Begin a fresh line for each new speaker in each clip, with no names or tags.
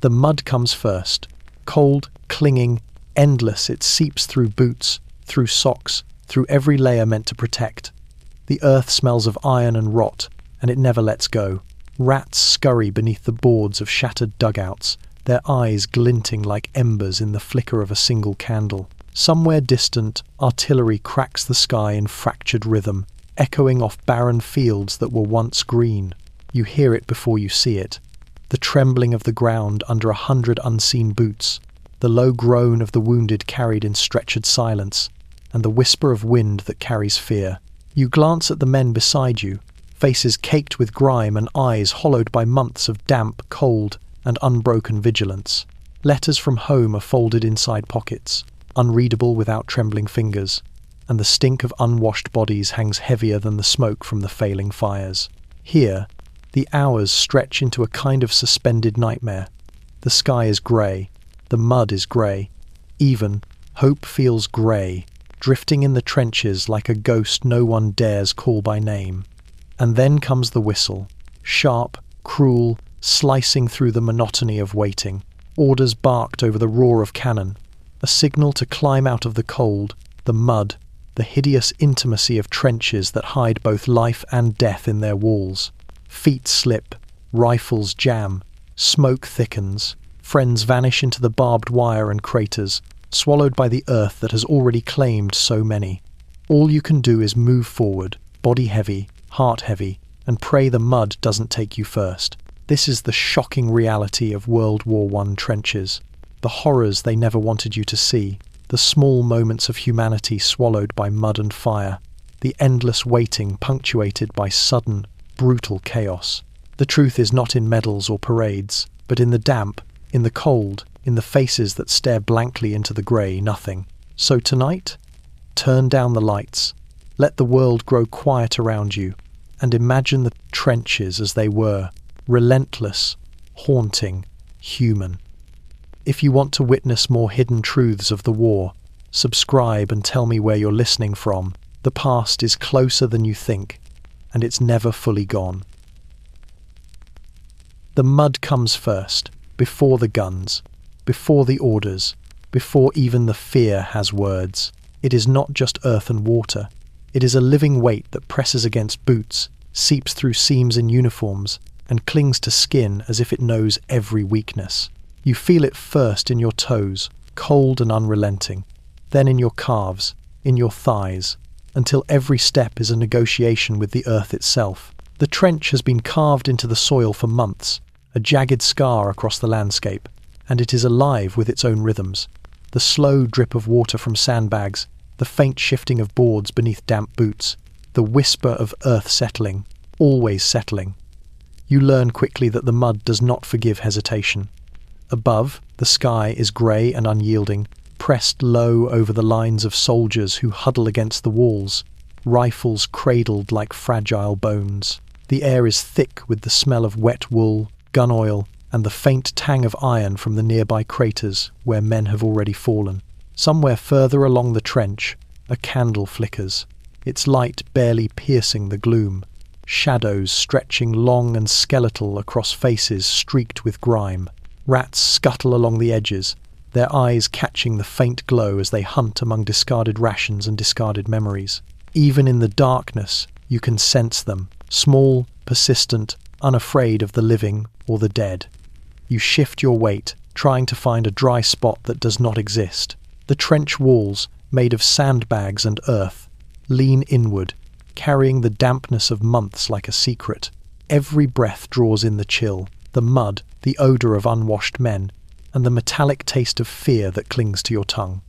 The mud comes first. Cold, clinging, endless, it seeps through boots, through socks, through every layer meant to protect. The earth smells of iron and rot, and it never lets go. Rats scurry beneath the boards of shattered dugouts, their eyes glinting like embers in the flicker of a single candle. Somewhere distant, artillery cracks the sky in fractured rhythm, echoing off barren fields that were once green. You hear it before you see it. The trembling of the ground under 100 unseen boots, the low groan of the wounded carried in stretchered silence, and the whisper of wind that carries fear. You glance at the men beside you, faces caked with grime and eyes hollowed by months of damp, cold, and unbroken vigilance. Letters from home are folded inside pockets, unreadable without trembling fingers, and the stink of unwashed bodies hangs heavier than the smoke from the failing fires. Here, the hours stretch into a kind of suspended nightmare. The sky is grey, the mud is grey, even hope feels grey, drifting in the trenches like a ghost no one dares call by name. And then comes the whistle, sharp, cruel, slicing through the monotony of waiting. Orders barked over the roar of cannon, a signal to climb out of the cold, the mud, the hideous intimacy of trenches that hide both life and death in their walls. Feet slip, rifles jam, smoke thickens, friends vanish into the barbed wire and craters, swallowed by the earth that has already claimed so many. All you can do is move forward, body heavy, heart heavy, and pray the mud doesn't take you first. This is the shocking reality of World War I trenches. The horrors they never wanted you to see, the small moments of humanity swallowed by mud and fire, the endless waiting punctuated by sudden, brutal chaos. The truth is not in medals or parades, but in the damp, in the cold, in the faces that stare blankly into the grey nothing. So tonight, turn down the lights, let the world grow quiet around you, and imagine the trenches as they were, relentless, haunting, human. If you want to witness more hidden truths of the war, subscribe and tell me where you're listening from. The past is closer than you think, and it's never fully gone. The mud comes first, before the guns, before the orders, before even the fear has words. It is not just earth and water. It is a living weight that presses against boots, seeps through seams in uniforms, and clings to skin as if it knows every weakness. You feel it first in your toes, cold and unrelenting, then in your calves, in your thighs, until every step is a negotiation with the earth itself. The trench has been carved into the soil for months, a jagged scar across the landscape, and it is alive with its own rhythms. The slow drip of water from sandbags, the faint shifting of boards beneath damp boots, the whisper of earth settling, always settling. You learn quickly that the mud does not forgive hesitation. Above, the sky is grey and unyielding, pressed low over the lines of soldiers who huddle against the walls, rifles cradled like fragile bones. The air is thick with the smell of wet wool, gun oil, and the faint tang of iron from the nearby craters where men have already fallen. Somewhere further along the trench, a candle flickers, its light barely piercing the gloom. Shadows stretching long and skeletal across faces streaked with grime. Rats scuttle along the edges, their eyes catching the faint glow as they hunt among discarded rations and discarded memories. Even in the darkness, you can sense them, small, persistent, unafraid of the living or the dead. You shift your weight, trying to find a dry spot that does not exist. The trench walls, made of sandbags and earth, lean inward, carrying the dampness of months like a secret. Every breath draws in the chill, the mud, the odour of unwashed men, and the metallic taste of fear that clings to your tongue.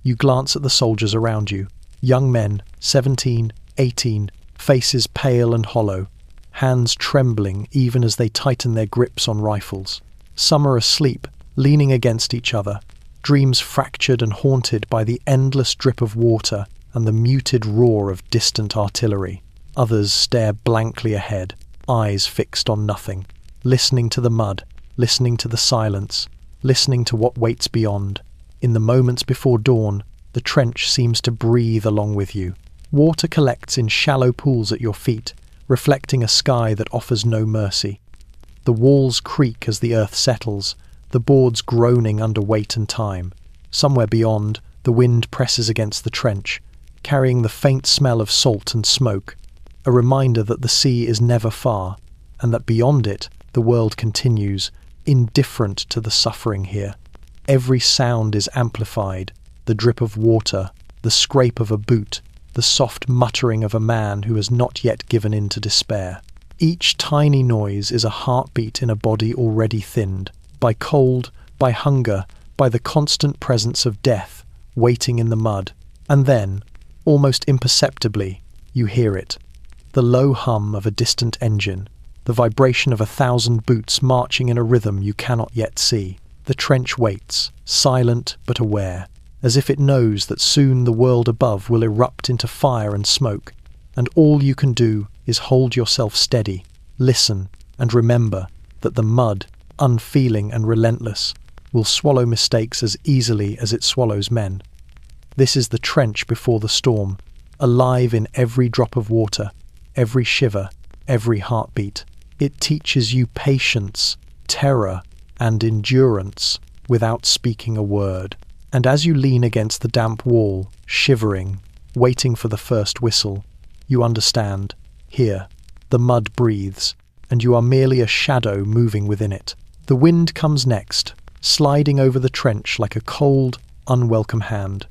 You glance at the soldiers around you, young men, 17, 18, faces pale and hollow, hands trembling even as they tighten their grips on rifles. Some are asleep, leaning against each other, dreams fractured and haunted by the endless drip of water and the muted roar of distant artillery. Others stare blankly ahead, eyes fixed on nothing, listening to the mud, listening to the silence, listening to what waits beyond. In the moments before dawn, the trench seems to breathe along with you. Water collects in shallow pools at your feet, reflecting a sky that offers no mercy. The walls creak as the earth settles, the boards groaning under weight and time. Somewhere beyond, the wind presses against the trench, carrying the faint smell of salt and smoke, a reminder that the sea is never far, and that beyond it, the world continues, indifferent to the suffering here. Every sound is amplified, the drip of water, the scrape of a boot, the soft muttering of a man who has not yet given in to despair. Each tiny noise is a heartbeat in a body already thinned, by cold, by hunger, by the constant presence of death, waiting in the mud. And then, almost imperceptibly, you hear it. The low hum of a distant engine, the vibration of 1,000 boots marching in a rhythm you cannot yet see. The trench waits, silent but aware, as if it knows that soon the world above will erupt into fire and smoke, and all you can do is hold yourself steady, listen, and remember that the mud, unfeeling and relentless, will swallow mistakes as easily as it swallows men. This is the trench before the storm, alive in every drop of water, every shiver, every heartbeat. It teaches you patience, terror, and endurance without speaking a word. And as you lean against the damp wall, shivering, waiting for the first whistle, you understand. Here, the mud breathes, and you are merely a shadow moving within it. The wind comes next, sliding over the trench like a cold, unwelcome hand.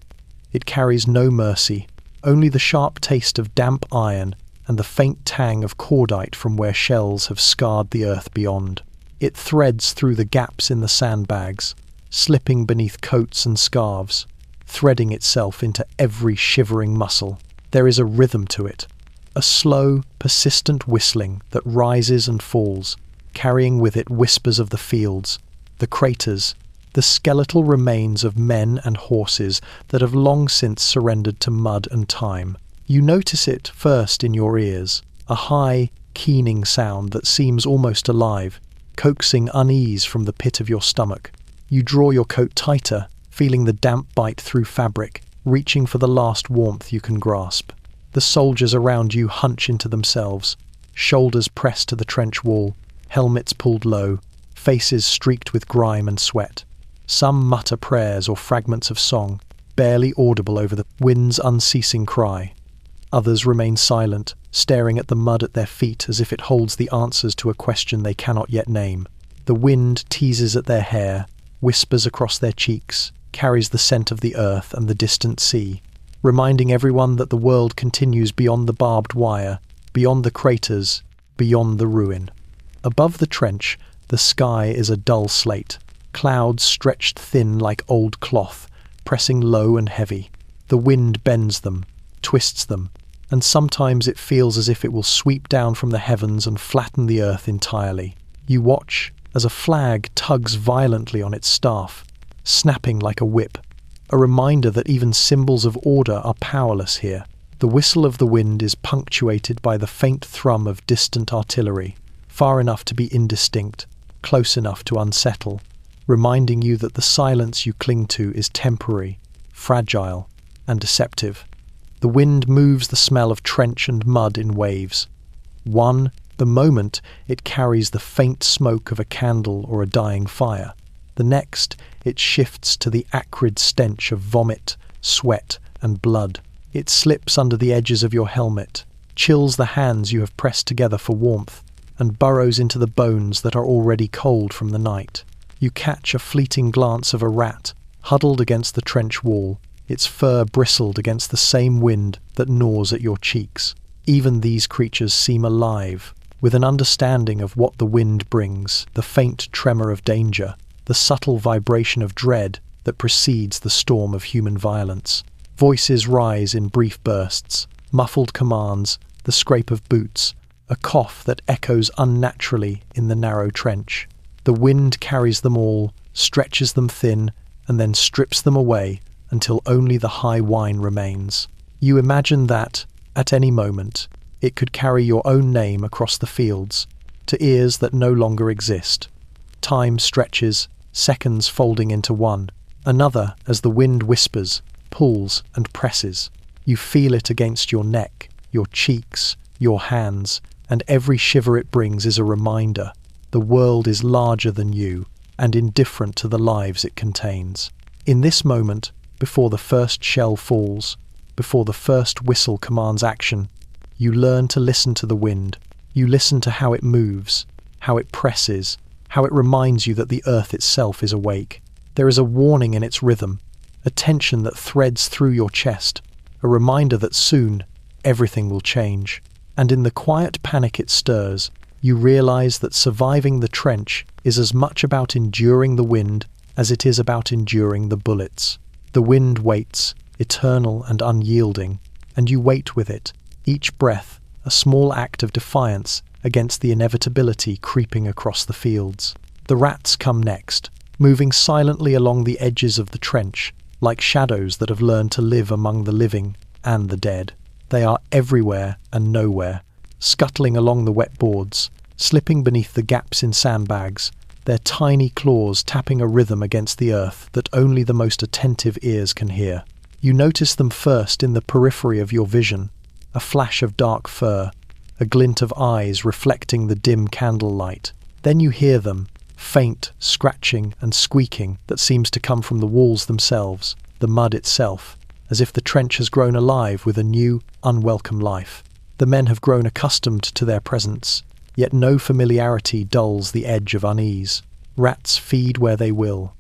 It carries no mercy, only the sharp taste of damp iron and the faint tang of cordite from where shells have scarred the earth beyond. It threads through the gaps in the sandbags, slipping beneath coats and scarves, threading itself into every shivering muscle. There is a rhythm to it, a slow, persistent whistling that rises and falls, carrying with it whispers of the fields, the craters, the skeletal remains of men and horses that have long since surrendered to mud and time. You notice it first in your ears, a high, keening sound that seems almost alive, coaxing unease from the pit of your stomach. You draw your coat tighter, feeling the damp bite through fabric, reaching for the last warmth you can grasp. The soldiers around you hunch into themselves, shoulders pressed to the trench wall, helmets pulled low, faces streaked with grime and sweat. Some mutter prayers or fragments of song, barely audible over the wind's unceasing cry. Others remain silent, staring at the mud at their feet as if it holds the answers to a question they cannot yet name. The wind teases at their hair, whispers across their cheeks, carries the scent of the earth and the distant sea, reminding everyone that the world continues beyond the barbed wire, beyond the craters, beyond the ruin. Above the trench, the sky is a dull slate, clouds stretched thin like old cloth, pressing low and heavy. The wind bends them, twists them, and sometimes it feels as if it will sweep down from the heavens and flatten the earth entirely. You watch as a flag tugs violently on its staff, snapping like a whip, a reminder that even symbols of order are powerless here. The whistle of the wind is punctuated by the faint thrum of distant artillery, far enough to be indistinct, close enough to unsettle, reminding you that the silence you cling to is temporary, fragile, and deceptive. The wind moves the smell of trench and mud in waves. The moment, it carries the faint smoke of a candle or a dying fire. The next, it shifts to the acrid stench of vomit, sweat, and blood. It slips under the edges of your helmet, chills the hands you have pressed together for warmth, and burrows into the bones that are already cold from the night. You catch a fleeting glance of a rat, huddled against the trench wall, its fur bristled against the same wind that gnaws at your cheeks. Even these creatures seem alive, with an understanding of what the wind brings, the faint tremor of danger, the subtle vibration of dread that precedes the storm of human violence. Voices rise in brief bursts, muffled commands, the scrape of boots, a cough that echoes unnaturally in the narrow trench. The wind carries them all, stretches them thin, and then strips them away until only the high whine remains. You imagine that, at any moment, it could carry your own name across the fields, to ears that no longer exist. Time stretches, seconds folding into one, another as the wind whispers, pulls and presses. You feel it against your neck, your cheeks, your hands, and every shiver it brings is a reminder. The world is larger than you, and indifferent to the lives it contains. In this moment, before the first shell falls, before the first whistle commands action, you learn to listen to the wind. You listen to how it moves, how it presses, how it reminds you that the earth itself is awake. There is a warning in its rhythm, a tension that threads through your chest, a reminder that soon everything will change. And in the quiet panic it stirs, you realize that surviving the trench is as much about enduring the wind as it is about enduring the bullets. The wind waits, eternal and unyielding, and you wait with it, each breath a small act of defiance against the inevitability creeping across the fields. The rats come next, moving silently along the edges of the trench, like shadows that have learned to live among the living and the dead. They are everywhere and nowhere, scuttling along the wet boards, slipping beneath the gaps in sandbags, their tiny claws tapping a rhythm against the earth that only the most attentive ears can hear. You notice them first in the periphery of your vision, a flash of dark fur, a glint of eyes reflecting the dim candlelight. Then you hear them, faint scratching and squeaking that seems to come from the walls themselves, the mud itself, as if the trench has grown alive with a new, unwelcome life. The men have grown accustomed to their presence, yet no familiarity dulls the edge of unease. Rats feed where they will,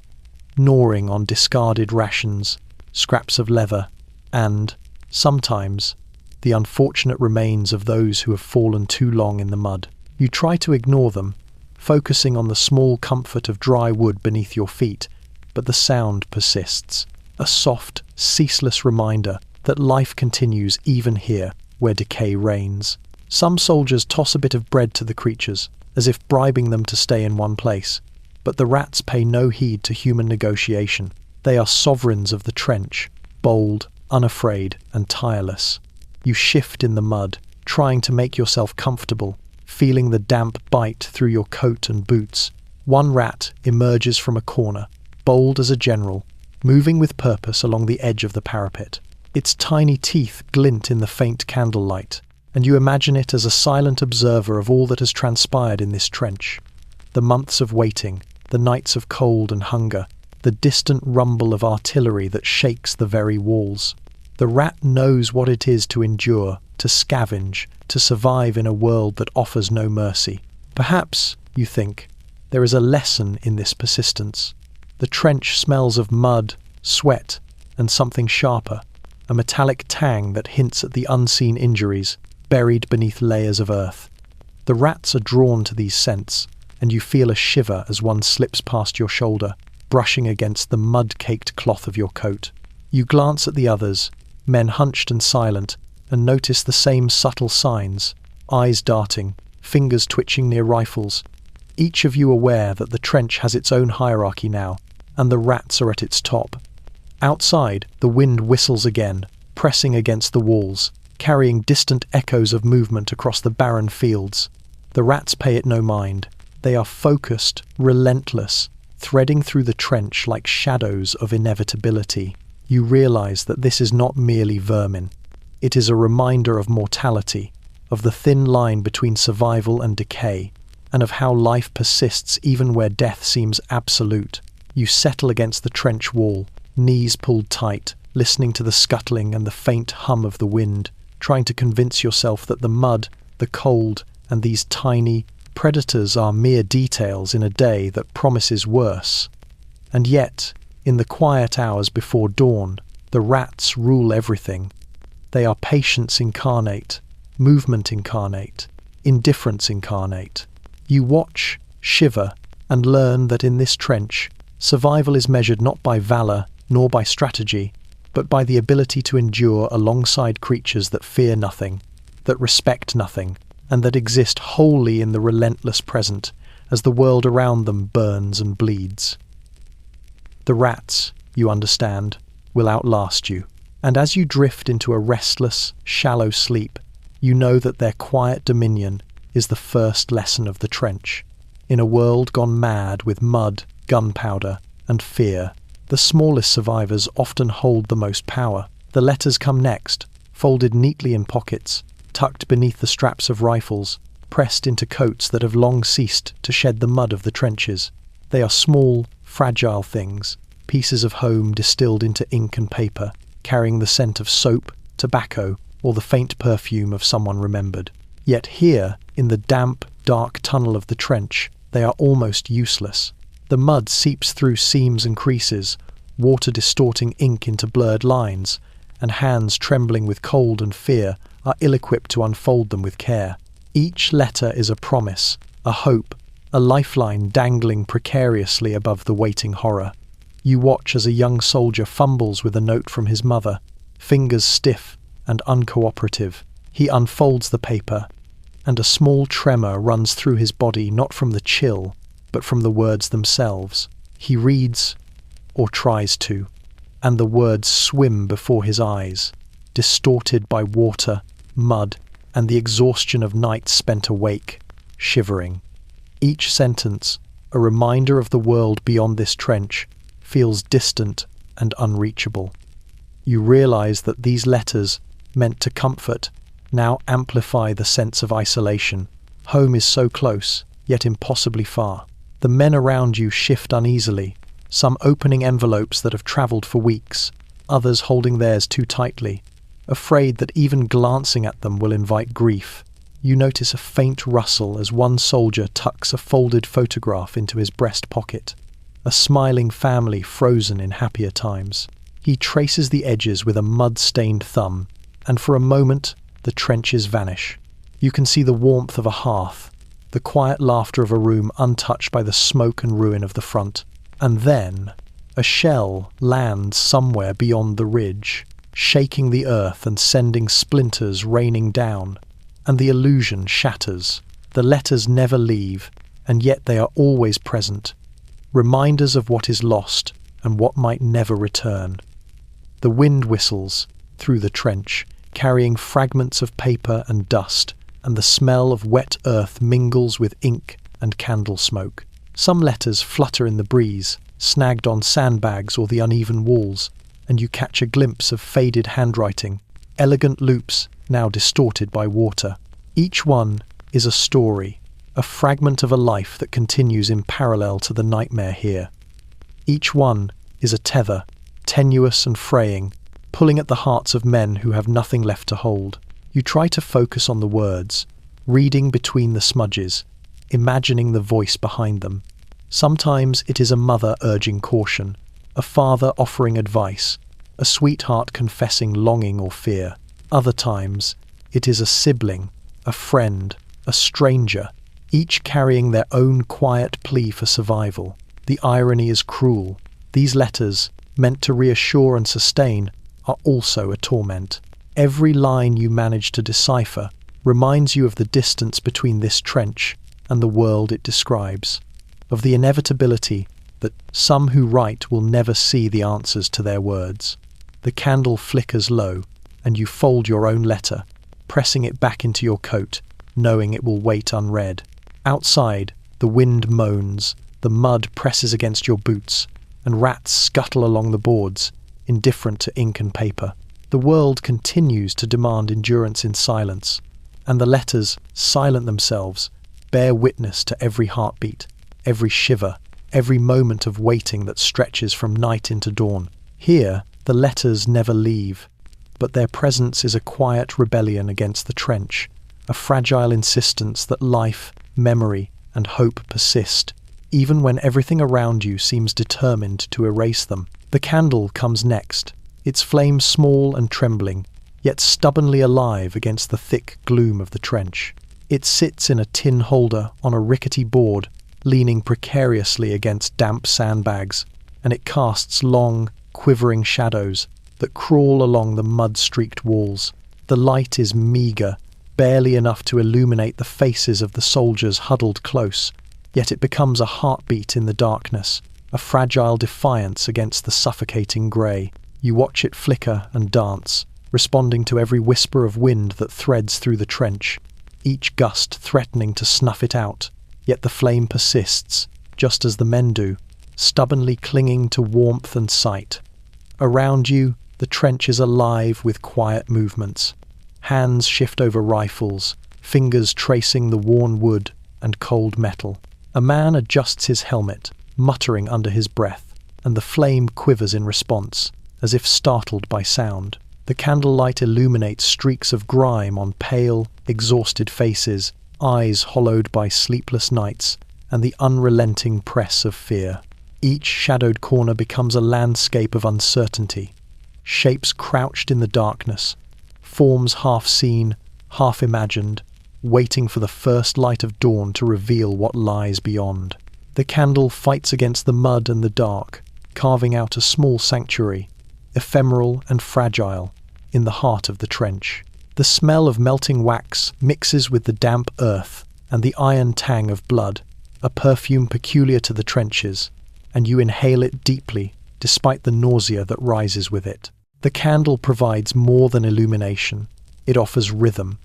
gnawing on discarded rations, scraps of leather, and, sometimes, the unfortunate remains of those who have fallen too long in the mud. You try to ignore them, focusing on the small comfort of dry wood beneath your feet, but the sound persists, a soft, ceaseless reminder that life continues even here, where decay reigns. Some soldiers toss a bit of bread to the creatures, as if bribing them to stay in one place, but the rats pay no heed to human negotiation. They are sovereigns of the trench, bold, unafraid, and tireless. You shift in the mud, trying to make yourself comfortable, feeling the damp bite through your coat and boots. One rat emerges from a corner, bold as a general, moving with purpose along the edge of the parapet. Its tiny teeth glint in the faint candlelight, and you imagine it as a silent observer of all that has transpired in this trench. The months of waiting, the nights of cold and hunger, the distant rumble of artillery that shakes the very walls. The rat knows what it is to endure, to scavenge, to survive in a world that offers no mercy. Perhaps, you think, there is a lesson in this persistence. The trench smells of mud, sweat, and something sharper, a metallic tang that hints at the unseen injuries buried beneath layers of earth. The rats are drawn to these scents, and you feel a shiver as one slips past your shoulder, brushing against the mud-caked cloth of your coat. You glance at the others, men hunched and silent, and notice the same subtle signs, eyes darting, fingers twitching near rifles. Each of you aware that the trench has its own hierarchy now, and the rats are at its top. Outside, the wind whistles again, pressing against the walls, carrying distant echoes of movement across the barren fields. The rats pay it no mind. They are focused, relentless, threading through the trench like shadows of inevitability. You realize that this is not merely vermin. It is a reminder of mortality, of the thin line between survival and decay, and of how life persists even where death seems absolute. You settle against the trench wall, knees pulled tight, listening to the scuttling and the faint hum of the wind, trying to convince yourself that the mud, the cold, and these tiny predators are mere details in a day that promises worse. And yet, in the quiet hours before dawn, the rats rule everything. They are patience incarnate, movement incarnate, indifference incarnate. You watch, shiver, and learn that in this trench, survival is measured not by valor nor by strategy, but by the ability to endure alongside creatures that fear nothing, that respect nothing, and that exist wholly in the relentless present as the world around them burns and bleeds. The rats, you understand, will outlast you, and as you drift into a restless, shallow sleep, you know that their quiet dominion is the first lesson of the trench. In a world gone mad with mud, gunpowder, and fear, the smallest survivors often hold the most power. The letters come next, folded neatly in pockets, tucked beneath the straps of rifles, pressed into coats that have long ceased to shed the mud of the trenches. They are small, fragile things, pieces of home distilled into ink and paper, carrying the scent of soap, tobacco, or the faint perfume of someone remembered. Yet here, in the damp, dark tunnel of the trench, they are almost useless. The mud seeps through seams and creases, water distorting ink into blurred lines, and hands trembling with cold and fear are ill-equipped to unfold them with care. Each letter is a promise, a hope, a lifeline dangling precariously above the waiting horror. You watch as a young soldier fumbles with a note from his mother, fingers stiff and uncooperative. He unfolds the paper, and a small tremor runs through his body, not from the chill, but from the words themselves. He reads, or tries to, and the words swim before his eyes, distorted by water, mud, and the exhaustion of nights spent awake, shivering. Each sentence, a reminder of the world beyond this trench, feels distant and unreachable. You realize that these letters, meant to comfort, now amplify the sense of isolation. Home is so close, yet impossibly far. The men around you shift uneasily, some opening envelopes that have travelled for weeks, others holding theirs too tightly, afraid that even glancing at them will invite grief. You notice a faint rustle as one soldier tucks a folded photograph into his breast pocket, a smiling family frozen in happier times. He traces the edges with a mud-stained thumb, and for a moment the trenches vanish. You can see the warmth of a hearth, the quiet laughter of a room untouched by the smoke and ruin of the front. And then, a shell lands somewhere beyond the ridge, shaking the earth and sending splinters raining down, and the illusion shatters. The letters never leave, and yet they are always present, reminders of what is lost and what might never return. The wind whistles through the trench, carrying fragments of paper and dust, and the smell of wet earth mingles with ink and candle smoke. Some letters flutter in the breeze, snagged on sandbags or the uneven walls, and you catch a glimpse of faded handwriting, elegant loops now distorted by water. Each one is a story, a fragment of a life that continues in parallel to the nightmare here. Each one is a tether, tenuous and fraying, pulling at the hearts of men who have nothing left to hold. You try to focus on the words, reading between the smudges, imagining the voice behind them. Sometimes it is a mother urging caution, a father offering advice, a sweetheart confessing longing or fear. Other times it is a sibling, a friend, a stranger, each carrying their own quiet plea for survival. The irony is cruel. These letters, meant to reassure and sustain, are also a torment. Every line you manage to decipher reminds you of the distance between this trench and the world it describes, of the inevitability that some who write will never see the answers to their words. The candle flickers low, and you fold your own letter, pressing it back into your coat, knowing it will wait unread. Outside, the wind moans, the mud presses against your boots, and rats scuttle along the boards, indifferent to ink and paper. The world continues to demand endurance in silence, and the letters, silent themselves, bear witness to every heartbeat, every shiver, every moment of waiting that stretches from night into dawn. Here, the letters never leave, but their presence is a quiet rebellion against the trench, a fragile insistence that life, memory, and hope persist, even when everything around you seems determined to erase them. The candle comes next, its flame small and trembling, yet stubbornly alive against the thick gloom of the trench. It sits in a tin holder on a rickety board, leaning precariously against damp sandbags, and it casts long, quivering shadows that crawl along the mud-streaked walls. The light is meagre, barely enough to illuminate the faces of the soldiers huddled close, yet it becomes a heartbeat in the darkness, a fragile defiance against the suffocating grey. You watch it flicker and dance, responding to every whisper of wind that threads through the trench, each gust threatening to snuff it out. Yet the flame persists, just as the men do, stubbornly clinging to warmth and sight. Around you, the trench is alive with quiet movements. Hands shift over rifles, fingers tracing the worn wood and cold metal. A man adjusts his helmet, muttering under his breath, and the flame quivers in response, as if startled by sound. The candlelight illuminates streaks of grime on pale, exhausted faces, eyes hollowed by sleepless nights, and the unrelenting press of fear. Each shadowed corner becomes a landscape of uncertainty. Shapes crouched in the darkness, forms half seen, half imagined, waiting for the first light of dawn to reveal what lies beyond. The candle fights against the mud and the dark, carving out a small sanctuary, ephemeral and fragile, in the heart of the trench. The smell of melting wax mixes with the damp earth and the iron tang of blood, a perfume peculiar to the trenches, and you inhale it deeply, despite the nausea that rises with it. The candle provides more than illumination. It offers rhythm.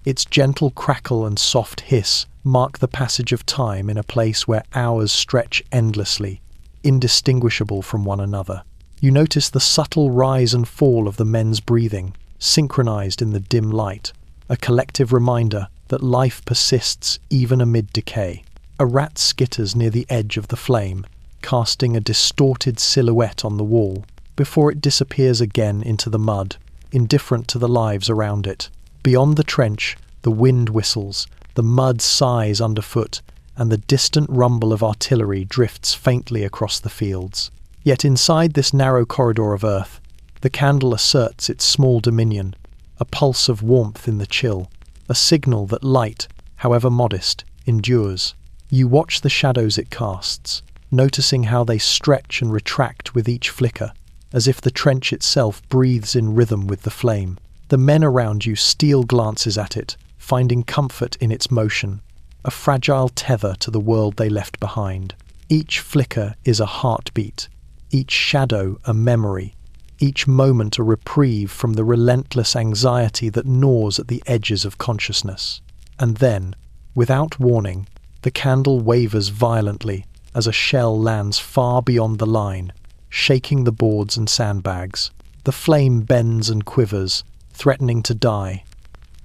Its gentle crackle and soft hiss mark the passage of time in a place where hours stretch endlessly, indistinguishable from one another. You notice the subtle rise and fall of the men's breathing, synchronized in the dim light, a collective reminder that life persists even amid decay. A rat skitters near the edge of the flame, casting a distorted silhouette on the wall, before it disappears again into the mud, indifferent to the lives around it. Beyond the trench, the wind whistles, the mud sighs underfoot, and the distant rumble of artillery drifts faintly across the fields. Yet inside this narrow corridor of earth, the candle asserts its small dominion, a pulse of warmth in the chill, a signal that light, however modest, endures. You watch the shadows it casts, noticing how they stretch and retract with each flicker, as if the trench itself breathes in rhythm with the flame. The men around you steal glances at it, finding comfort in its motion, a fragile tether to the world they left behind. Each flicker is a heartbeat, each shadow a memory, each moment a reprieve from the relentless anxiety that gnaws at the edges of consciousness. And then, without warning, the candle wavers violently as a shell lands far beyond the line, shaking the boards and sandbags. The flame bends and quivers, threatening to die,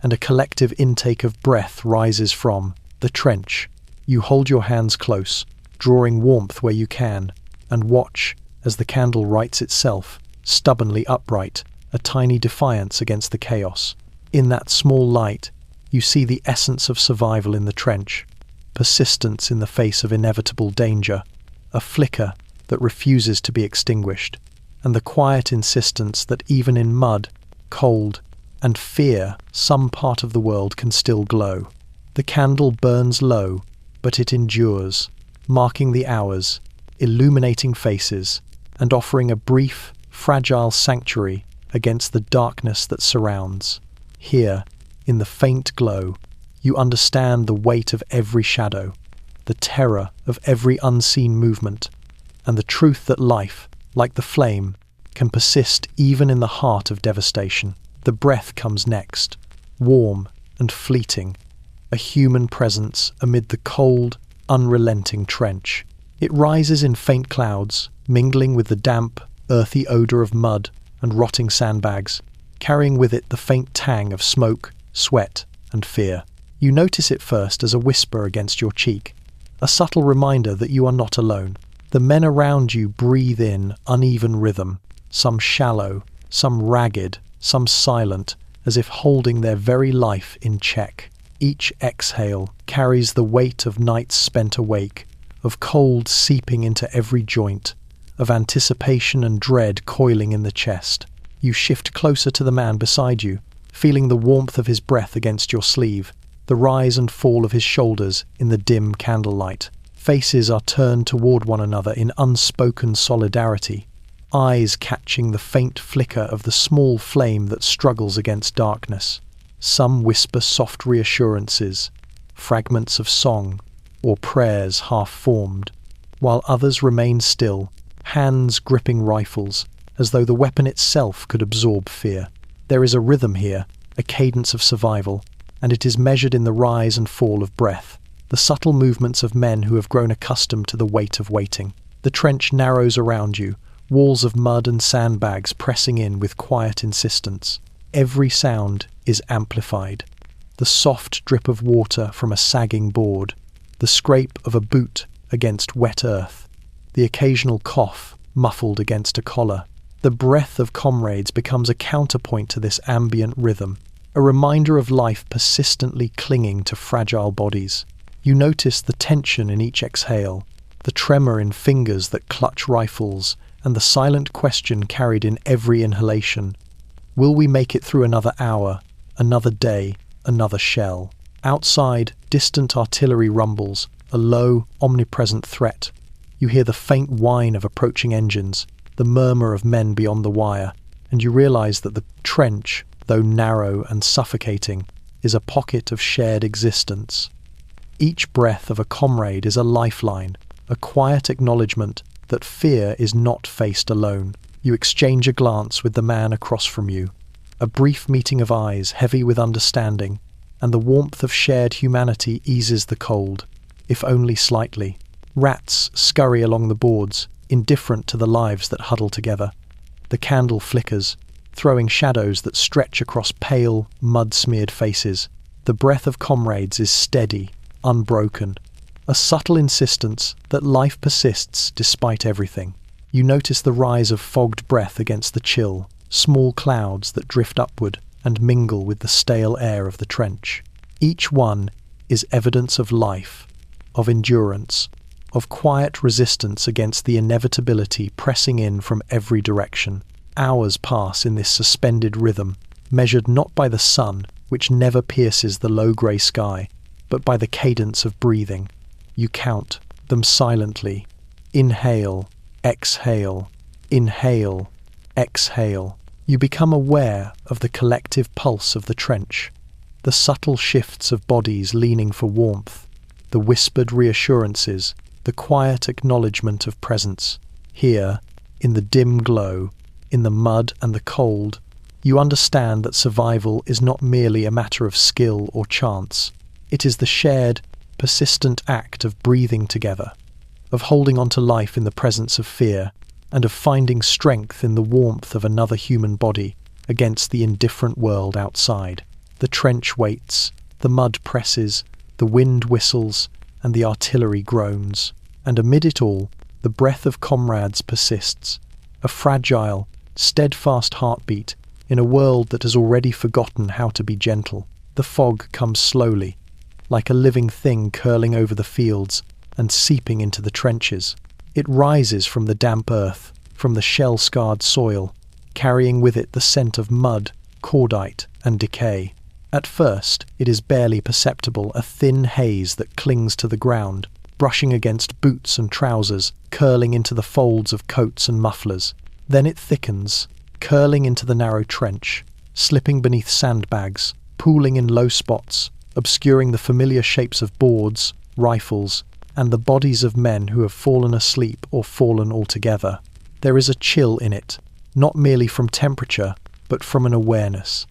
and a collective intake of breath rises from the trench. You hold your hands close, drawing warmth where you can, and watch as the candle rights itself, stubbornly upright, a tiny defiance against the chaos. In that small light, you see the essence of survival in the trench, persistence in the face of inevitable danger, a flicker that refuses to be extinguished, and the quiet insistence that even in mud, cold, and fear, some part of the world can still glow. The candle burns low, but it endures, marking the hours, illuminating faces, and offering a brief, fragile sanctuary against the darkness that surrounds. Here, in the faint glow, you understand the weight of every shadow, the terror of every unseen movement, and the truth that life, like the flame, can persist even in the heart of devastation. The breath comes next, warm and fleeting, a human presence amid the cold, unrelenting trench. It rises in faint clouds, mingling with the damp, earthy odour of mud and rotting sandbags, carrying with it the faint tang of smoke, sweat, and fear. You notice it first as a whisper against your cheek, a subtle reminder that you are not alone. The men around you breathe in uneven rhythm, some shallow, some ragged, some silent, as if holding their very life in check. Each exhale carries the weight of nights spent awake, of cold seeping into every joint, of anticipation and dread coiling in the chest. You shift closer to the man beside you, feeling the warmth of his breath against your sleeve, the rise and fall of his shoulders in the dim candlelight. Faces are turned toward one another in unspoken solidarity, eyes catching the faint flicker of the small flame that struggles against darkness. Some whisper soft reassurances, fragments of song, or prayers half-formed, while others remain still, hands gripping rifles, as though the weapon itself could absorb fear. There is a rhythm here, a cadence of survival, and it is measured in the rise and fall of breath, the subtle movements of men who have grown accustomed to the weight of waiting. The trench narrows around you, walls of mud and sandbags pressing in with quiet insistence. Every sound is amplified. The soft drip of water from a sagging board, the scrape of a boot against wet earth, the occasional cough muffled against a collar. The breath of comrades becomes a counterpoint to this ambient rhythm, a reminder of life persistently clinging to fragile bodies. You notice the tension in each exhale, the tremor in fingers that clutch rifles, and the silent question carried in every inhalation. Will we make it through another hour, another day, another shell? Outside, distant artillery rumbles, a low, omnipresent threat. You hear the faint whine of approaching engines, the murmur of men beyond the wire, and you realize that the trench, though narrow and suffocating, is a pocket of shared existence. Each breath of a comrade is a lifeline, a quiet acknowledgement that fear is not faced alone. You exchange a glance with the man across from you, a brief meeting of eyes heavy with understanding, and the warmth of shared humanity eases the cold, if only slightly. Rats scurry along the boards, indifferent to the lives that huddle together. The candle flickers, throwing shadows that stretch across pale, mud-smeared faces. The breath of comrades is steady, unbroken, a subtle insistence that life persists despite everything. You notice the rise of fogged breath against the chill, small clouds that drift upward and mingle with the stale air of the trench. Each one is evidence of life, of endurance, of quiet resistance against the inevitability pressing in from every direction. Hours pass in this suspended rhythm, measured not by the sun, which never pierces the low grey sky, but by the cadence of breathing. You count them silently. Inhale, exhale, inhale, exhale. You become aware of the collective pulse of the trench, the subtle shifts of bodies leaning for warmth, the whispered reassurances, the quiet acknowledgement of presence. Here, in the dim glow, in the mud and the cold, you understand that survival is not merely a matter of skill or chance. It is the shared, persistent act of breathing together, of holding on to life in the presence of fear, and of finding strength in the warmth of another human body against the indifferent world outside. The trench waits, the mud presses, the wind whistles, and the artillery groans. And amid it all, the breath of comrades persists, a fragile, steadfast heartbeat in a world that has already forgotten how to be gentle. The fog comes slowly, like a living thing curling over the fields and seeping into the trenches. It rises from the damp earth, from the shell-scarred soil, carrying with it the scent of mud, cordite, and decay. At first, it is barely perceptible, a thin haze that clings to the ground, brushing against boots and trousers, curling into the folds of coats and mufflers. Then it thickens, curling into the narrow trench, slipping beneath sandbags, pooling in low spots, obscuring the familiar shapes of boards, rifles, and the bodies of men who have fallen asleep or fallen altogether. There is a chill in it, not merely from temperature, but from an awareness.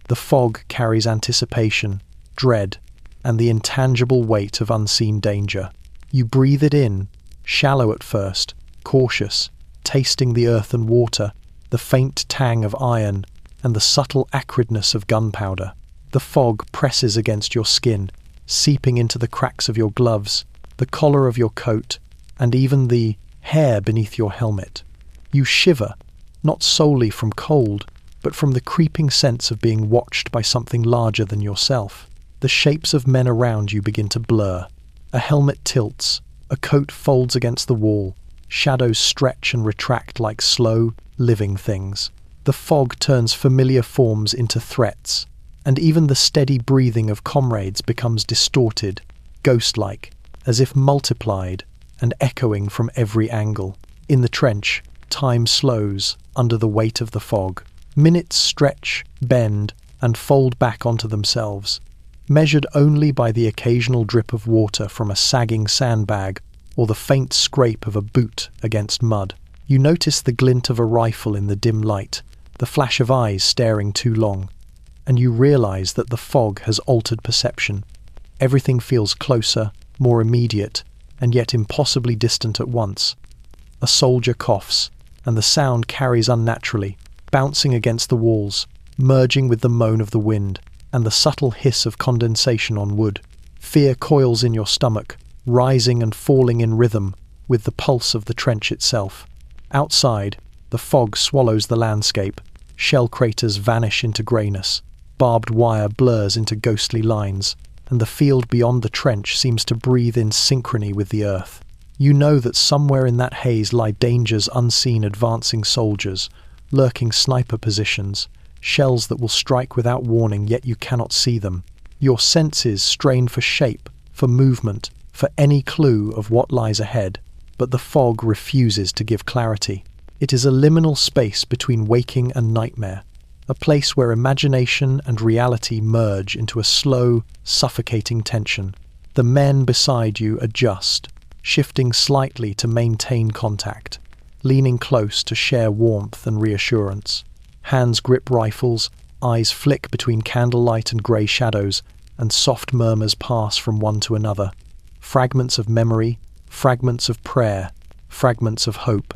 The fog carries anticipation, dread, and the intangible weight of unseen danger. You breathe it in, shallow at first, cautious, tasting the earth and water, the faint tang of iron, and the subtle acridness of gunpowder. The fog presses against your skin, seeping into the cracks of your gloves, the collar of your coat, and even the hair beneath your helmet. You shiver, not solely from cold, but from the creeping sense of being watched by something larger than yourself. The shapes of men around you begin to blur. A helmet tilts, a coat folds against the wall, shadows stretch and retract like slow, living things. The fog turns familiar forms into threats, and even the steady breathing of comrades becomes distorted, ghost-like, as if multiplied and echoing from every angle. In the trench, time slows under the weight of the fog. Minutes stretch, bend, and fold back onto themselves, measured only by the occasional drip of water from a sagging sandbag or the faint scrape of a boot against mud. You notice the glint of a rifle in the dim light, the flash of eyes staring too long, and you realize that the fog has altered perception. Everything feels closer, more immediate, and yet impossibly distant at once. A soldier coughs, and the sound carries unnaturally, bouncing against the walls, merging with the moan of the wind, and the subtle hiss of condensation on wood. Fear coils in your stomach, rising and falling in rhythm, with the pulse of the trench itself. Outside, the fog swallows the landscape, shell craters vanish into greyness, barbed wire blurs into ghostly lines, and the field beyond the trench seems to breathe in synchrony with the earth. You know that somewhere in that haze lie dangers unseen, advancing soldiers, lurking sniper positions, shells that will strike without warning, yet you cannot see them. Your senses strain for shape, for movement, for any clue of what lies ahead, but the fog refuses to give clarity. It is a liminal space between waking and nightmare, a place where imagination and reality merge into a slow, suffocating tension. The men beside you adjust, shifting slightly to maintain contact, leaning close to share warmth and reassurance. Hands grip rifles, eyes flick between candlelight and grey shadows, and soft murmurs pass from one to another. Fragments of memory, fragments of prayer, fragments of hope.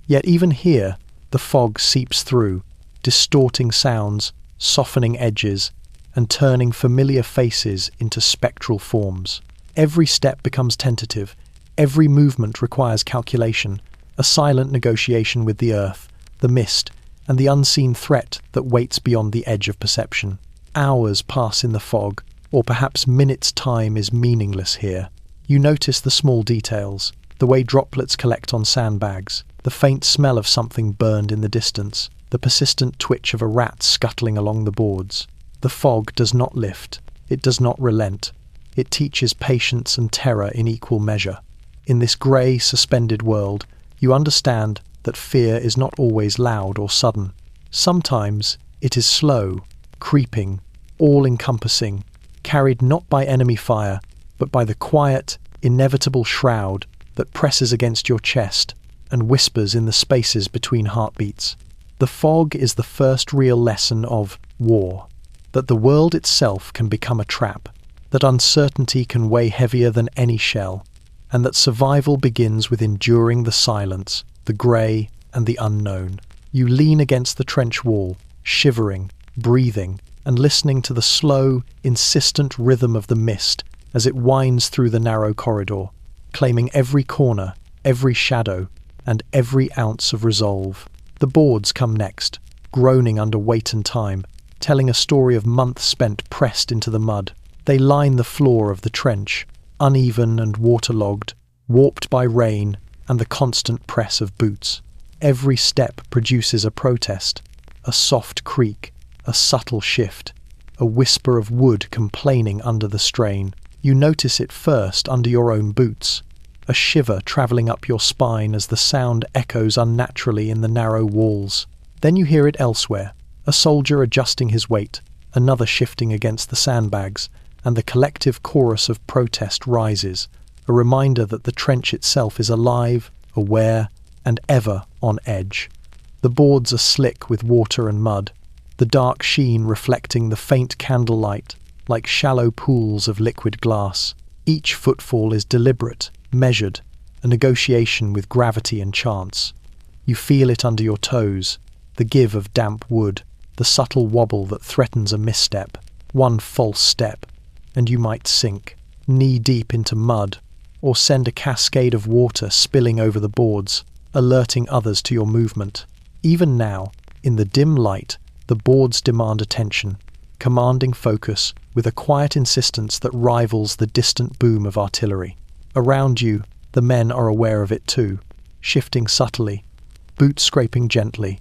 Yet even here, the fog seeps through, distorting sounds, softening edges, and turning familiar faces into spectral forms. Every step becomes tentative, every movement requires calculation, a silent negotiation with the earth, the mist, and the unseen threat that waits beyond the edge of perception. Hours pass in the fog, or perhaps minutes' time is meaningless here. You notice the small details, the way droplets collect on sandbags, the faint smell of something burned in the distance, the persistent twitch of a rat scuttling along the boards. The fog does not lift, it does not relent. It teaches patience and terror in equal measure. In this grey, suspended world, you understand that fear is not always loud or sudden. Sometimes it is slow, creeping, all-encompassing, carried not by enemy fire, but by the quiet, inevitable shroud that presses against your chest and whispers in the spaces between heartbeats. The fog is the first real lesson of war, that the world itself can become a trap, that uncertainty can weigh heavier than any shell, and that survival begins with enduring the silence, the grey, and the unknown. You lean against the trench wall, shivering, breathing, and listening to the slow, insistent rhythm of the mist as it winds through the narrow corridor, claiming every corner, every shadow, and every ounce of resolve. The boards come next, groaning under weight and time, telling a story of months spent pressed into the mud. They line the floor of the trench, uneven and waterlogged, warped by rain and the constant press of boots. Every step produces a protest, a soft creak, a subtle shift, a whisper of wood complaining under the strain. You notice it first under your own boots, a shiver travelling up your spine as the sound echoes unnaturally in the narrow walls. Then you hear it elsewhere, a soldier adjusting his weight, another shifting against the sandbags, and the collective chorus of protest rises, a reminder that the trench itself is alive, aware, and ever on edge. The boards are slick with water and mud, the dark sheen reflecting the faint candlelight like shallow pools of liquid glass. Each footfall is deliberate, measured, a negotiation with gravity and chance. You feel it under your toes, the give of damp wood, the subtle wobble that threatens a misstep. One false step, and you might sink, knee-deep into mud, or send a cascade of water spilling over the boards, alerting others to your movement. Even now, in the dim light, the boards demand attention, commanding focus with a quiet insistence that rivals the distant boom of artillery. Around you, the men are aware of it too, shifting subtly, boots scraping gently,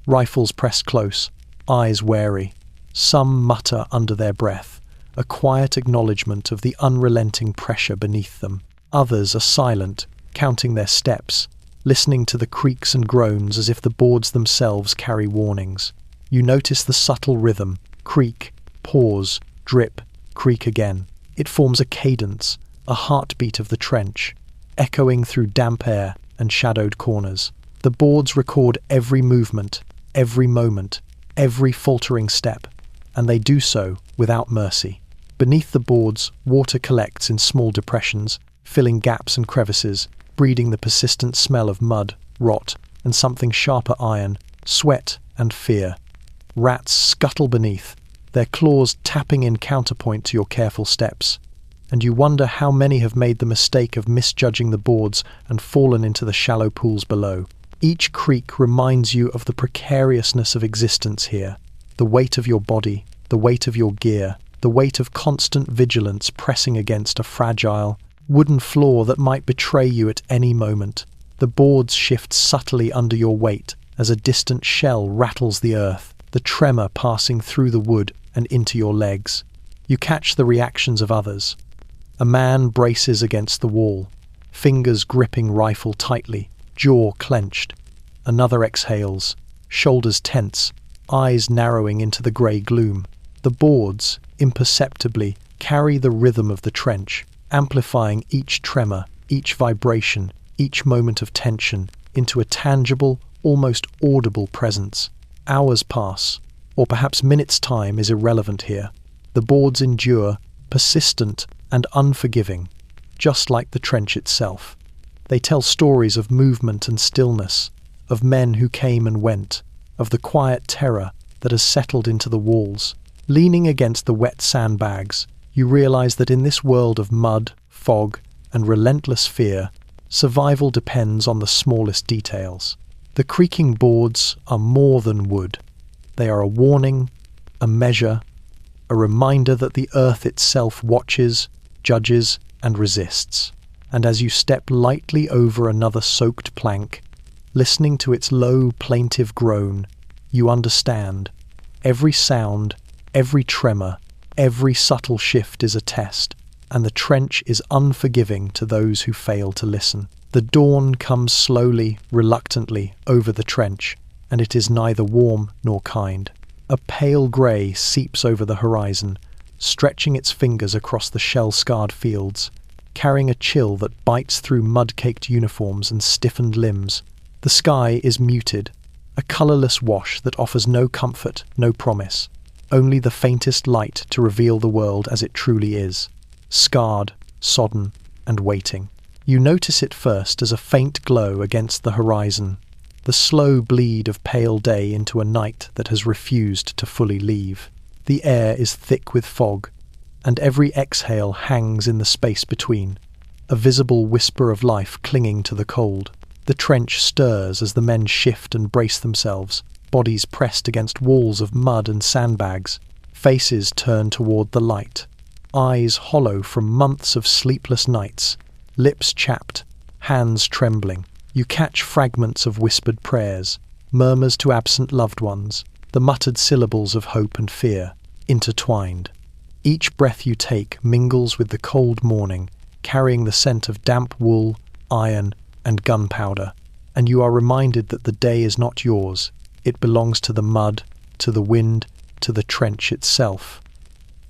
rifles pressed close, eyes wary. Some mutter under their breath, a quiet acknowledgement of the unrelenting pressure beneath them. Others are silent, counting their steps, listening to the creaks and groans as if the boards themselves carry warnings. You notice the subtle rhythm, creak, pause, drip, creak again. It forms a cadence, a heartbeat of the trench, echoing through damp air and shadowed corners. The boards record every movement, every moment, every faltering step, and they do so without mercy. Beneath the boards, water collects in small depressions, filling gaps and crevices, breeding the persistent smell of mud, rot, and something sharper iron, sweat and fear. Rats scuttle beneath, their claws tapping in counterpoint to your careful steps. and you wonder how many have made the mistake of misjudging the boards and fallen into the shallow pools below. Each creak reminds you of the precariousness of existence here, the weight of your body, the weight of your gear, the weight of constant vigilance pressing against a fragile, wooden floor that might betray you at any moment. The boards shift subtly under your weight as a distant shell rattles the earth, the tremor passing through the wood and into your legs. You catch the reactions of others. A man braces against the wall, fingers gripping rifle tightly, jaw clenched. Another exhales, shoulders tense, eyes narrowing into the grey gloom. The boards, imperceptibly, carry the rhythm of the trench, amplifying each tremor, each vibration, each moment of tension into a tangible, almost audible presence. Hours pass, or perhaps minutes' time is irrelevant here. The boards endure, persistent and unforgiving, just like the trench itself. They tell stories of movement and stillness, of men who came and went, of the quiet terror that has settled into the walls. Leaning against the wet sandbags, you realize that in this world of mud, fog, and relentless fear, survival depends on the smallest details. The creaking boards are more than wood. They are a warning, a measure, a reminder that the earth itself watches, judges, and resists. And as you step lightly over another soaked plank, listening to its low, plaintive groan, you understand. Every sound, every tremor, every subtle shift is a test, and the trench is unforgiving to those who fail to listen. The dawn comes slowly, reluctantly, over the trench, and it is neither warm nor kind. A pale grey seeps over the horizon, stretching its fingers across the shell-scarred fields, carrying a chill that bites through mud-caked uniforms and stiffened limbs. The sky is muted, a colourless wash that offers no comfort, no promise, only the faintest light to reveal the world as it truly is, scarred, sodden, and waiting. You notice it first as a faint glow against the horizon, the slow bleed of pale day into a night that has refused to fully leave. The air is thick with fog, and every exhale hangs in the space between, a visible whisper of life clinging to the cold. The trench stirs as the men shift and brace themselves, bodies pressed against walls of mud and sandbags, faces turned toward the light, eyes hollow from months of sleepless nights, lips chapped, hands trembling. You catch fragments of whispered prayers, murmurs to absent loved ones, the muttered syllables of hope and fear, intertwined. Each breath you take mingles with the cold morning, carrying the scent of damp wool, iron, and gunpowder, and you are reminded that the day is not yours. It belongs to the mud, to the wind, to the trench itself.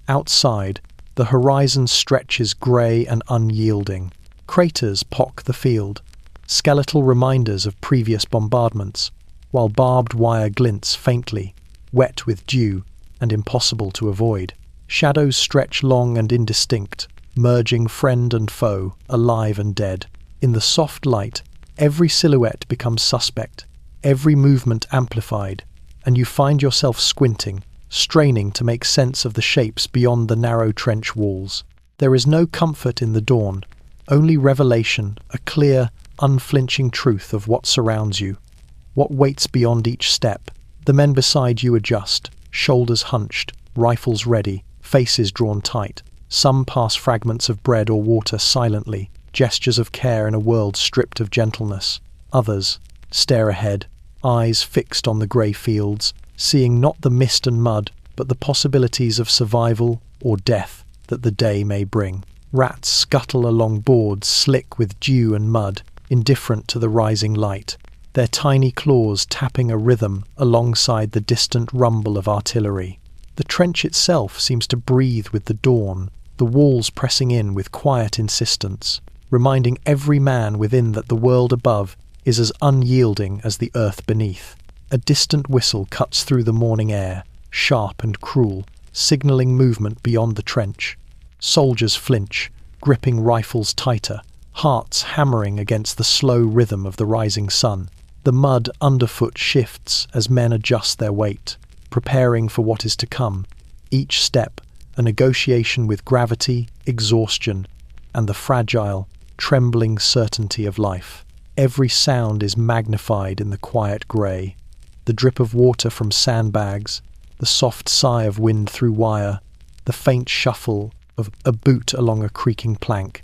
Outside, the horizon stretches grey and unyielding. Craters pock the field, skeletal reminders of previous bombardments, while barbed wire glints faintly, wet with dew and impossible to avoid. Shadows stretch long and indistinct, merging friend and foe, alive and dead. In the soft light, every silhouette becomes suspect, every movement amplified, and you find yourself squinting, straining to make sense of the shapes beyond the narrow trench walls. There is no comfort in the dawn, only revelation, a clear, unflinching truth of what surrounds you, what waits beyond each step. The men beside you adjust, shoulders hunched, rifles ready, faces drawn tight. Some pass fragments of bread or water silently, gestures of care in a world stripped of gentleness. Others stare ahead, eyes fixed on the grey fields, seeing not the mist and mud, but the possibilities of survival or death that the day may bring. Rats scuttle along boards slick with dew and mud, indifferent to the rising light, their tiny claws tapping a rhythm alongside the distant rumble of artillery. The trench itself seems to breathe with the dawn, the walls pressing in with quiet insistence, reminding every man within that the world above is as unyielding as the earth beneath. A distant whistle cuts through the morning air, sharp and cruel, signalling movement beyond the trench. Soldiers flinch, gripping rifles tighter, hearts hammering against the slow rhythm of the rising sun. The mud underfoot shifts as men adjust their weight, preparing for what is to come. Each step, a negotiation with gravity, exhaustion, and the fragile, trembling certainty of life. Every sound is magnified in the quiet grey. The drip of water from sandbags, the soft sigh of wind through wire, the faint shuffle of a boot along a creaking plank.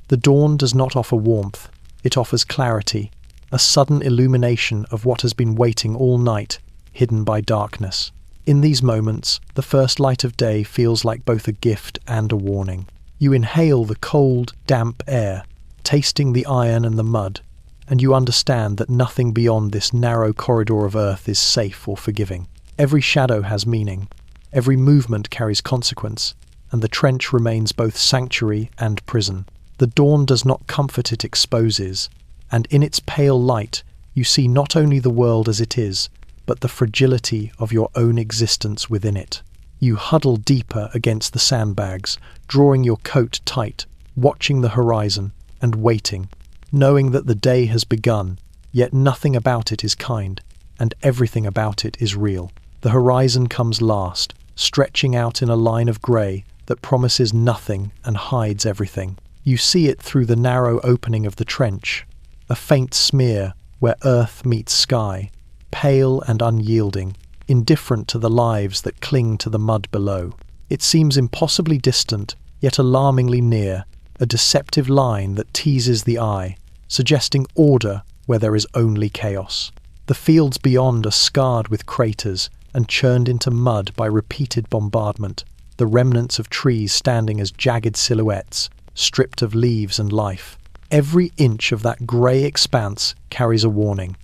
The dawn does not offer warmth, it offers clarity, a sudden illumination of what has been waiting all night, hidden by darkness. In these moments, the first light of day feels like both a gift and a warning. You inhale the cold, damp air, tasting the iron and the mud, and you understand that nothing beyond this narrow corridor of earth is safe or forgiving. Every shadow has meaning, every movement carries consequence, and the trench remains both sanctuary and prison. The dawn does not comfort, it exposes, and in its pale light you see not only the world as it is, but the fragility of your own existence within it. You huddle deeper against the sandbags, drawing your coat tight, watching the horizon, and waiting, knowing that the day has begun, yet nothing about it is kind, and everything about it is real. The horizon comes last, stretching out in a line of grey that promises nothing and hides everything. You see it through the narrow opening of the trench, a faint smear where earth meets sky, pale and unyielding, indifferent to the lives that cling to the mud below. It seems impossibly distant, yet alarmingly near, a deceptive line that teases the eye, suggesting order where there is only chaos. The fields beyond are scarred with craters and churned into mud by repeated bombardment, the remnants of trees standing as jagged silhouettes, stripped of leaves and life. Every inch of that grey expanse carries a warning.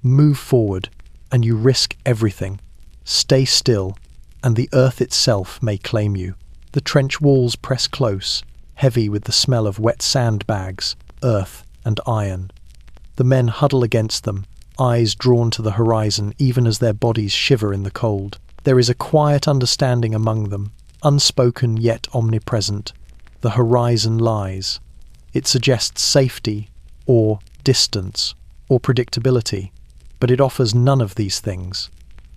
Move forward, and you risk everything. Stay still, and the earth itself may claim you. The trench walls press close, heavy with the smell of wet sandbags, earth, and iron. The men huddle against them, eyes drawn to the horizon even as their bodies shiver in the cold. There is a quiet understanding among them, unspoken yet omnipresent. The horizon lies. It suggests safety, or distance, or predictability, but it offers none of these things.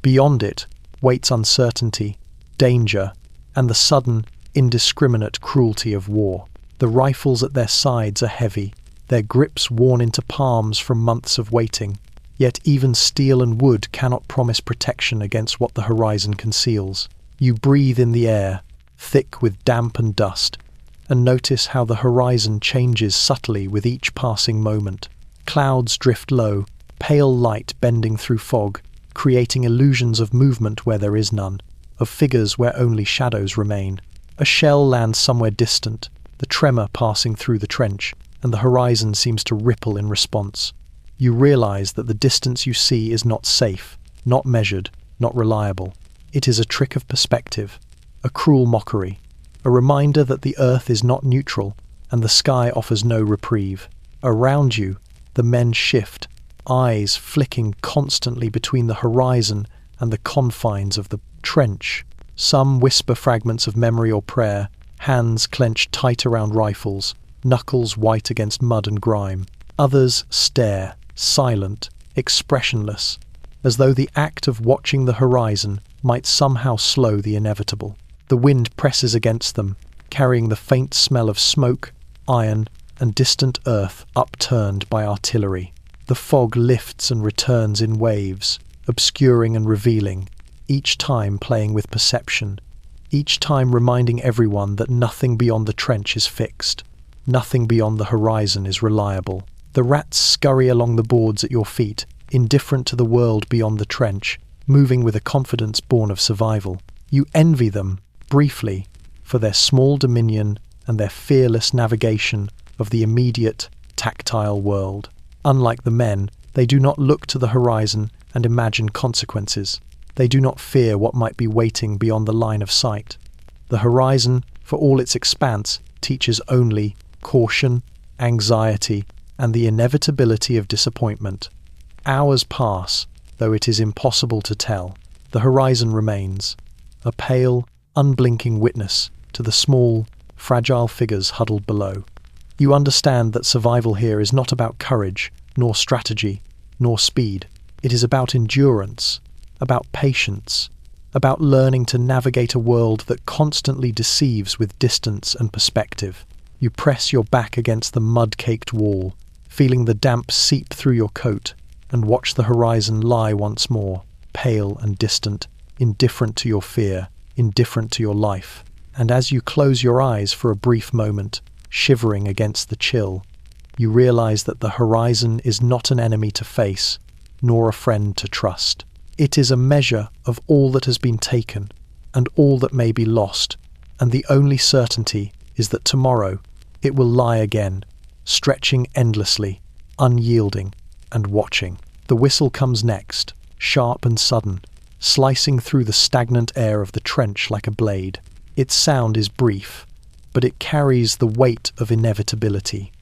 Beyond it waits uncertainty, danger, and the sudden, indiscriminate cruelty of war. The rifles at their sides are heavy, their grips worn into palms from months of waiting. Yet even steel and wood cannot promise protection against what the horizon conceals. You breathe in the air, thick with damp and dust, and notice how the horizon changes subtly with each passing moment. Clouds drift low, pale light bending through fog, creating illusions of movement where there is none, of figures where only shadows remain. A shell lands somewhere distant, the tremor passing through the trench, and the horizon seems to ripple in response. You realize that the distance you see is not safe, not measured, not reliable. It is a trick of perspective, a cruel mockery, a reminder that the earth is not neutral and the sky offers no reprieve. Around you, the men shift, eyes flicking constantly between the horizon and the confines of the trench. Some whisper fragments of memory or prayer, hands clenched tight around rifles, knuckles white against mud and grime. Others stare, silent, expressionless, as though the act of watching the horizon might somehow slow the inevitable. The wind presses against them, carrying the faint smell of smoke, iron, and distant earth upturned by artillery. The fog lifts and returns in waves, obscuring and revealing, each time playing with perception, each time reminding everyone that nothing beyond the trench is fixed, nothing beyond the horizon is reliable. The rats scurry along the boards at your feet, indifferent to the world beyond the trench, moving with a confidence born of survival. You envy them, briefly, for their small dominion and their fearless navigation of the immediate, tactile world. Unlike the men, they do not look to the horizon and imagine consequences. They do not fear what might be waiting beyond the line of sight. The horizon, for all its expanse, teaches only caution, anxiety, and the inevitability of disappointment. Hours pass, though it is impossible to tell. The horizon remains, a pale, unblinking witness to the small, fragile figures huddled below. You understand that survival here is not about courage, nor strategy, nor speed. It is about endurance, about patience, about learning to navigate a world that constantly deceives with distance and perspective. You press your back against the mud-caked wall, feeling the damp seep through your coat, and watch the horizon lie once more, pale and distant, indifferent to your fear, indifferent to your life. And as you close your eyes for a brief moment, shivering against the chill, you realize that the horizon is not an enemy to face, nor a friend to trust. It is a measure of all that has been taken, and all that may be lost, and the only certainty is that tomorrow it will lie again, stretching endlessly, unyielding, and watching. The whistle comes next, sharp and sudden, slicing through the stagnant air of the trench like a blade. Its sound is brief, but it carries the weight of inevitability,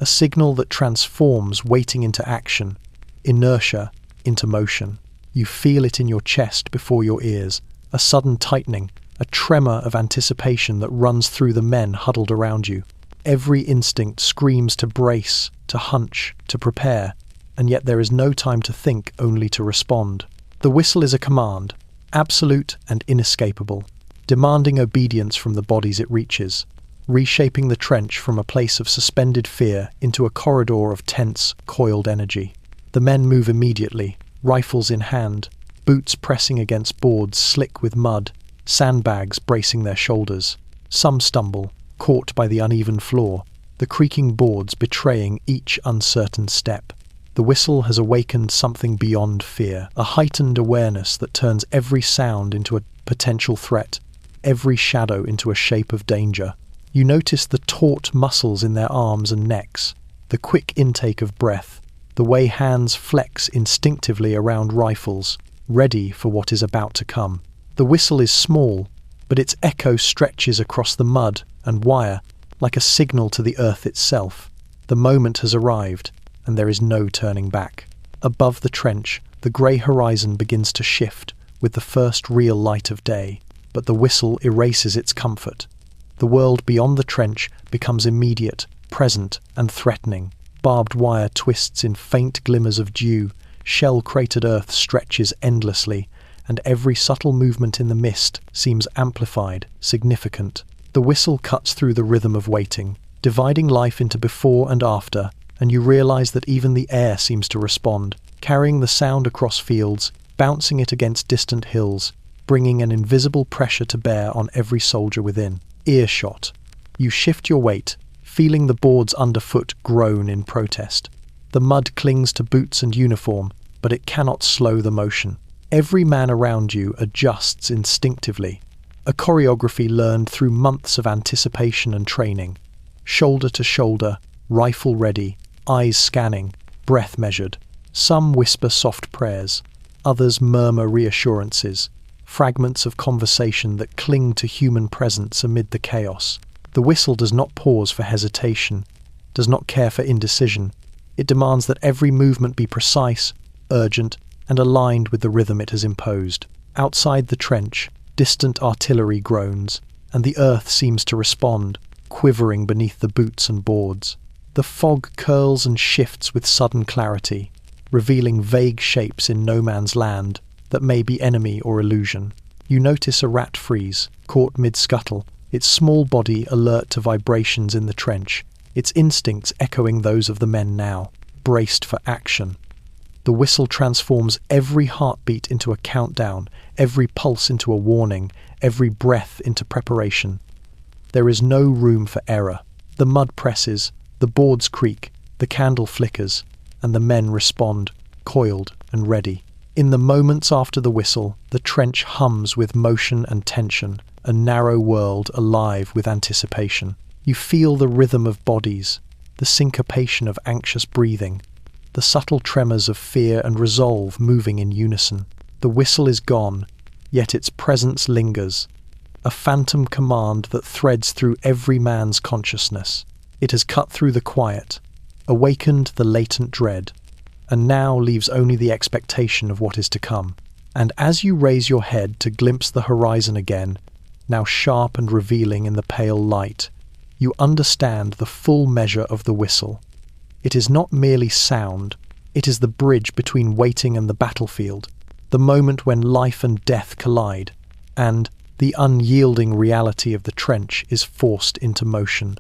a signal that transforms waiting into action, inertia into motion. You feel it in your chest before your ears, a sudden tightening, a tremor of anticipation that runs through the men huddled around you. Every instinct screams to brace, to hunch, to prepare, and yet there is no time to think, only to respond. The whistle is a command, absolute and inescapable, demanding obedience from the bodies it reaches, reshaping the trench from a place of suspended fear into a corridor of tense, coiled energy. The men move immediately, rifles in hand, boots pressing against boards slick with mud, sandbags bracing their shoulders. Some stumble, caught by the uneven floor, the creaking boards betraying each uncertain step. The whistle has awakened something beyond fear, a heightened awareness that turns every sound into a potential threat, every shadow into a shape of danger. You notice the taut muscles in their arms and necks, the quick intake of breath, the way hands flex instinctively around rifles, ready for what is about to come. The whistle is small, but its echo stretches across the mud and wire like a signal to the earth itself. The moment has arrived, and there is no turning back. Above the trench, the grey horizon begins to shift with the first real light of day, but the whistle erases its comfort. The world beyond the trench becomes immediate, present, and threatening. Barbed wire twists in faint glimmers of dew, shell-cratered earth stretches endlessly, and every subtle movement in the mist seems amplified, significant. The whistle cuts through the rhythm of waiting, dividing life into before and after, and you realize that even the air seems to respond, carrying the sound across fields, bouncing it against distant hills, bringing an invisible pressure to bear on every soldier within. Earshot. You shift your weight, feeling the boards underfoot groan in protest. The mud clings to boots and uniform, but it cannot slow the motion. Every man around you adjusts instinctively, a choreography learned through months of anticipation and training. Shoulder to shoulder, rifle ready, eyes scanning, breath measured. Some whisper soft prayers, others murmur reassurances, fragments of conversation that cling to human presence amid the chaos. The whistle does not pause for hesitation, does not care for indecision. It demands that every movement be precise, urgent, and aligned with the rhythm it has imposed. Outside the trench, distant artillery groans, and the earth seems to respond, quivering beneath the boots and boards. The fog curls and shifts with sudden clarity, revealing vague shapes in no man's land that may be enemy or illusion. You notice a rat freeze, caught mid-scuttle, its small body alert to vibrations in the trench, its instincts echoing those of the men now, braced for action. The whistle transforms every heartbeat into a countdown, every pulse into a warning, every breath into preparation. There is no room for error. The mud presses, the boards creak, the candle flickers, and the men respond, coiled and ready. In the moments after the whistle, the trench hums with motion and tension, a narrow world alive with anticipation. You feel the rhythm of bodies, the syncopation of anxious breathing, the subtle tremors of fear and resolve moving in unison. The whistle is gone, yet its presence lingers, a phantom command that threads through every man's consciousness. It has cut through the quiet, awakened the latent dread, and now leaves only the expectation of what is to come. And as you raise your head to glimpse the horizon again, now sharp and revealing in the pale light, you understand the full measure of the whistle. It is not merely sound, it is the bridge between waiting and the battlefield, the moment when life and death collide, and the unyielding reality of the trench is forced into motion.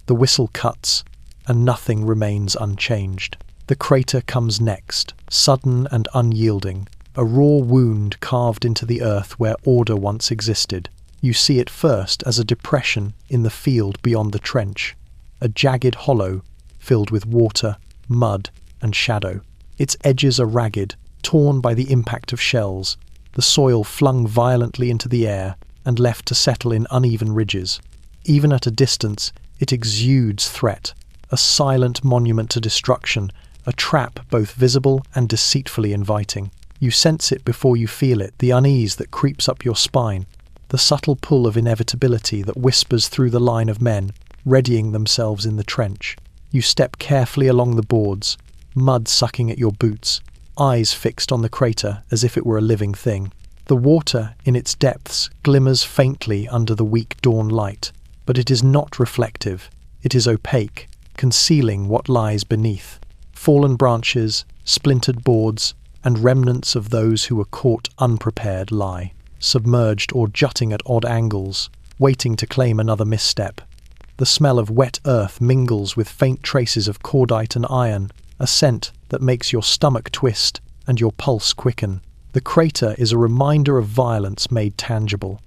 The whistle cuts, and nothing remains unchanged. The crater comes next, sudden and unyielding, a raw wound carved into the earth where order once existed. You see it first as a depression in the field beyond the trench, a jagged hollow filled with water, mud, and shadow. Its edges are ragged, torn by the impact of shells, the soil flung violently into the air and left to settle in uneven ridges. Even at a distance, it exudes threat, a silent monument to destruction, a trap both visible and deceitfully inviting. You sense it before you feel it, the unease that creeps up your spine, the subtle pull of inevitability that whispers through the line of men, readying themselves in the trench. You step carefully along the boards, mud sucking at your boots, eyes fixed on the crater as if it were a living thing. The water in its depths glimmers faintly under the weak dawn light, but it is not reflective. It is opaque, concealing what lies beneath. Fallen branches, splintered boards, and remnants of those who were caught unprepared lie, submerged or jutting at odd angles, waiting to claim another misstep. The smell of wet earth mingles with faint traces of cordite and iron, a scent that makes your stomach twist and your pulse quicken. The crater is a reminder of violence made tangible,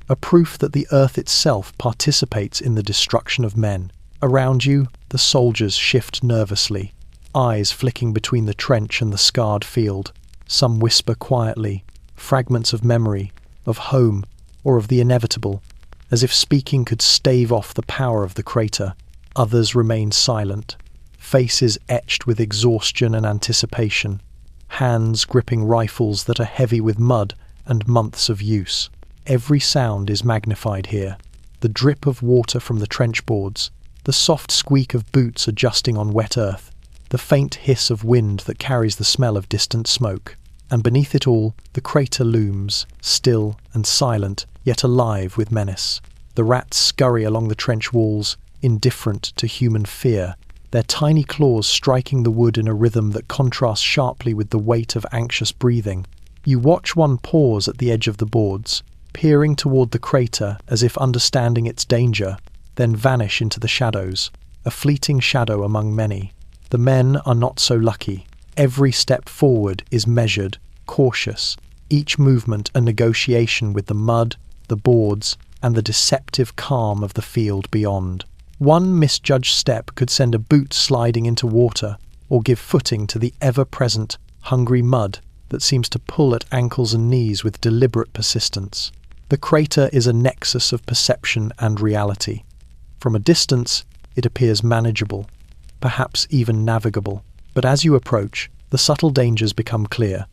a proof that the earth itself participates in the destruction of men. Around you, the soldiers shift nervously, eyes flicking between the trench and the scarred field. Some whisper quietly, fragments of memory, of home, or of the inevitable, as if speaking could stave off the power of the crater. Others remain silent, faces etched with exhaustion and anticipation, hands gripping rifles that are heavy with mud and months of use. Every sound is magnified here. The drip of water from the trench boards, the soft squeak of boots adjusting on wet earth, the faint hiss of wind that carries the smell of distant smoke. And beneath it all, the crater looms, still and silent, yet alive with menace. The rats scurry along the trench walls, indifferent to human fear, their tiny claws striking the wood in a rhythm that contrasts sharply with the weight of anxious breathing. You watch one pause at the edge of the boards, peering toward the crater as if understanding its danger, then vanish into the shadows, a fleeting shadow among many. The men are not so lucky. Every step forward is measured, cautious, each movement a negotiation with the mud, the boards, and the deceptive calm of the field beyond. One misjudged step could send a boot sliding into water or give footing to the ever-present, hungry mud that seems to pull at ankles and knees with deliberate persistence. The crater is a nexus of perception and reality. From a distance, it appears manageable, perhaps even navigable. But as you approach, the subtle dangers become clear.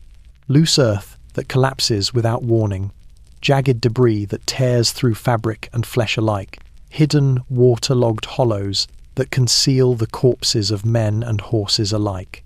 Loose earth that collapses without warning, jagged debris that tears through fabric and flesh alike, hidden waterlogged hollows that conceal the corpses of men and horses alike.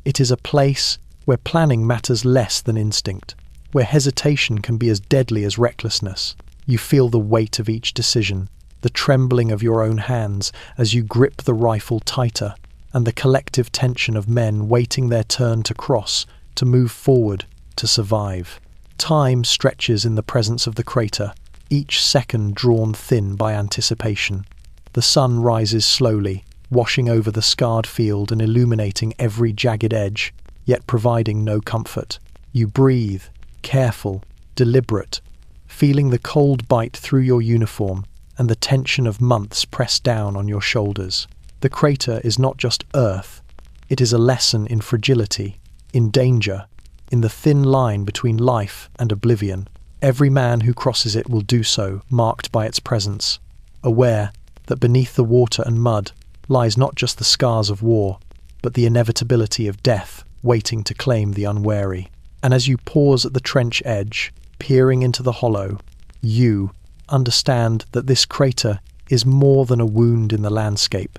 It is a place where planning matters less than instinct, where hesitation can be as deadly as recklessness. You feel the weight of each decision, the trembling of your own hands as you grip the rifle tighter, and the collective tension of men waiting their turn to cross, to move forward, to survive. Time stretches in the presence of the crater, each second drawn thin by anticipation. The sun rises slowly, washing over the scarred field and illuminating every jagged edge, yet providing no comfort. You breathe, careful, deliberate, feeling the cold bite through your uniform and the tension of months press down on your shoulders. The crater is not just earth, it is a lesson in fragility, in danger, in the thin line between life and oblivion. Every man who crosses it will do so, marked by its presence, aware that beneath the water and mud lies not just the scars of war, but the inevitability of death waiting to claim the unwary. And as you pause at the trench edge, peering into the hollow, you understand that this crater is more than a wound in the landscape.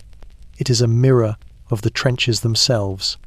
It is a mirror of the trenches themselves,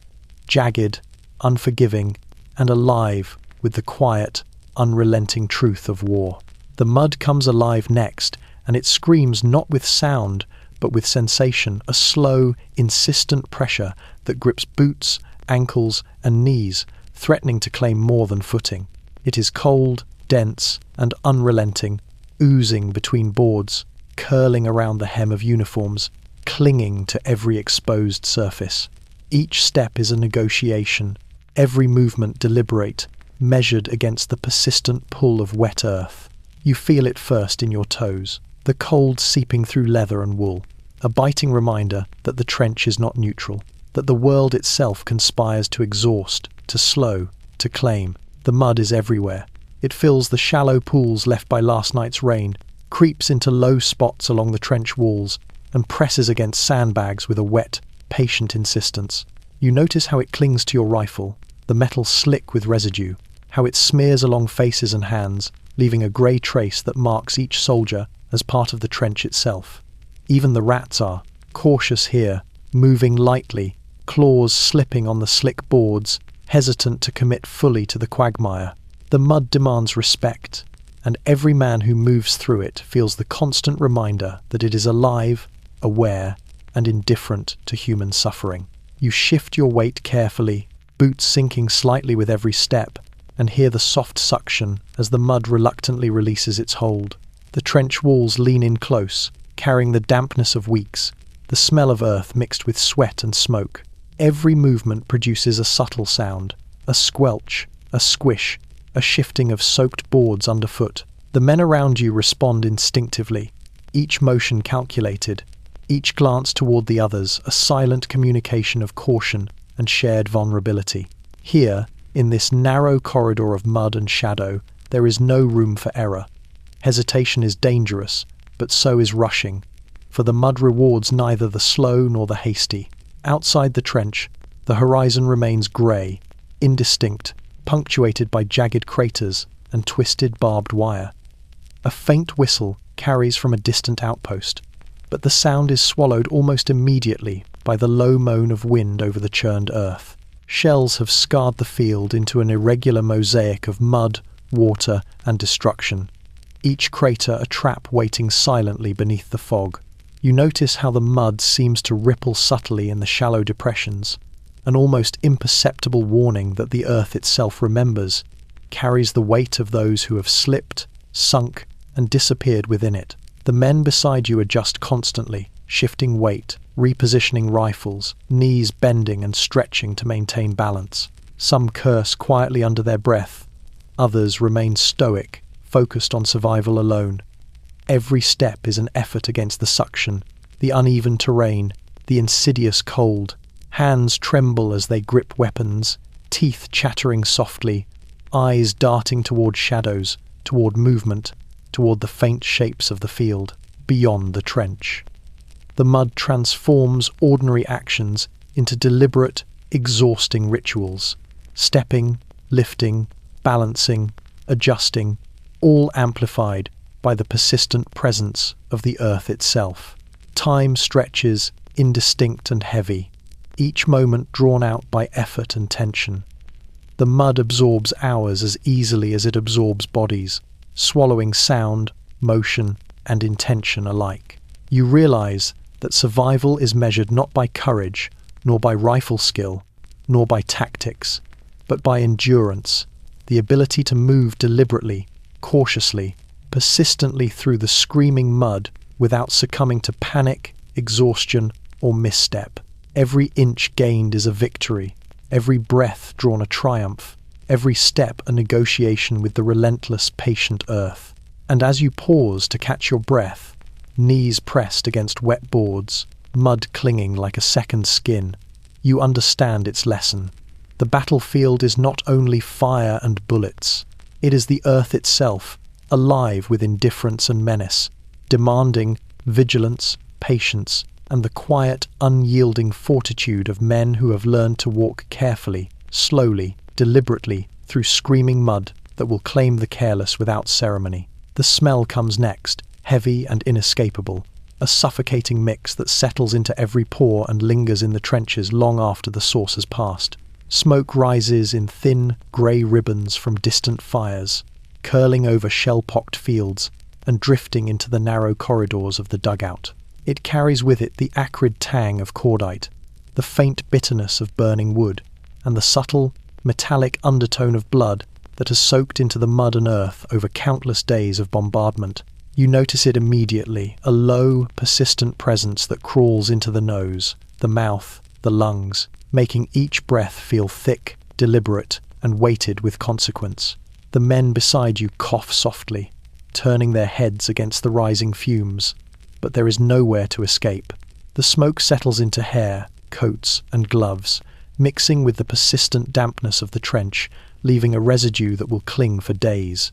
jagged, unforgiving, and alive with the quiet, unrelenting truth of war. The mud comes alive next, and it screams not with sound, but with sensation, a slow, insistent pressure that grips boots, ankles, and knees, threatening to claim more than footing. It is cold, dense and unrelenting, oozing between boards, curling around the hem of uniforms, clinging to every exposed surface. Each step is a negotiation, every movement deliberate, measured against the persistent pull of wet earth. You feel it first in your toes, the cold seeping through leather and wool, a biting reminder that the trench is not neutral, that the world itself conspires to exhaust, to slow, to claim. The mud is everywhere. It fills the shallow pools left by last night's rain, creeps into low spots along the trench walls, and presses against sandbags with a wet, patient insistence. You notice how it clings to your rifle, the metal slick with residue, how it smears along faces and hands, leaving a grey trace that marks each soldier as part of the trench itself. Even the rats are, cautious here, moving lightly, claws slipping on the slick boards, hesitant to commit fully to the quagmire. The mud demands respect, and every man who moves through it feels the constant reminder that it is alive, aware, and indifferent to human suffering. You shift your weight carefully, boots sinking slightly with every step, and hear the soft suction as the mud reluctantly releases its hold. The trench walls lean in close, carrying the dampness of weeks, the smell of earth mixed with sweat and smoke. Every movement produces a subtle sound, a squelch, a squish, a shifting of soaked boards underfoot. The men around you respond instinctively, each motion calculated, each glance toward the others a silent communication of caution and shared vulnerability. Here, in this narrow corridor of mud and shadow, there is no room for error. Hesitation is dangerous, but so is rushing, for the mud rewards neither the slow nor the hasty. Outside the trench, the horizon remains grey, indistinct, punctuated by jagged craters and twisted barbed wire. A faint whistle carries from a distant outpost, but the sound is swallowed almost immediately by the low moan of wind over the churned earth. Shells have scarred the field into an irregular mosaic of mud, water, and destruction, each crater a trap waiting silently beneath the fog. You notice how the mud seems to ripple subtly in the shallow depressions, an almost imperceptible warning that the earth itself remembers, carries the weight of those who have slipped, sunk, and disappeared within it. The men beside you adjust constantly, shifting weight, repositioning rifles, knees bending and stretching to maintain balance. Some curse quietly under their breath, others remain stoic, focused on survival alone. Every step is an effort against the suction, the uneven terrain, the insidious cold. Hands tremble as they grip weapons, teeth chattering softly, eyes darting toward shadows, toward movement, toward the faint shapes of the field, beyond the trench. The mud transforms ordinary actions into deliberate, exhausting rituals, stepping, lifting, balancing, adjusting, all amplified by the persistent presence of the earth itself. Time stretches, indistinct and heavy, each moment drawn out by effort and tension. The mud absorbs hours as easily as it absorbs bodies, swallowing sound, motion, and intention alike. You realize that survival is measured not by courage, nor by rifle skill, nor by tactics, but by endurance, the ability to move deliberately, cautiously, persistently through the screaming mud without succumbing to panic, exhaustion, or misstep. Every inch gained is a victory, every breath drawn a triumph, every step a negotiation with the relentless, patient earth. And as you pause to catch your breath, knees pressed against wet boards, mud clinging like a second skin, you understand its lesson. The battlefield is not only fire and bullets, it is the earth itself, alive with indifference and menace, demanding vigilance, patience, and the quiet, unyielding fortitude of men who have learned to walk carefully, slowly, deliberately through screaming mud that will claim the careless without ceremony. The smell comes next, heavy and inescapable, a suffocating mix that settles into every pore and lingers in the trenches long after the source has passed. Smoke rises in thin, grey ribbons from distant fires, curling over shell-pocked fields and drifting into the narrow corridors of the dugout. It carries with it the acrid tang of cordite, the faint bitterness of burning wood, and the subtle, metallic undertone of blood that has soaked into the mud and earth over countless days of bombardment. You notice it immediately, a low, persistent presence that crawls into the nose, the mouth, the lungs, making each breath feel thick, deliberate, and weighted with consequence. The men beside you cough softly, turning their heads against the rising fumes, but there is nowhere to escape. The smoke settles into hair, coats, and gloves, mixing with the persistent dampness of the trench, leaving a residue that will cling for days.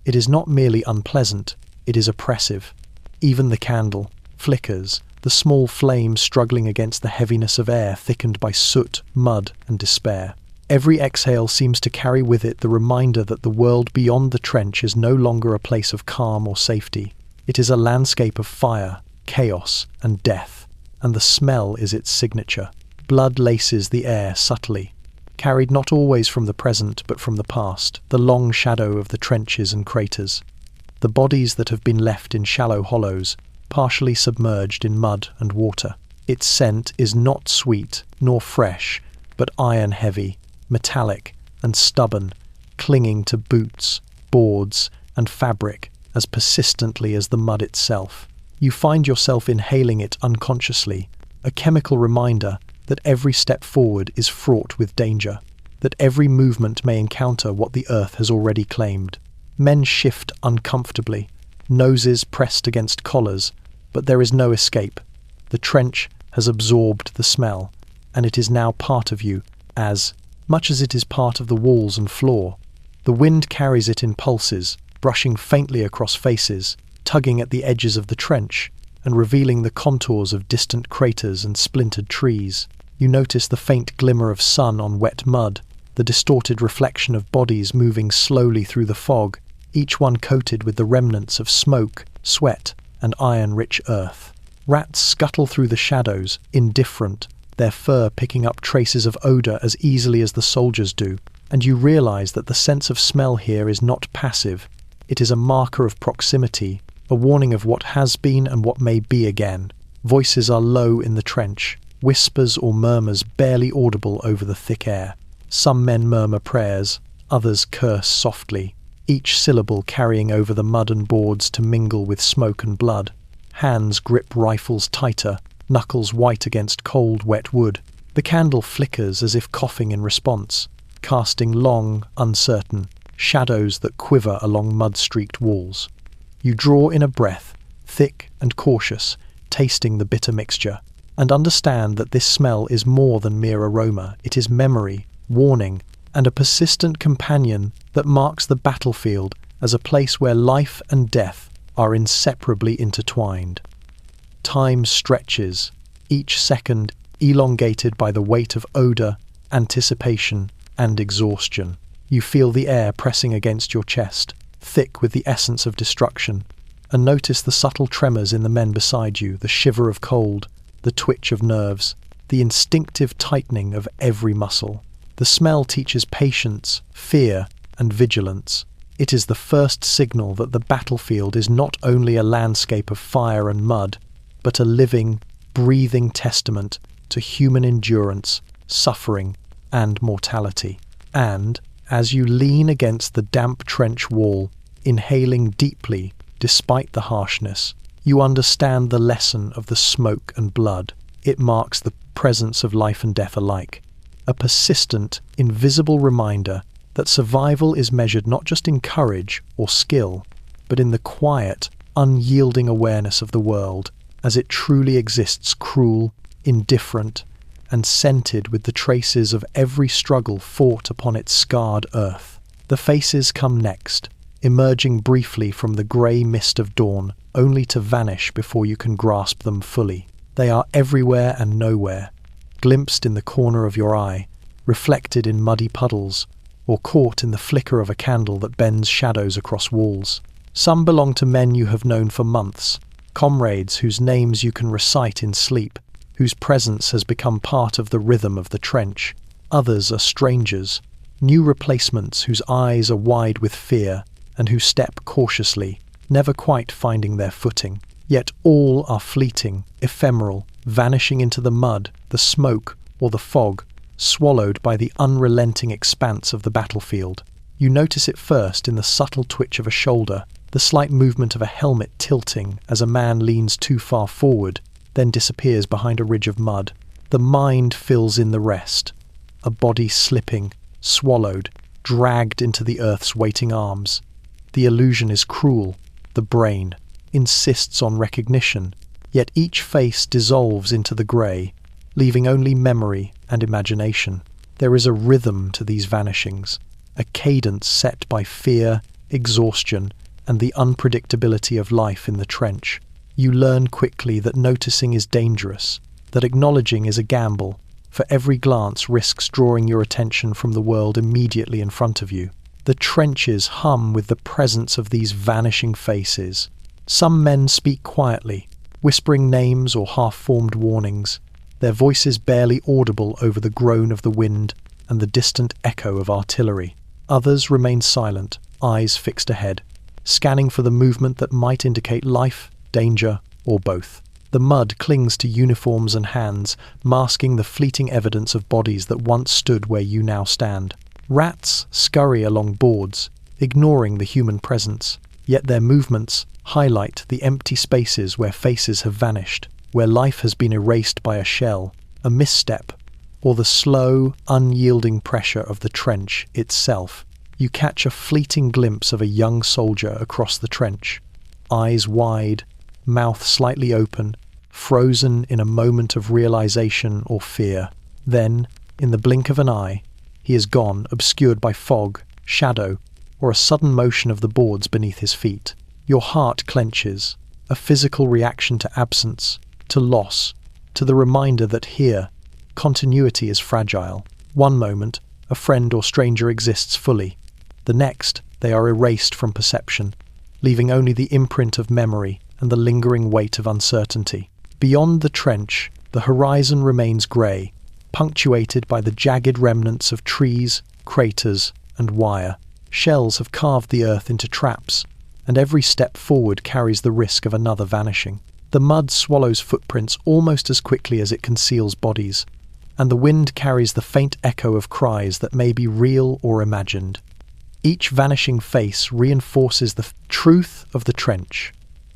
It is not merely unpleasant, it is oppressive. Even the candle flickers, the small flame struggling against the heaviness of air thickened by soot, mud, and despair. Every exhale seems to carry with it the reminder that the world beyond the trench is no longer a place of calm or safety. It is a landscape of fire, chaos, and death, and the smell is its signature. Blood laces the air subtly, carried not always from the present but from the past, the long shadow of the trenches and craters. The bodies that have been left in shallow hollows, partially submerged in mud and water. Its scent is not sweet nor fresh, but iron-heavy, metallic, and stubborn, clinging to boots, boards, and fabric as persistently as the mud itself. You find yourself inhaling it unconsciously, a chemical reminder that every step forward is fraught with danger, that every movement may encounter what the earth has already claimed. Men shift uncomfortably, noses pressed against collars, but there is no escape. The trench has absorbed the smell, and it is now part of you, as much as it is part of the walls and floor. The wind carries it in pulses, brushing faintly across faces, tugging at the edges of the trench, and revealing the contours of distant craters and splintered trees. You notice the faint glimmer of sun on wet mud, the distorted reflection of bodies moving slowly through the fog, each one coated with the remnants of smoke, sweat, and iron-rich earth. Rats scuttle through the shadows, indifferent, their fur picking up traces of odor as easily as the soldiers do, and you realize that the sense of smell here is not passive. It is a marker of proximity, a warning of what has been and what may be again. Voices are low in the trench, whispers or murmurs barely audible over the thick air. Some men murmur prayers, others curse softly, each syllable carrying over the mud and boards to mingle with smoke and blood. Hands grip rifles tighter, knuckles white against cold, wet wood. The candle flickers as if coughing in response, casting long, uncertain shadows that quiver along mud-streaked walls. You draw in a breath, thick and cautious, tasting the bitter mixture, and understand that this smell is more than mere aroma. It is memory, warning, and a persistent companion that marks the battlefield as a place where life and death are inseparably intertwined. Time stretches, each second elongated by the weight of odor, anticipation, and exhaustion. You feel the air pressing against your chest, thick with the essence of destruction, and notice the subtle tremors in the men beside you, the shiver of cold, the twitch of nerves, the instinctive tightening of every muscle. The smell teaches patience, fear, and vigilance. It is the first signal that the battlefield is not only a landscape of fire and mud, but a living, breathing testament to human endurance, suffering, and mortality. And, as you lean against the damp trench wall, inhaling deeply despite the harshness, you understand the lesson of the smoke and blood. It marks the presence of life and death alike, a persistent, invisible reminder that survival is measured not just in courage or skill, but in the quiet, unyielding awareness of the world as it truly exists, cruel, indifferent, and scented with the traces of every struggle fought upon its scarred earth. The faces come next, emerging briefly from the grey mist of dawn, only to vanish before you can grasp them fully. They are everywhere and nowhere, glimpsed in the corner of your eye, reflected in muddy puddles, or caught in the flicker of a candle that bends shadows across walls. Some belong to men you have known for months, comrades whose names you can recite in sleep, whose presence has become part of the rhythm of the trench. Others are strangers, new replacements whose eyes are wide with fear and who step cautiously, never quite finding their footing. Yet all are fleeting, ephemeral, vanishing into the mud, the smoke, or the fog, swallowed by the unrelenting expanse of the battlefield. You notice it first in the subtle twitch of a shoulder, the slight movement of a helmet tilting as a man leans too far forward, then disappears behind a ridge of mud. The mind fills in the rest. A body slipping, swallowed, dragged into the earth's waiting arms. The illusion is cruel. The brain insists on recognition, yet each face dissolves into the grey, leaving only memory and imagination. There is a rhythm to these vanishings, a cadence set by fear, exhaustion, and the unpredictability of life in the trench. You learn quickly that noticing is dangerous, that acknowledging is a gamble, for every glance risks drawing your attention from the world immediately in front of you. The trenches hum with the presence of these vanishing faces. Some men speak quietly, whispering names or half-formed warnings, their voices barely audible over the groan of the wind and the distant echo of artillery. Others remain silent, eyes fixed ahead, scanning for the movement that might indicate life, danger, or both. The mud clings to uniforms and hands, masking the fleeting evidence of bodies that once stood where you now stand. Rats scurry along boards, ignoring the human presence, yet their movements highlight the empty spaces where faces have vanished, where life has been erased by a shell, a misstep, or the slow, unyielding pressure of the trench itself. You catch a fleeting glimpse of a young soldier across the trench, eyes wide, mouth slightly open, frozen in a moment of realization or fear. Then, in the blink of an eye, he is gone, obscured by fog, shadow, or a sudden motion of the boards beneath his feet. Your heart clenches, a physical reaction to absence, to loss, to the reminder that here, continuity is fragile. One moment, a friend or stranger exists fully. The next, they are erased from perception, leaving only the imprint of memory and the lingering weight of uncertainty. Beyond the trench, the horizon remains grey, punctuated by the jagged remnants of trees, craters, and wire. Shells have carved the earth into traps, and every step forward carries the risk of another vanishing. The mud swallows footprints almost as quickly as it conceals bodies, and the wind carries the faint echo of cries that may be real or imagined. Each vanishing face reinforces the truth of the trench.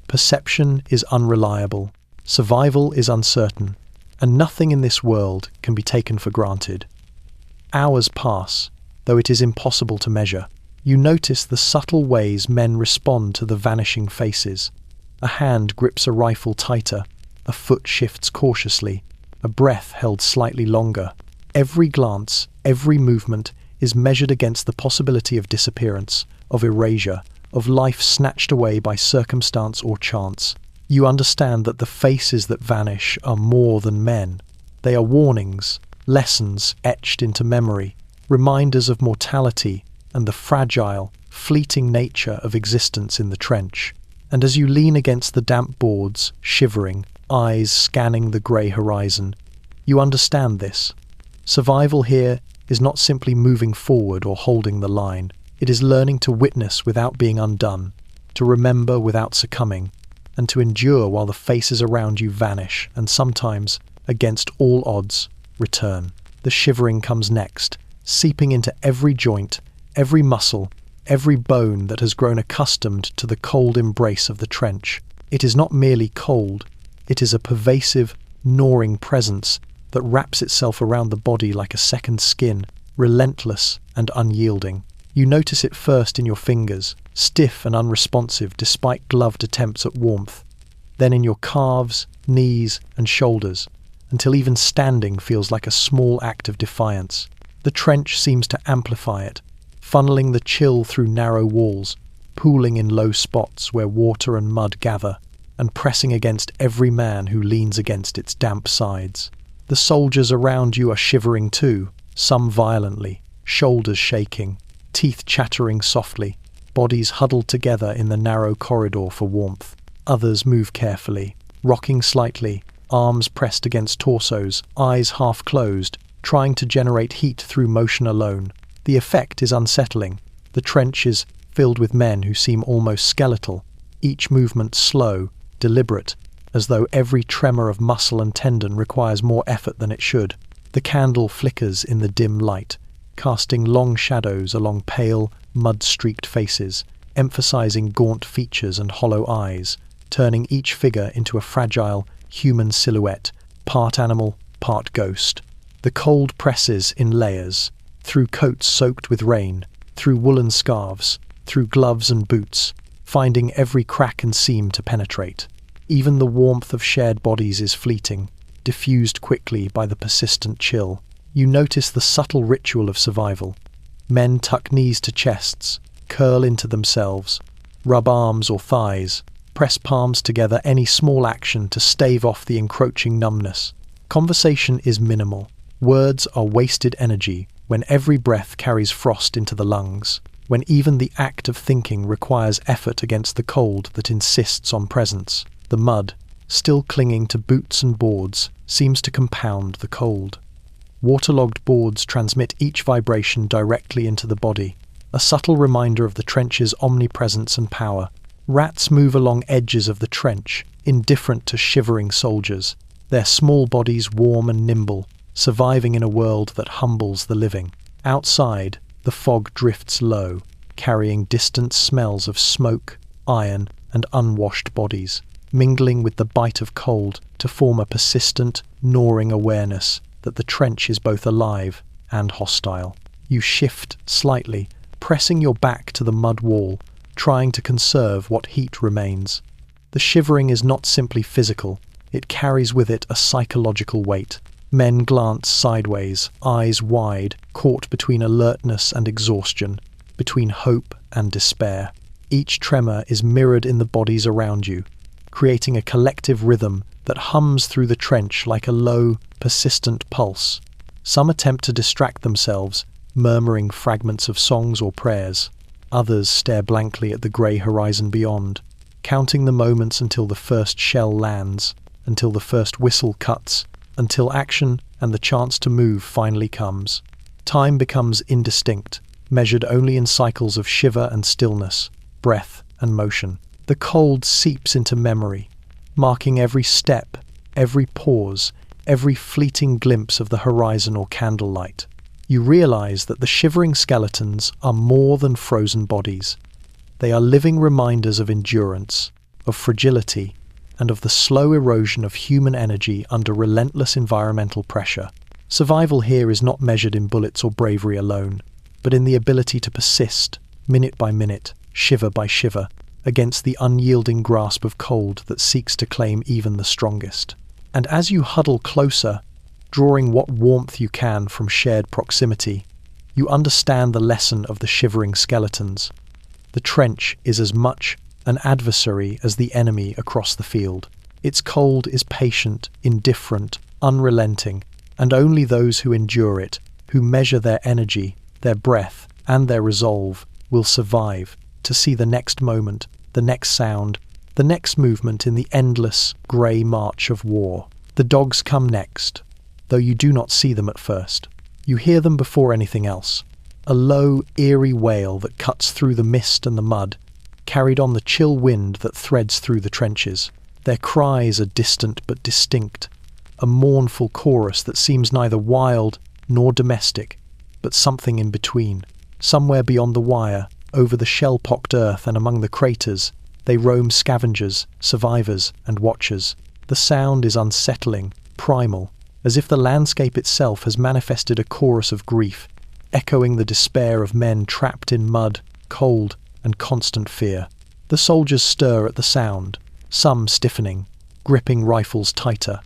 Perception is unreliable, survival is uncertain, and nothing in this world can be taken for granted. Hours pass, though it is impossible to measure. You notice the subtle ways men respond to the vanishing faces. A hand grips a rifle tighter, a foot shifts cautiously, a breath held slightly longer. Every glance, every movement is measured against the possibility of disappearance, of erasure, of life snatched away by circumstance or chance. You understand that the faces that vanish are more than men. They are warnings, lessons etched into memory, reminders of mortality and the fragile, fleeting nature of existence in the trench. And as you lean against the damp boards, shivering, eyes scanning the grey horizon, you understand this. Survival here is not simply moving forward or holding the line. It is learning to witness without being undone, to remember without succumbing, and to endure while the faces around you vanish and sometimes, against all odds, return. The shivering comes next, seeping into every joint, every muscle, every bone that has grown accustomed to the cold embrace of the trench. It is not merely cold, it is a pervasive, gnawing presence that wraps itself around the body like a second skin, relentless and unyielding. You notice it first in your fingers, stiff and unresponsive despite gloved attempts at warmth, then in your calves, knees, and shoulders, until even standing feels like a small act of defiance. The trench seems to amplify it, funneling the chill through narrow walls, pooling in low spots where water and mud gather, and pressing against every man who leans against its damp sides. The soldiers around you are shivering too, some violently, shoulders shaking, teeth chattering softly, bodies huddled together in the narrow corridor for warmth. Others move carefully, rocking slightly, arms pressed against torsos, eyes half closed, trying to generate heat through motion alone. The effect is unsettling. The trench is filled with men who seem almost skeletal, each movement slow, deliberate, as though every tremor of muscle and tendon requires more effort than it should. The candle flickers in the dim light, casting long shadows along pale, mud-streaked faces, emphasizing gaunt features and hollow eyes, turning each figure into a fragile, human silhouette, part animal, part ghost. The cold presses in layers, through coats soaked with rain, through woolen scarves, through gloves and boots, finding every crack and seam to penetrate. Even the warmth of shared bodies is fleeting, diffused quickly by the persistent chill. You notice the subtle ritual of survival. Men tuck knees to chests, curl into themselves, rub arms or thighs, press palms together, any small action to stave off the encroaching numbness. Conversation is minimal. Words are wasted energy when every breath carries frost into the lungs, when even the act of thinking requires effort against the cold that insists on presence. The mud, still clinging to boots and boards, seems to compound the cold. Waterlogged boards transmit each vibration directly into the body, a subtle reminder of the trench's omnipresence and power. Rats move along edges of the trench, indifferent to shivering soldiers, their small bodies warm and nimble, surviving in a world that humbles the living. Outside, the fog drifts low, carrying distant smells of smoke, iron, and unwashed bodies, mingling with the bite of cold to form a persistent, gnawing awareness that the trench is both alive and hostile. You shift slightly, pressing your back to the mud wall, trying to conserve what heat remains. The shivering is not simply physical, it carries with it a psychological weight. Men glance sideways, eyes wide, caught between alertness and exhaustion, between hope and despair. Each tremor is mirrored in the bodies around you, creating a collective rhythm that hums through the trench like a low, persistent pulse. Some attempt to distract themselves, murmuring fragments of songs or prayers. Others stare blankly at the grey horizon beyond, counting the moments until the first shell lands, until the first whistle cuts, until action and the chance to move finally comes. Time becomes indistinct, measured only in cycles of shiver and stillness, breath and motion. The cold seeps into memory, marking every step, every pause, every fleeting glimpse of the horizon or candlelight. You realize that the shivering skeletons are more than frozen bodies. They are living reminders of endurance, of fragility, and of the slow erosion of human energy under relentless environmental pressure. Survival here is not measured in bullets or bravery alone, but in the ability to persist, minute by minute, shiver by shiver, against the unyielding grasp of cold that seeks to claim even the strongest. And as you huddle closer, drawing what warmth you can from shared proximity, you understand the lesson of the shivering skeletons. The trench is as much an adversary as the enemy across the field. Its cold is patient, indifferent, unrelenting, and only those who endure it, who measure their energy, their breath, and their resolve, will survive to see the next moment, the next sound, the next movement in the endless, grey march of war. The dogs come next, though you do not see them at first. You hear them before anything else. A low, eerie wail that cuts through the mist and the mud, carried on the chill wind that threads through the trenches. Their cries are distant but distinct, a mournful chorus that seems neither wild nor domestic, but something in between. Somewhere beyond the wire, over the shell-pocked earth and among the craters, they roam scavengers, survivors, and watchers. The sound is unsettling, primal, as if the landscape itself has manifested a chorus of grief, echoing the despair of men trapped in mud, cold, and constant fear. The soldiers stir at the sound, some stiffening, gripping rifles tighter,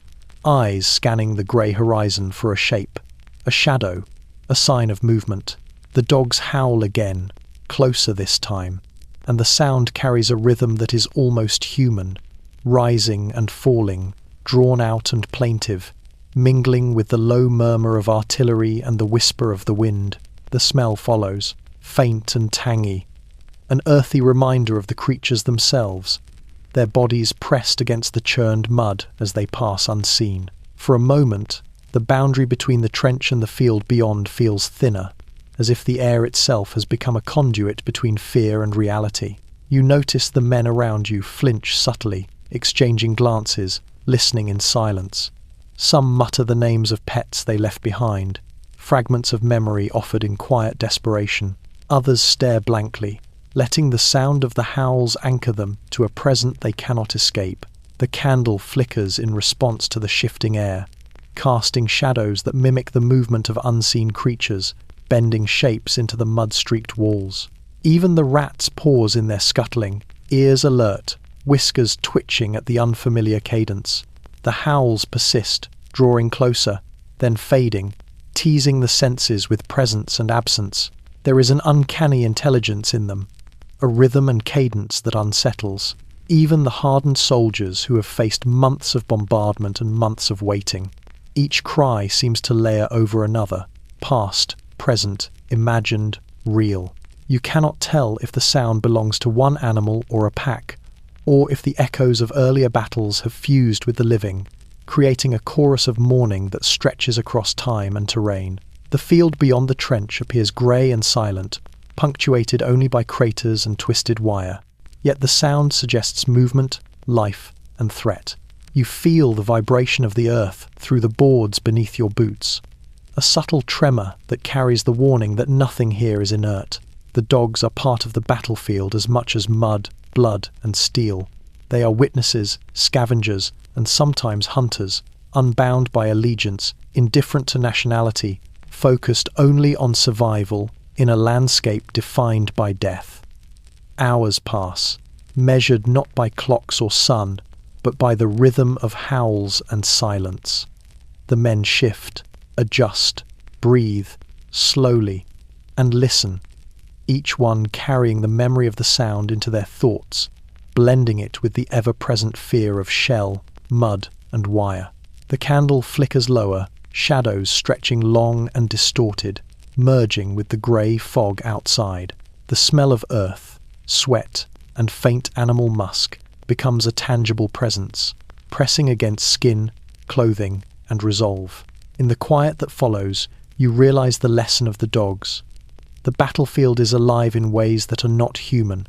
eyes scanning the grey horizon for a shape, a shadow, a sign of movement. The dogs howl again, closer this time, and the sound carries a rhythm that is almost human, rising and falling, drawn out and plaintive, mingling with the low murmur of artillery and the whisper of the wind. The smell follows, faint and tangy, an earthy reminder of the creatures themselves, their bodies pressed against the churned mud as they pass unseen. For a moment, the boundary between the trench and the field beyond feels thinner, as if the air itself has become a conduit between fear and reality. You notice the men around you flinch subtly, exchanging glances, listening in silence. Some mutter the names of pets they left behind, fragments of memory offered in quiet desperation. Others stare blankly, letting the sound of the howls anchor them to a present they cannot escape. The candle flickers in response to the shifting air, casting shadows that mimic the movement of unseen creatures, bending shapes into the mud-streaked walls. Even the rats pause in their scuttling, ears alert, whiskers twitching at the unfamiliar cadence. The howls persist, drawing closer, then fading, teasing the senses with presence and absence. There is an uncanny intelligence in them, a rhythm and cadence that unsettles even the hardened soldiers who have faced months of bombardment and months of waiting. Each cry seems to layer over another, past, present, imagined, real. You cannot tell if the sound belongs to one animal or a pack, or if the echoes of earlier battles have fused with the living, creating a chorus of mourning that stretches across time and terrain. The field beyond the trench appears grey and silent, punctuated only by craters and twisted wire. Yet the sound suggests movement, life, and threat. You feel the vibration of the earth through the boards beneath your boots, a subtle tremor that carries the warning that nothing here is inert. The dogs are part of the battlefield as much as mud, blood, and steel. They are witnesses, scavengers, and sometimes hunters, unbound by allegiance, indifferent to nationality, focused only on survival in a landscape defined by death. Hours pass, measured not by clocks or sun, but by the rhythm of howls and silence. The men shift, adjust, breathe, slowly, and listen, each one carrying the memory of the sound into their thoughts, blending it with the ever-present fear of shell, mud, and wire. The candle flickers lower, shadows stretching long and distorted, merging with the grey fog outside. The smell of earth, sweat, and faint animal musk becomes a tangible presence, pressing against skin, clothing, and resolve. In the quiet that follows, you realize the lesson of the dogs. The battlefield is alive in ways that are not human,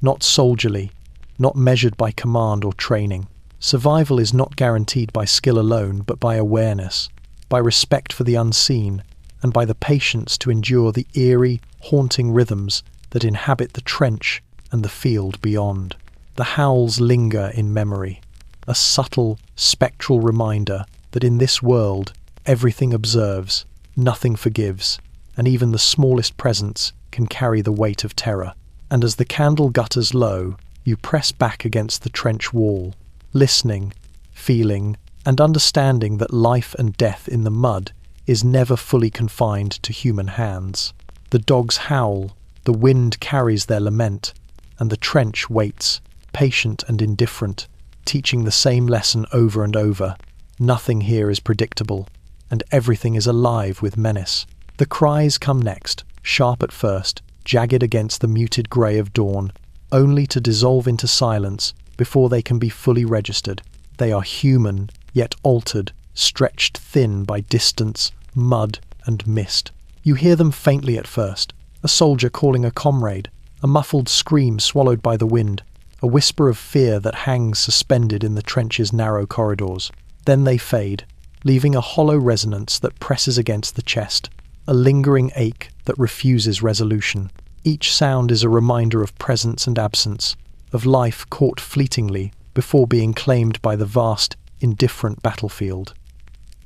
not soldierly, not measured by command or training. Survival is not guaranteed by skill alone, but by awareness, by respect for the unseen, and by the patience to endure the eerie, haunting rhythms that inhabit the trench and the field beyond. The howls linger in memory, a subtle, spectral reminder that in this world everything observes, nothing forgives, and even the smallest presence can carry the weight of terror. And as the candle gutters low, you press back against the trench wall, listening, feeling, and understanding that life and death in the mud is never fully confined to human hands. The dogs howl, the wind carries their lament, and the trench waits, patient and indifferent, teaching the same lesson over and over. Nothing here is predictable, and everything is alive with menace. The cries come next, sharp at first, jagged against the muted grey of dawn, only to dissolve into silence before they can be fully registered. They are human, yet altered, stretched thin by distance, mud, and mist. You hear them faintly at first, a soldier calling a comrade, a muffled scream swallowed by the wind, a whisper of fear that hangs suspended in the trench's narrow corridors. Then they fade, leaving a hollow resonance that presses against the chest, a lingering ache that refuses resolution. Each sound is a reminder of presence and absence, of life caught fleetingly before being claimed by the vast, indifferent battlefield.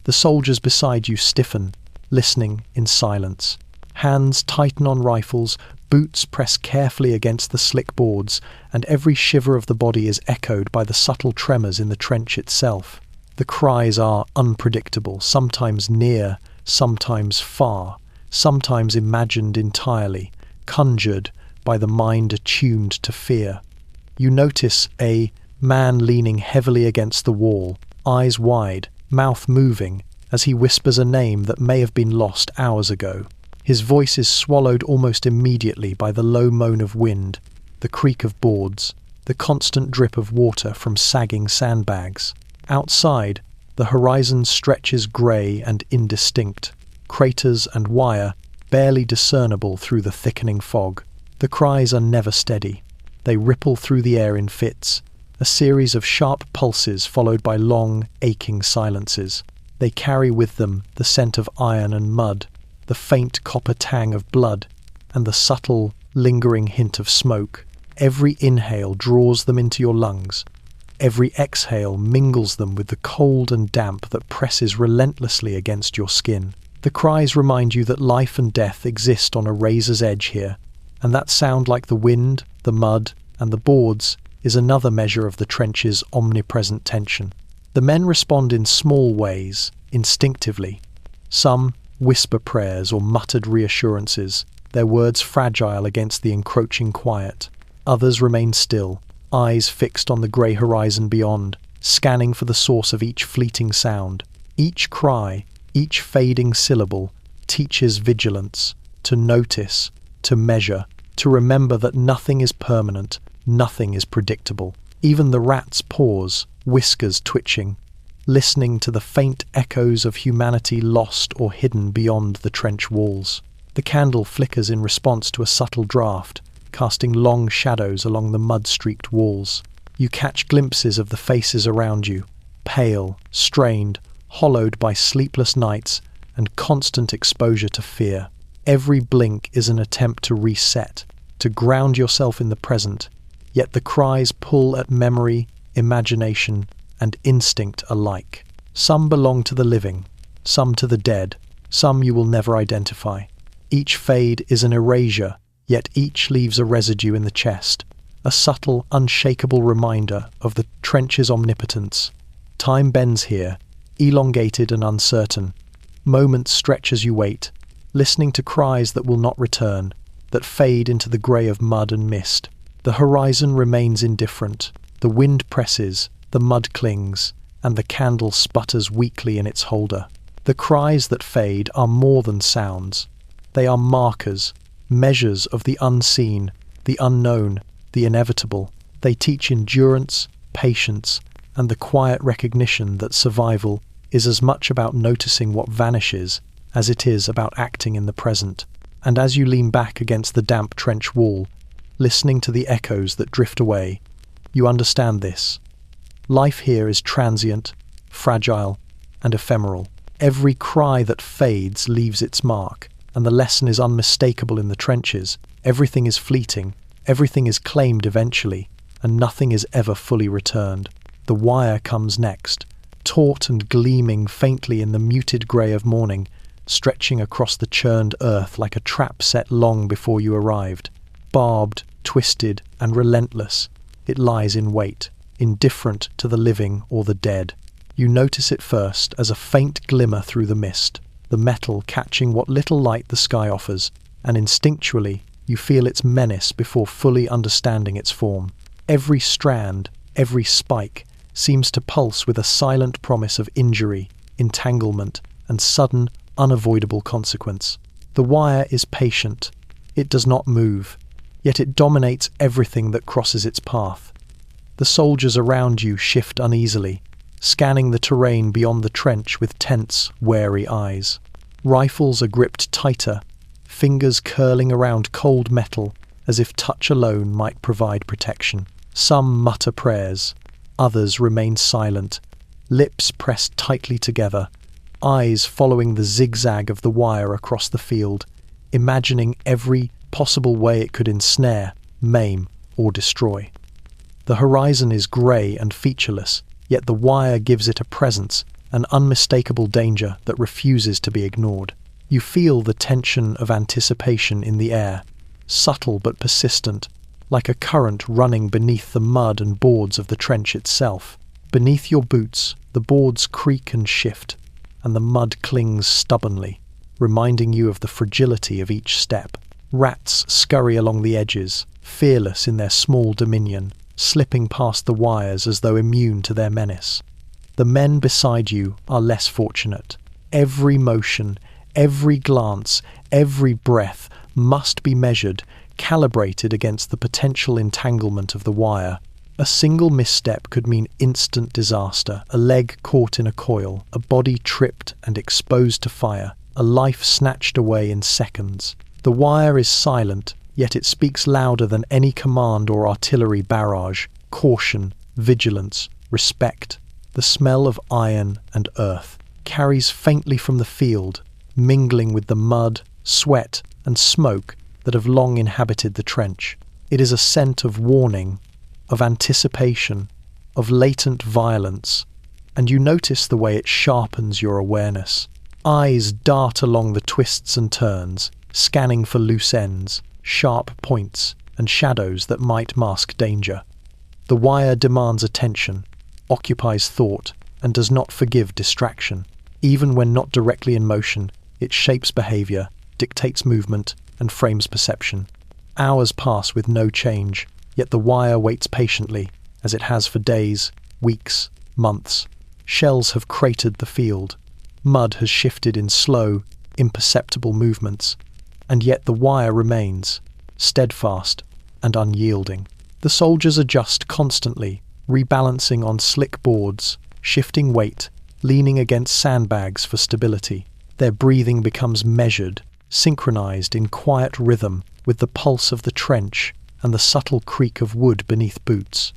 The soldiers beside you stiffen, listening in silence. Hands tighten on rifles, boots press carefully against the slick boards, and every shiver of the body is echoed by the subtle tremors in the trench itself. The cries are unpredictable, sometimes near, sometimes far, sometimes imagined entirely, conjured by the mind attuned to fear. You notice a man leaning heavily against the wall, eyes wide, mouth moving, as he whispers a name that may have been lost hours ago. His voice is swallowed almost immediately by the low moan of wind, the creak of boards, the constant drip of water from sagging sandbags. Outside, the horizon stretches grey and indistinct, craters and wire barely discernible through the thickening fog. The cries are never steady. They ripple through the air in fits, a series of sharp pulses followed by long, aching silences. They carry with them the scent of iron and mud, the faint copper tang of blood, and the subtle, lingering hint of smoke. Every inhale draws them into your lungs. Every exhale mingles them with the cold and damp that presses relentlessly against your skin. The cries remind you that life and death exist on a razor's edge here, and that sound, like the wind, the mud, and the boards, is another measure of the trench's omnipresent tension. The men respond in small ways, instinctively. Some whisper prayers or muttered reassurances, their words fragile against the encroaching quiet. Others remain still, eyes fixed on the grey horizon beyond, scanning for the source of each fleeting sound. Each cry, each fading syllable, teaches vigilance, to notice, to measure, to remember that nothing is permanent, nothing is predictable. Even the rats pause, whiskers twitching, listening to the faint echoes of humanity lost or hidden beyond the trench walls. The candle flickers in response to a subtle draft, casting long shadows along the mud-streaked walls. You catch glimpses of the faces around you, pale, strained, hollowed by sleepless nights and constant exposure to fear. Every blink is an attempt to reset, to ground yourself in the present, yet the cries pull at memory, imagination, and instinct alike. Some belong to the living, some to the dead, some you will never identify. Each fade is an erasure, yet each leaves a residue in the chest, a subtle, unshakable reminder of the trench's omnipotence. Time bends here, elongated and uncertain. Moments stretch as you wait, listening to cries that will not return, that fade into the grey of mud and mist. The horizon remains indifferent. The wind presses, the mud clings, and the candle sputters weakly in its holder. The cries that fade are more than sounds. They are markers, measures of the unseen, the unknown, the inevitable. They teach endurance, patience, and the quiet recognition that survival is as much about noticing what vanishes as it is about acting in the present. And as you lean back against the damp trench wall, listening to the echoes that drift away, you understand this. Life here is transient, fragile, and ephemeral. Every cry that fades leaves its mark, and the lesson is unmistakable in the trenches. Everything is fleeting, everything is claimed eventually, and nothing is ever fully returned. The wire comes next, taut and gleaming faintly in the muted grey of morning, stretching across the churned earth like a trap set long before you arrived. Barbed, twisted, and relentless, it lies in wait, indifferent to the living or the dead. You notice it first as a faint glimmer through the mist, the metal catching what little light the sky offers, and instinctually you feel its menace before fully understanding its form. Every strand, every spike, seems to pulse with a silent promise of injury, entanglement, and sudden, unavoidable consequence. The wire is patient. It does not move, yet it dominates everything that crosses its path. The soldiers around you shift uneasily, scanning the terrain beyond the trench with tense, wary eyes. Rifles are gripped tighter, fingers curling around cold metal as if touch alone might provide protection. Some mutter prayers, others remain silent, lips pressed tightly together, eyes following the zigzag of the wire across the field, imagining every possible way it could ensnare, maim, or destroy. The horizon is grey and featureless, yet the wire gives it a presence, an unmistakable danger that refuses to be ignored. You feel the tension of anticipation in the air, subtle but persistent, like a current running beneath the mud and boards of the trench itself. Beneath your boots, the boards creak and shift, and the mud clings stubbornly, reminding you of the fragility of each step. Rats scurry along the edges, fearless in their small dominion, slipping past the wires as though immune to their menace. The men beside you are less fortunate. Every motion, every glance, every breath must be measured, calibrated against the potential entanglement of the wire. A single misstep could mean instant disaster, a leg caught in a coil, a body tripped and exposed to fire, a life snatched away in seconds. The wire is silent, yet it speaks louder than any command or artillery barrage. Caution, vigilance, respect. The smell of iron and earth carries faintly from the field, mingling with the mud, sweat, and smoke that have long inhabited the trench. It is a scent of warning, of anticipation, of latent violence, and you notice the way it sharpens your awareness. Eyes dart along the twists and turns, scanning for loose ends, sharp points, and shadows that might mask danger. The wire demands attention, occupies thought, and does not forgive distraction. Even when not directly in motion, it shapes behavior, dictates movement, and frames perception. Hours pass with no change, yet the wire waits patiently, as it has for days, weeks, months. Shells have cratered the field. Mud has shifted in slow, imperceptible movements, and yet the wire remains, steadfast and unyielding. The soldiers adjust constantly, rebalancing on slick boards, shifting weight, leaning against sandbags for stability. Their breathing becomes measured, synchronized in quiet rhythm with the pulse of the trench and the subtle creak of wood beneath boots.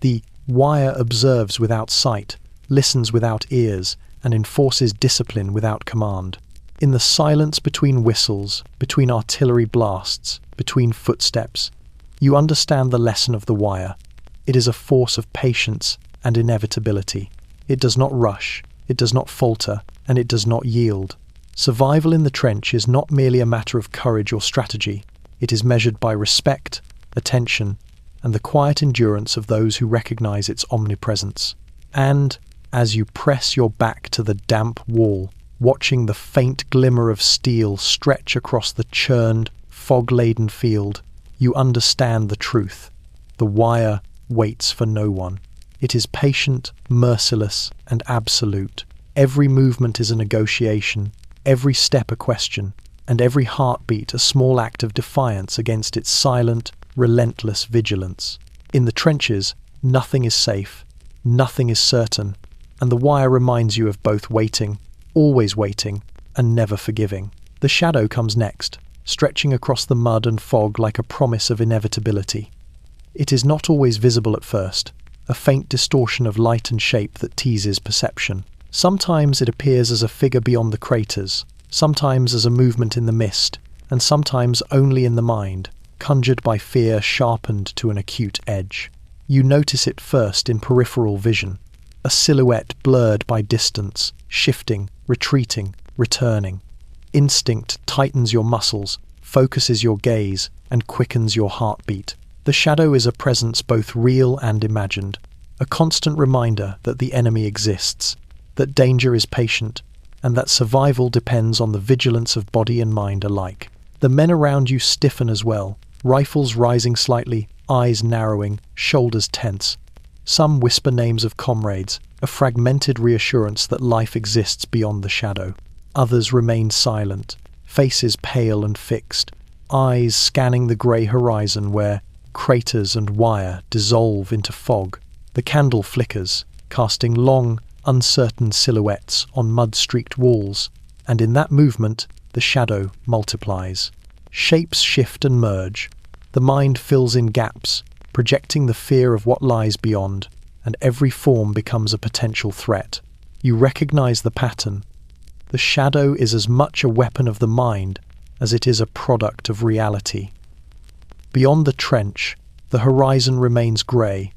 The wire observes without sight, listens without ears, and enforces discipline without command. In the silence between whistles, between artillery blasts, between footsteps, you understand the lesson of the wire. It is a force of patience and inevitability. It does not rush, it does not falter, and it does not yield. Survival in the trench is not merely a matter of courage or strategy. It is measured by respect, attention, and the quiet endurance of those who recognize its omnipresence. And, as you press your back to the damp wall, watching the faint glimmer of steel stretch across the churned, fog-laden field, you understand the truth. The wire waits for no one. It is patient, merciless, and absolute. Every movement is a negotiation, every step a question, and every heartbeat a small act of defiance against its silent, relentless vigilance. In the trenches, nothing is safe, nothing is certain, and the wire reminds you of both waiting, always waiting, and never forgiving. The shadow comes next, stretching across the mud and fog like a promise of inevitability. It is not always visible at first, a faint distortion of light and shape that teases perception. Sometimes it appears as a figure beyond the craters, sometimes as a movement in the mist, and sometimes only in the mind, conjured by fear sharpened to an acute edge. You notice it first in peripheral vision, a silhouette blurred by distance, shifting, retreating, returning. Instinct tightens your muscles, focuses your gaze, and quickens your heartbeat. The shadow is a presence both real and imagined, a constant reminder that the enemy exists, that danger is patient, and that survival depends on the vigilance of body and mind alike. The men around you stiffen as well, rifles rising slightly, eyes narrowing, shoulders tense. Some whisper names of comrades, a fragmented reassurance that life exists beyond the shadow. Others remain silent, faces pale and fixed, eyes scanning the grey horizon where craters and wire dissolve into fog. The candle flickers, casting long, uncertain silhouettes on mud-streaked walls, and in that movement, the shadow multiplies. Shapes shift and merge. The mind fills in gaps, projecting the fear of what lies beyond, and every form becomes a potential threat. You recognize the pattern. The shadow is as much a weapon of the mind as it is a product of reality. Beyond the trench, the horizon remains grey,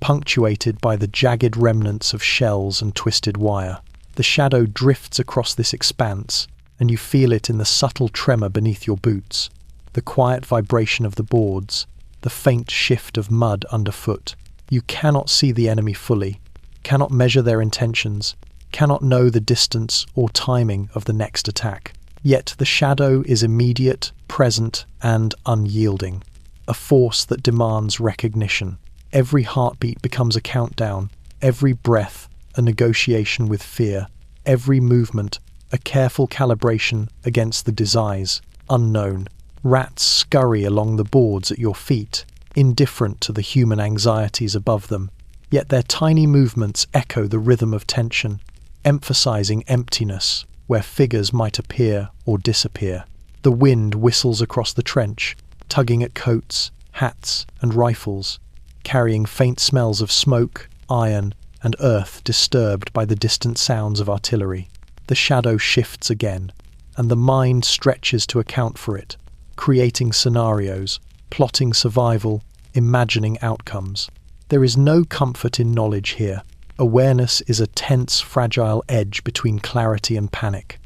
punctuated by the jagged remnants of shells and twisted wire. The shadow drifts across this expanse, and you feel it in the subtle tremor beneath your boots, the quiet vibration of the boards, the faint shift of mud underfoot. You cannot see the enemy fully, cannot measure their intentions, cannot know the distance or timing of the next attack. Yet the shadow is immediate, present, and unyielding, a force that demands recognition. Every heartbeat becomes a countdown, every breath a negotiation with fear, every movement a careful calibration against the desires unknown. Rats scurry along the boards at your feet, indifferent to the human anxieties above them, yet their tiny movements echo the rhythm of tension, emphasizing emptiness where figures might appear or disappear. The wind whistles across the trench, tugging at coats, hats, and rifles, carrying faint smells of smoke, iron, and earth disturbed by the distant sounds of artillery. The shadow shifts again, and the mind stretches to account for it, creating scenarios, plotting survival, imagining outcomes. There is no comfort in knowledge here. Awareness is a tense, fragile edge between clarity and panic.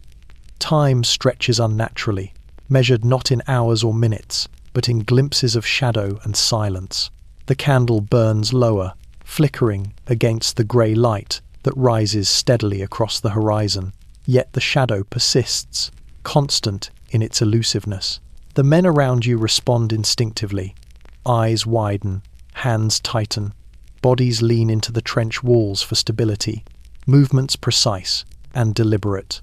Time stretches unnaturally, measured not in hours or minutes, but in glimpses of shadow and silence. The candle burns lower, flickering against the grey light that rises steadily across the horizon. Yet the shadow persists, constant in its elusiveness. The men around you respond instinctively. Eyes widen, hands tighten, bodies lean into the trench walls for stability, movements precise and deliberate.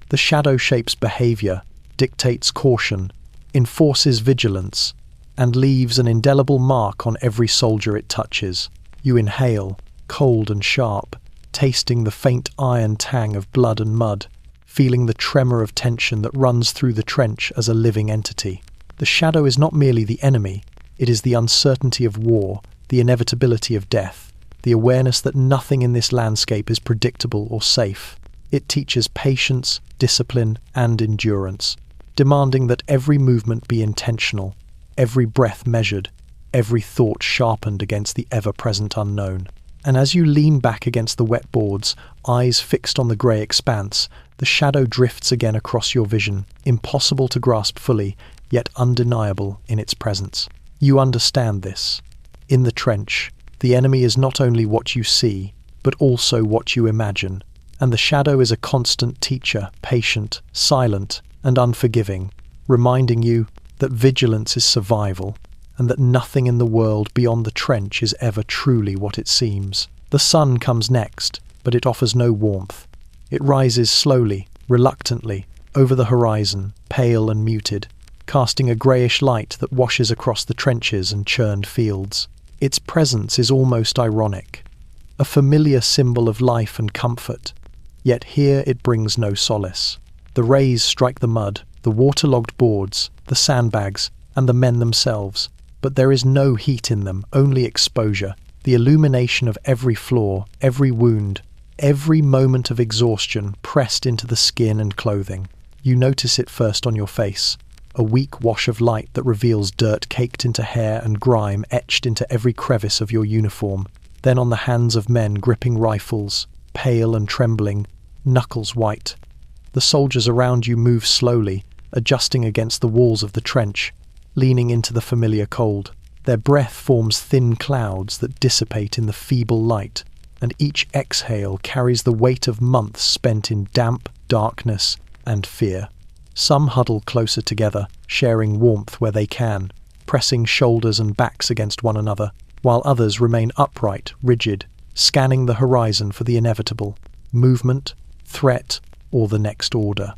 The shadow shapes behavior, dictates caution, enforces vigilance, and leaves an indelible mark on every soldier it touches. You inhale, cold and sharp, tasting the faint iron tang of blood and mud, feeling the tremor of tension that runs through the trench as a living entity. The shadow is not merely the enemy, it is the uncertainty of war, the inevitability of death, the awareness that nothing in this landscape is predictable or safe. It teaches patience, discipline, and endurance, demanding that every movement be intentional, every breath measured, every thought sharpened against the ever-present unknown. And as you lean back against the wet boards, eyes fixed on the grey expanse, the shadow drifts again across your vision, impossible to grasp fully, yet undeniable in its presence. You understand this. In the trench, the enemy is not only what you see, but also what you imagine. And the shadow is a constant teacher, patient, silent, and unforgiving, reminding you that vigilance is survival, and that nothing in the world beyond the trench is ever truly what it seems. The sun comes next, but it offers no warmth. It rises slowly, reluctantly, over the horizon, pale and muted, casting a greyish light that washes across the trenches and churned fields. Its presence is almost ironic, a familiar symbol of life and comfort, yet here it brings no solace. The rays strike the mud, the waterlogged boards, the sandbags, and the men themselves, but there is no heat in them, only exposure, the illumination of every flaw, every wound, every moment of exhaustion pressed into the skin and clothing. You notice it first on your face, a weak wash of light that reveals dirt caked into hair and grime etched into every crevice of your uniform, then on the hands of men gripping rifles, pale and trembling, knuckles white. The soldiers around you move slowly, adjusting against the walls of the trench, leaning into the familiar cold. Their breath forms thin clouds that dissipate in the feeble light, and each exhale carries the weight of months spent in damp, darkness, and fear. Some huddle closer together, sharing warmth where they can, pressing shoulders and backs against one another, while others remain upright, rigid, scanning the horizon for the inevitable, movement, threat, or the next order.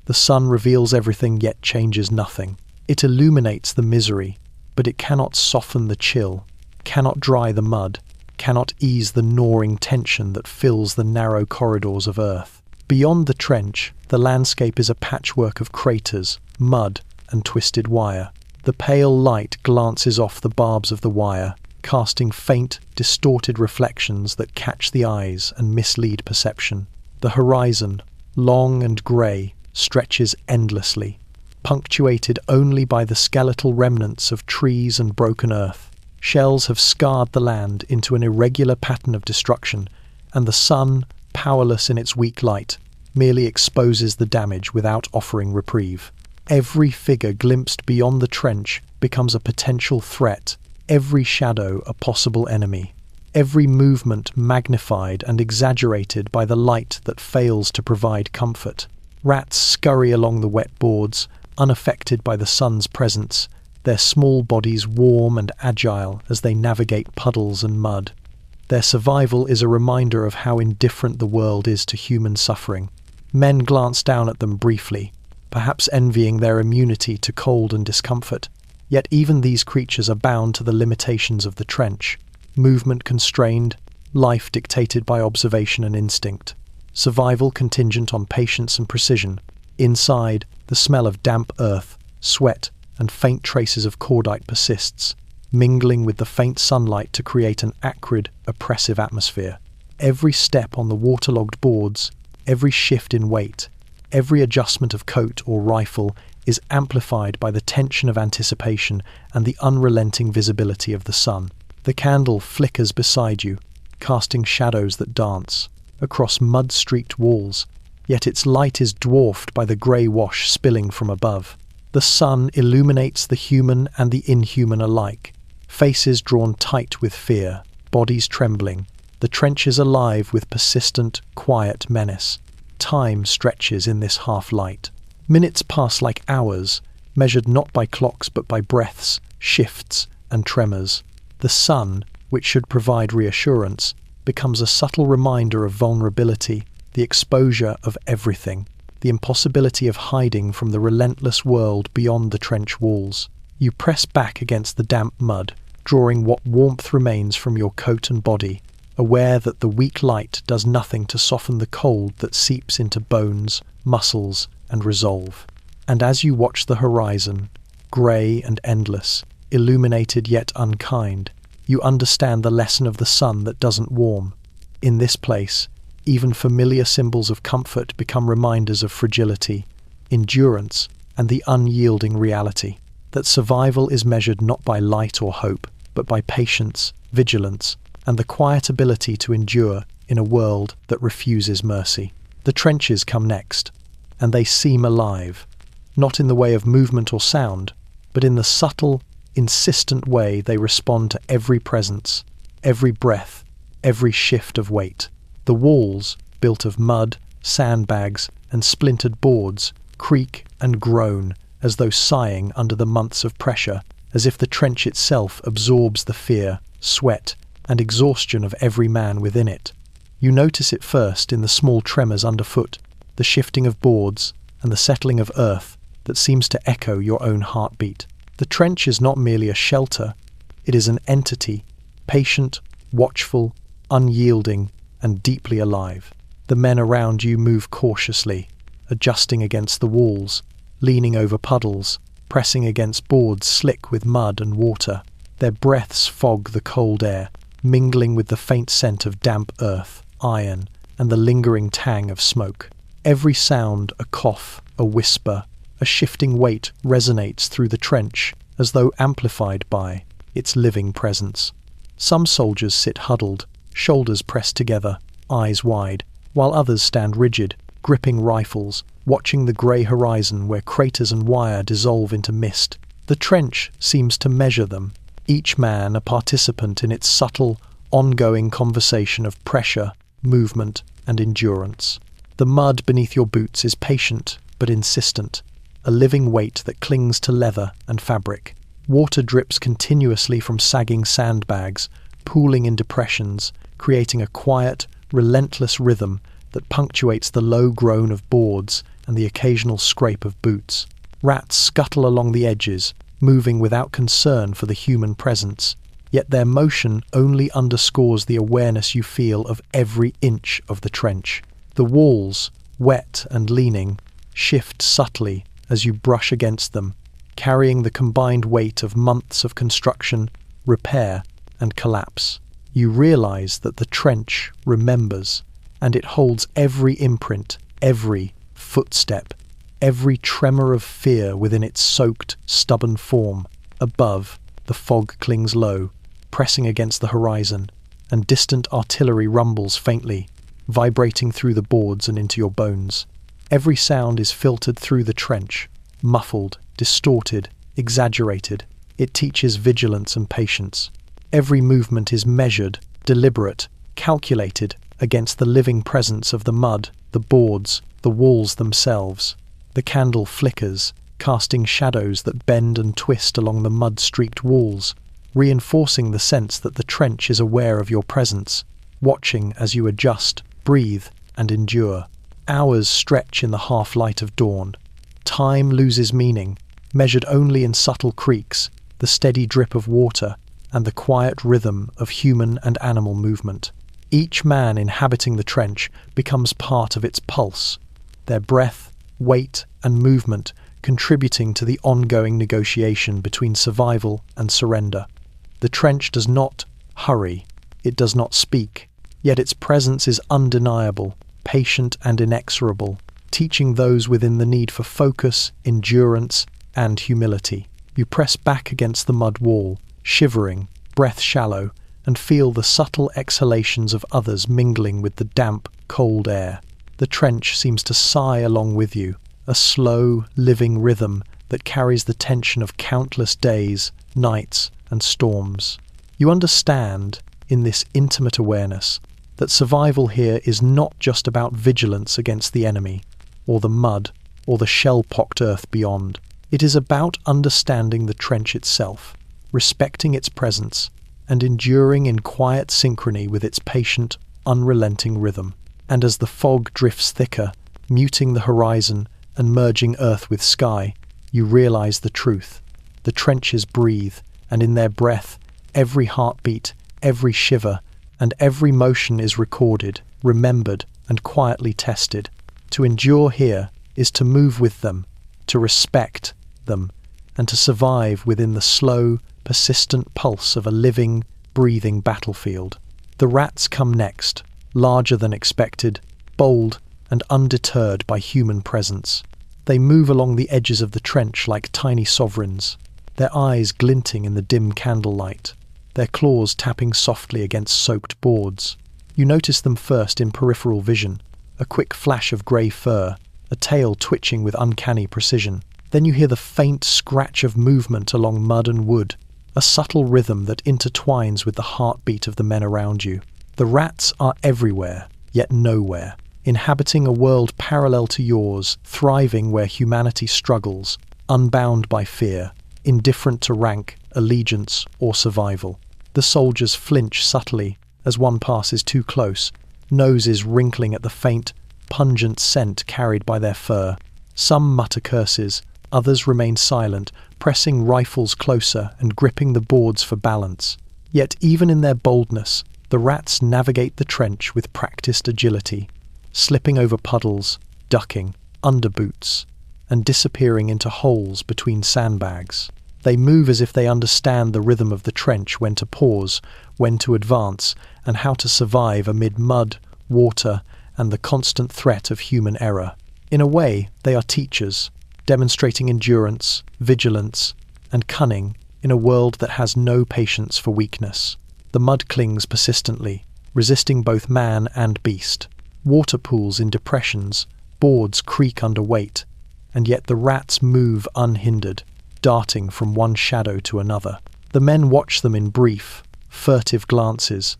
The sun reveals everything yet changes nothing. It illuminates the misery, but it cannot soften the chill, cannot dry the mud, cannot ease the gnawing tension that fills the narrow corridors of Earth. Beyond the trench, the landscape is a patchwork of craters, mud, and twisted wire. The pale light glances off the barbs of the wire, casting faint, distorted reflections that catch the eyes and mislead perception. The horizon, long and grey, stretches endlessly, punctuated only by the skeletal remnants of trees and broken earth. Shells have scarred the land into an irregular pattern of destruction, and the sun, powerless in its weak light, merely exposes the damage without offering reprieve. Every figure glimpsed beyond the trench becomes a potential threat, every shadow a possible enemy, every movement magnified and exaggerated by the light that fails to provide comfort. Rats scurry along the wet boards, unaffected by the sun's presence, their small bodies warm and agile as they navigate puddles and mud. Their survival is a reminder of how indifferent the world is to human suffering. Men glance down at them briefly, perhaps envying their immunity to cold and discomfort. Yet even these creatures are bound to the limitations of the trench, movement constrained, life dictated by observation and instinct, survival contingent on patience and precision. Inside, the smell of damp earth, sweat, and faint traces of cordite persists, mingling with the faint sunlight to create an acrid, oppressive atmosphere. Every step on the waterlogged boards, every shift in weight, Every adjustment of coat or rifle is amplified by the tension of anticipation and the unrelenting visibility of the sun. The candle flickers beside you, casting shadows that dance across mud-streaked walls, yet its light is dwarfed by the grey wash spilling from above. The sun illuminates the human and the inhuman alike, faces drawn tight with fear, bodies trembling. The trench is alive with persistent, quiet menace. Time stretches in this half-light. Minutes pass like hours, measured not by clocks but by breaths, shifts, and tremors. The sun, which should provide reassurance, becomes a subtle reminder of vulnerability, the exposure of everything, the impossibility of hiding from the relentless world beyond the trench walls. You press back against the damp mud, drawing what warmth remains from your coat and body, aware that the weak light does nothing to soften the cold that seeps into bones, muscles, and resolve. And as you watch the horizon, grey and endless, illuminated yet unkind, you understand the lesson of the sun that doesn't warm. In this place, even familiar symbols of comfort become reminders of fragility, endurance, and the unyielding reality that survival is measured not by light or hope, but by patience, vigilance, and the quiet ability to endure in a world that refuses mercy. The trenches come next, and they seem alive, not in the way of movement or sound, but in the subtle, insistent way they respond to every presence, every breath, every shift of weight. The walls, built of mud, sandbags, and splintered boards, creak and groan as though sighing under the months of pressure, as if the trench itself absorbs the fear, sweat, and exhaustion of every man within it. You notice it first in the small tremors underfoot, the shifting of boards, and the settling of earth that seems to echo your own heartbeat. The trench is not merely a shelter, it is an entity, patient, watchful, unyielding, and deeply alive. The men around you move cautiously, adjusting against the walls, leaning over puddles, pressing against boards slick with mud and water. Their breaths fog the cold air, mingling with the faint scent of damp earth, iron, and the lingering tang of smoke. Every sound, a cough, a whisper, a shifting weight resonates through the trench, as though amplified by its living presence. Some soldiers sit huddled, shoulders pressed together, eyes wide, while others stand rigid, gripping rifles, watching the grey horizon where craters and wire dissolve into mist. The trench seems to measure them, each man a participant in its subtle, ongoing conversation of pressure, movement, and endurance. The mud beneath your boots is patient but insistent, a living weight that clings to leather and fabric. Water drips continuously from sagging sandbags, pooling in depressions, creating a quiet, relentless rhythm that punctuates the low groan of boards and the occasional scrape of boots. Rats scuttle along the edges, moving without concern for the human presence, yet their motion only underscores the awareness you feel of every inch of the trench. The walls, wet and leaning, shift subtly as you brush against them, carrying the combined weight of months of construction, repair, and collapse. You realize that the trench remembers, and it holds every imprint, every footstep, every tremor of fear within its soaked, stubborn form. Above, the fog clings low, pressing against the horizon, and distant artillery rumbles faintly, vibrating through the boards and into your bones. Every sound is filtered through the trench, muffled, distorted, exaggerated. It teaches vigilance and patience. Every movement is measured, deliberate, calculated against the living presence of the mud, the boards, the walls themselves. The candle flickers, casting shadows that bend and twist along the mud-streaked walls, reinforcing the sense that the trench is aware of your presence, watching as you adjust, breathe, and endure. Hours stretch in the half-light of dawn. Time loses meaning, measured only in subtle creaks, the steady drip of water, and the quiet rhythm of human and animal movement. Each man inhabiting the trench becomes part of its pulse, their breath, weight, and movement contributing to the ongoing negotiation between survival and surrender. The trench does not hurry, it does not speak, yet its presence is undeniable, patient and inexorable, teaching those within the need for focus, endurance, and humility. You press back against the mud wall, shivering, breath shallow, and feel the subtle exhalations of others mingling with the damp, cold air. The trench seems to sigh along with you, a slow, living rhythm that carries the tension of countless days, nights, and storms. You understand, in this intimate awareness, that survival here is not just about vigilance against the enemy, or the mud, or the shell-pocked earth beyond. It is about understanding the trench itself, respecting its presence, and enduring in quiet synchrony with its patient, unrelenting rhythm. And as the fog drifts thicker, muting the horizon and merging earth with sky, you realize the truth. The trenches breathe, and in their breath, every heartbeat, every shiver, and every motion is recorded, remembered, and quietly tested. To endure here is to move with them, to respect them, and to survive within the slow, persistent pulse of a living, breathing battlefield. The rats come next, larger than expected, bold, and undeterred by human presence. They move along the edges of the trench like tiny sovereigns, their eyes glinting in the dim candlelight, their claws tapping softly against soaked boards. You notice them first in peripheral vision, a quick flash of grey fur, a tail twitching with uncanny precision. Then you hear the faint scratch of movement along mud and wood, a subtle rhythm that intertwines with the heartbeat of the men around you. The rats are everywhere, yet nowhere, inhabiting a world parallel to yours, thriving where humanity struggles, unbound by fear, indifferent to rank, allegiance, or survival. The soldiers flinch subtly as one passes too close, noses wrinkling at the faint, pungent scent carried by their fur. Some mutter curses, others remain silent, pressing rifles closer and gripping the boards for balance. Yet even in their boldness, the rats navigate the trench with practiced agility, slipping over puddles, ducking, under boots, and disappearing into holes between sandbags. They move as if they understand the rhythm of the trench, when to pause, when to advance, and how to survive amid mud, water, and the constant threat of human error. In a way, they are teachers, demonstrating endurance, vigilance, and cunning in a world that has no patience for weakness. The mud clings persistently, resisting both man and beast. Water pools in depressions, boards creak under weight, and yet the rats move unhindered, darting from one shadow to another. The men watch them in brief, furtive glances,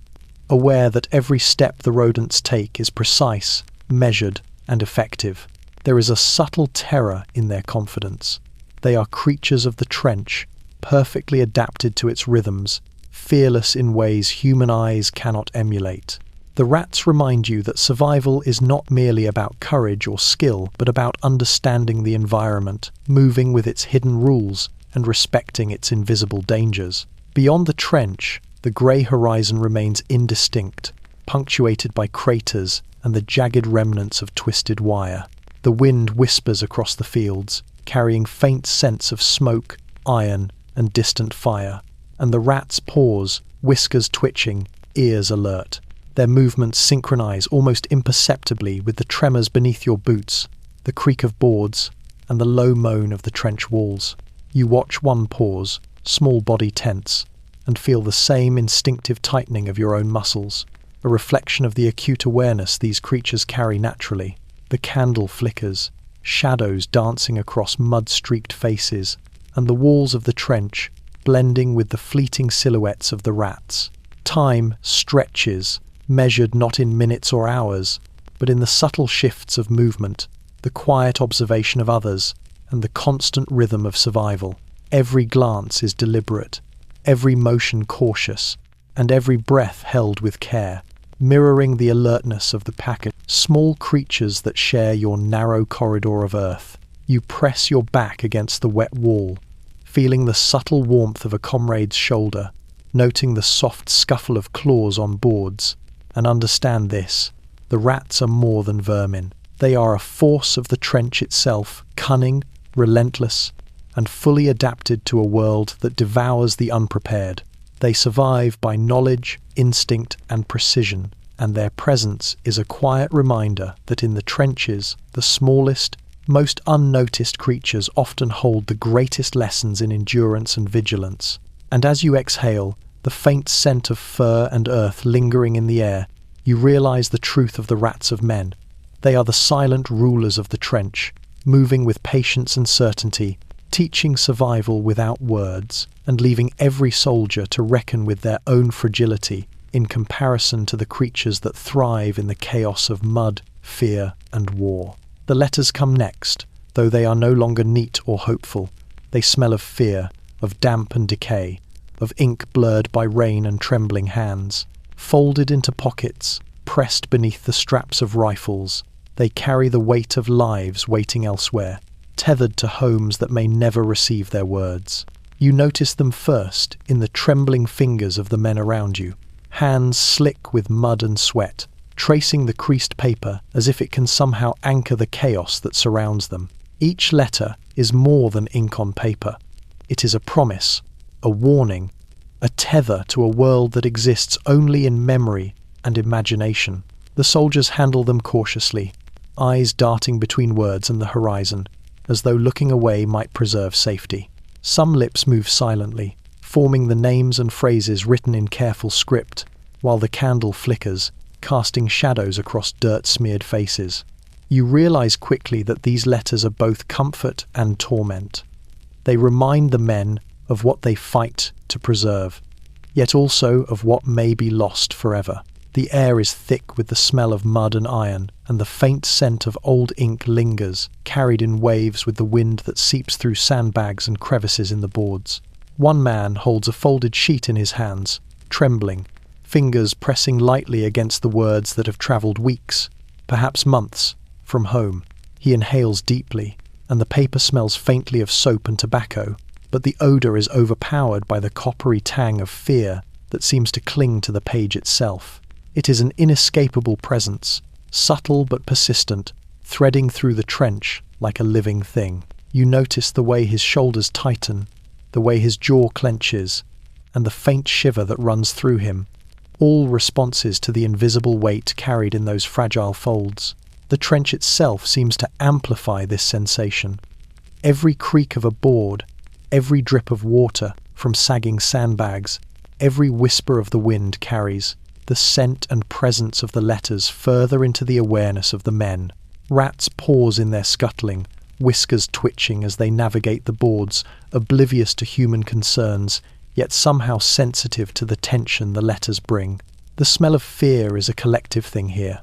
aware that every step the rodents take is precise, measured, and effective. There is a subtle terror in their confidence. They are creatures of the trench, perfectly adapted to its rhythms, fearless in ways human eyes cannot emulate. The rats remind you that survival is not merely about courage or skill, but about understanding the environment, moving with its hidden rules, and respecting its invisible dangers. Beyond the trench, the grey horizon remains indistinct, punctuated by craters and the jagged remnants of twisted wire. The wind whispers across the fields, carrying faint scents of smoke, iron, and distant fire. And the rats pause, whiskers twitching, ears alert. Their movements synchronize almost imperceptibly with the tremors beneath your boots, the creak of boards, and the low moan of the trench walls. You watch one pause, small body tense, and feel the same instinctive tightening of your own muscles, a reflection of the acute awareness these creatures carry naturally. The candle flickers, shadows dancing across mud-streaked faces, and the walls of the trench blending with the fleeting silhouettes of the rats. Time stretches, measured not in minutes or hours, but in the subtle shifts of movement, the quiet observation of others, and the constant rhythm of survival. Every glance is deliberate, every motion cautious, and every breath held with care, mirroring the alertness of the pack. Small creatures that share your narrow corridor of earth. You press your back against the wet wall, feeling the subtle warmth of a comrade's shoulder, noting the soft scuffle of claws on boards, and understand this: the rats are more than vermin. They are a force of the trench itself, cunning, relentless, and fully adapted to a world that devours the unprepared. They survive by knowledge, instinct, and precision, and their presence is a quiet reminder that in the trenches, the smallest, most unnoticed creatures often hold the greatest lessons in endurance and vigilance. And as you exhale, the faint scent of fur and earth lingering in the air, you realize the truth of the rats of men. They are the silent rulers of the trench, moving with patience and certainty, teaching survival without words, and leaving every soldier to reckon with their own fragility in comparison to the creatures that thrive in the chaos of mud, fear, and war. The letters come next, though they are no longer neat or hopeful. They smell of fear, of damp and decay, of ink blurred by rain and trembling hands. Folded into pockets, pressed beneath the straps of rifles, they carry the weight of lives waiting elsewhere, tethered to homes that may never receive their words. You notice them first in the trembling fingers of the men around you, hands slick with mud and sweat, tracing the creased paper as if it can somehow anchor the chaos that surrounds them. Each letter is more than ink on paper. It is a promise, a warning, a tether to a world that exists only in memory and imagination. The soldiers handle them cautiously, eyes darting between words and the horizon, as though looking away might preserve safety. Some lips move silently, forming the names and phrases written in careful script, while the candle flickers, casting shadows across dirt-smeared faces. You realize quickly that these letters are both comfort and torment. They remind the men of what they fight to preserve, yet also of what may be lost forever. The air is thick with the smell of mud and iron, and the faint scent of old ink lingers, carried in waves with the wind that seeps through sandbags and crevices in the boards. One man holds a folded sheet in his hands, trembling, fingers pressing lightly against the words that have travelled weeks, perhaps months, from home. He inhales deeply, and the paper smells faintly of soap and tobacco, but the odour is overpowered by the coppery tang of fear that seems to cling to the page itself. It is an inescapable presence, subtle but persistent, threading through the trench like a living thing. You notice the way his shoulders tighten, the way his jaw clenches, and the faint shiver that runs through him, all responses to the invisible weight carried in those fragile folds. The trench itself seems to amplify this sensation. Every creak of a board, every drip of water from sagging sandbags, every whisper of the wind carries the scent and presence of the letters further into the awareness of the men. Rats pause in their scuttling, whiskers twitching as they navigate the boards, oblivious to human concerns, yet somehow sensitive to the tension the letters bring. The smell of fear is a collective thing here,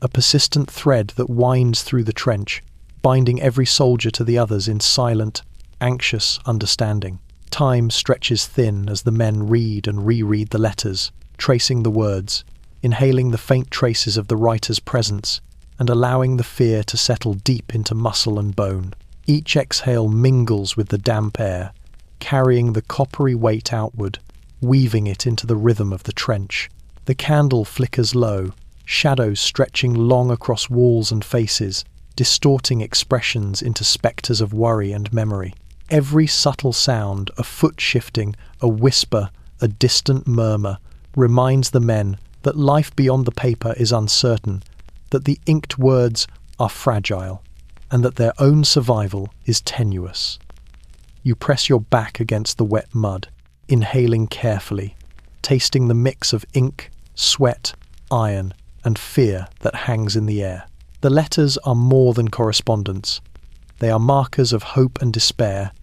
a persistent thread that winds through the trench, binding every soldier to the others in silent, anxious understanding. Time stretches thin as the men read and reread the letters, tracing the words, inhaling the faint traces of the writer's presence, and allowing the fear to settle deep into muscle and bone. Each exhale mingles with the damp air, carrying the coppery weight outward, weaving it into the rhythm of the trench. The candle flickers low, shadows stretching long across walls and faces, distorting expressions into spectres of worry and memory. Every subtle sound, a foot shifting, a whisper, a distant murmur, reminds the men that life beyond the paper is uncertain, that the inked words are fragile, and that their own survival is tenuous. You press your back against the wet mud, inhaling carefully, tasting the mix of ink, sweat, iron, and fear that hangs in the air. The letters are more than correspondence. They are markers of hope and despair,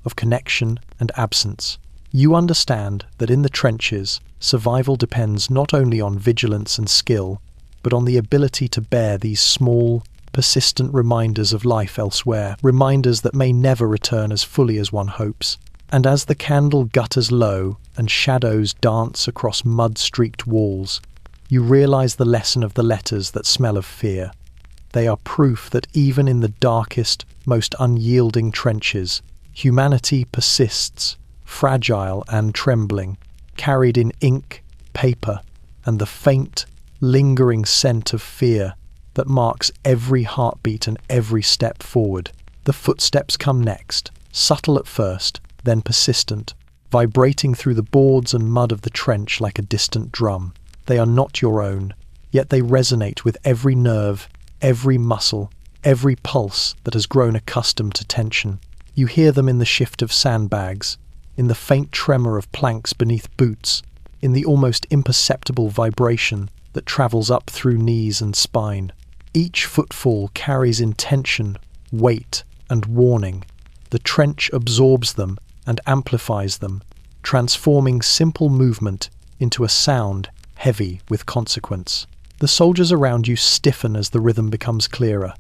of connection and absence. You understand that in the trenches, survival depends not only on vigilance and skill, but on the ability to bear these small, persistent reminders of life elsewhere, reminders that may never return as fully as one hopes. And as the candle gutters low and shadows dance across mud-streaked walls, you realize the lesson of the letters that smell of fear. They are proof that even in the darkest, most unyielding trenches, humanity persists, fragile and trembling, carried in ink, paper, and the faint, lingering scent of fear that marks every heartbeat and every step forward. The footsteps come next, subtle at first, then persistent, vibrating through the boards and mud of the trench like a distant drum. They are not your own, yet they resonate with every nerve, every muscle, every pulse that has grown accustomed to tension. You hear them in the shift of sandbags, in the faint tremor of planks beneath boots, in the almost imperceptible vibration that travels up through knees and spine. Each footfall carries intention, weight, and warning. The trench absorbs them and amplifies them, transforming simple movement into a sound heavy with consequence. The soldiers around you stiffen as the rhythm becomes clearer.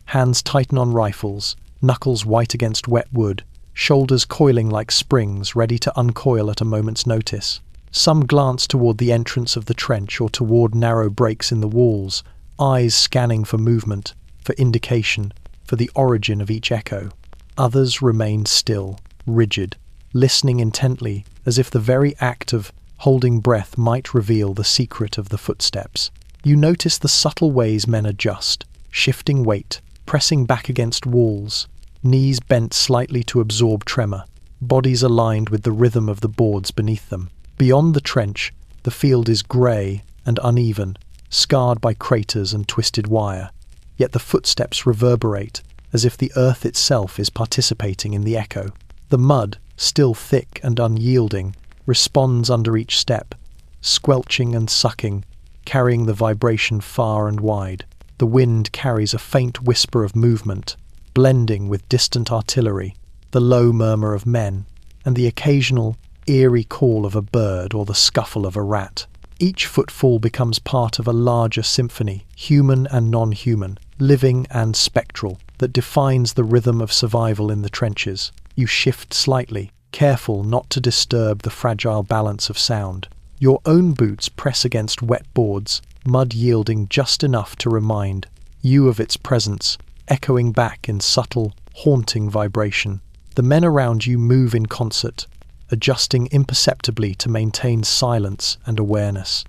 Hands tighten on rifles, knuckles white against wet wood, shoulders coiling like springs ready to uncoil at a moment's notice. Some glance toward the entrance of the trench or toward narrow breaks in the walls, eyes scanning for movement, for indication, for the origin of each echo. Others remain still, rigid, listening intently, as if the very act of holding breath might reveal the secret of the footsteps. You notice the subtle ways men adjust, shifting weight, pressing back against walls, knees bent slightly to absorb tremor, bodies aligned with the rhythm of the boards beneath them. Beyond the trench, the field is grey and uneven, scarred by craters and twisted wire, yet the footsteps reverberate as if the earth itself is participating in the echo. The mud, still thick and unyielding, responds under each step, squelching and sucking, carrying the vibration far and wide. The wind carries a faint whisper of movement, blending with distant artillery, the low murmur of men, and the occasional eerie call of a bird or the scuffle of a rat. Each footfall becomes part of a larger symphony, human and non-human, living and spectral, that defines the rhythm of survival in the trenches. You shift slightly, careful not to disturb the fragile balance of sound. Your own boots press against wet boards, mud yielding just enough to remind you of its presence, echoing back in subtle, haunting vibration. The men around you move in concert, adjusting imperceptibly to maintain silence and awareness,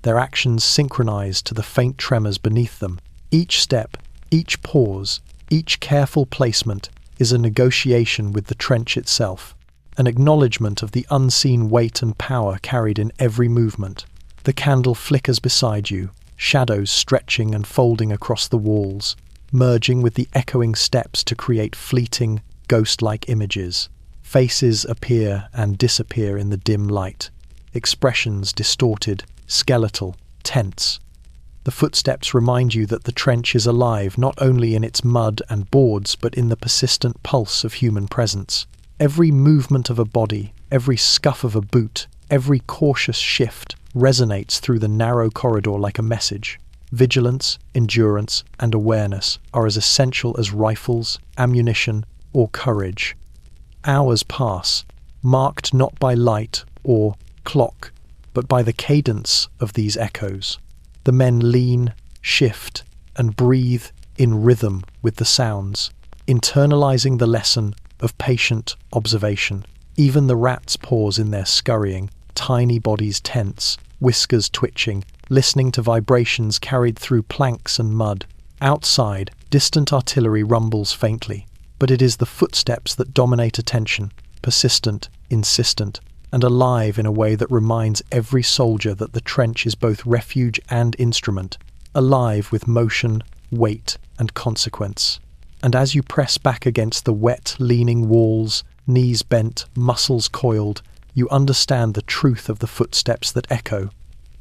their actions synchronized to the faint tremors beneath them. Each step, each pause, each careful placement is a negotiation with the trench itself, an acknowledgement of the unseen weight and power carried in every movement. The candle flickers beside you, shadows stretching and folding across the walls, merging with the echoing steps to create fleeting, ghost-like images. Faces appear and disappear in the dim light, expressions distorted, skeletal, tense. The footsteps remind you that the trench is alive not only in its mud and boards but in the persistent pulse of human presence. Every movement of a body, every scuff of a boot, every cautious shift resonates through the narrow corridor like a message. Vigilance, endurance, and awareness are as essential as rifles, ammunition, or courage. Hours pass, marked not by light or clock, but by the cadence of these echoes. The men lean, shift, and breathe in rhythm with the sounds, internalizing the lesson of patient observation. Even the rats pause in their scurrying, tiny bodies tense, whiskers twitching, listening to vibrations carried through planks and mud. Outside, distant artillery rumbles faintly, but it is the footsteps that dominate attention, persistent, insistent, and alive in a way that reminds every soldier that the trench is both refuge and instrument, alive with motion, weight, and consequence. And as you press back against the wet, leaning walls, knees bent, muscles coiled, you understand the truth of the footsteps that echo.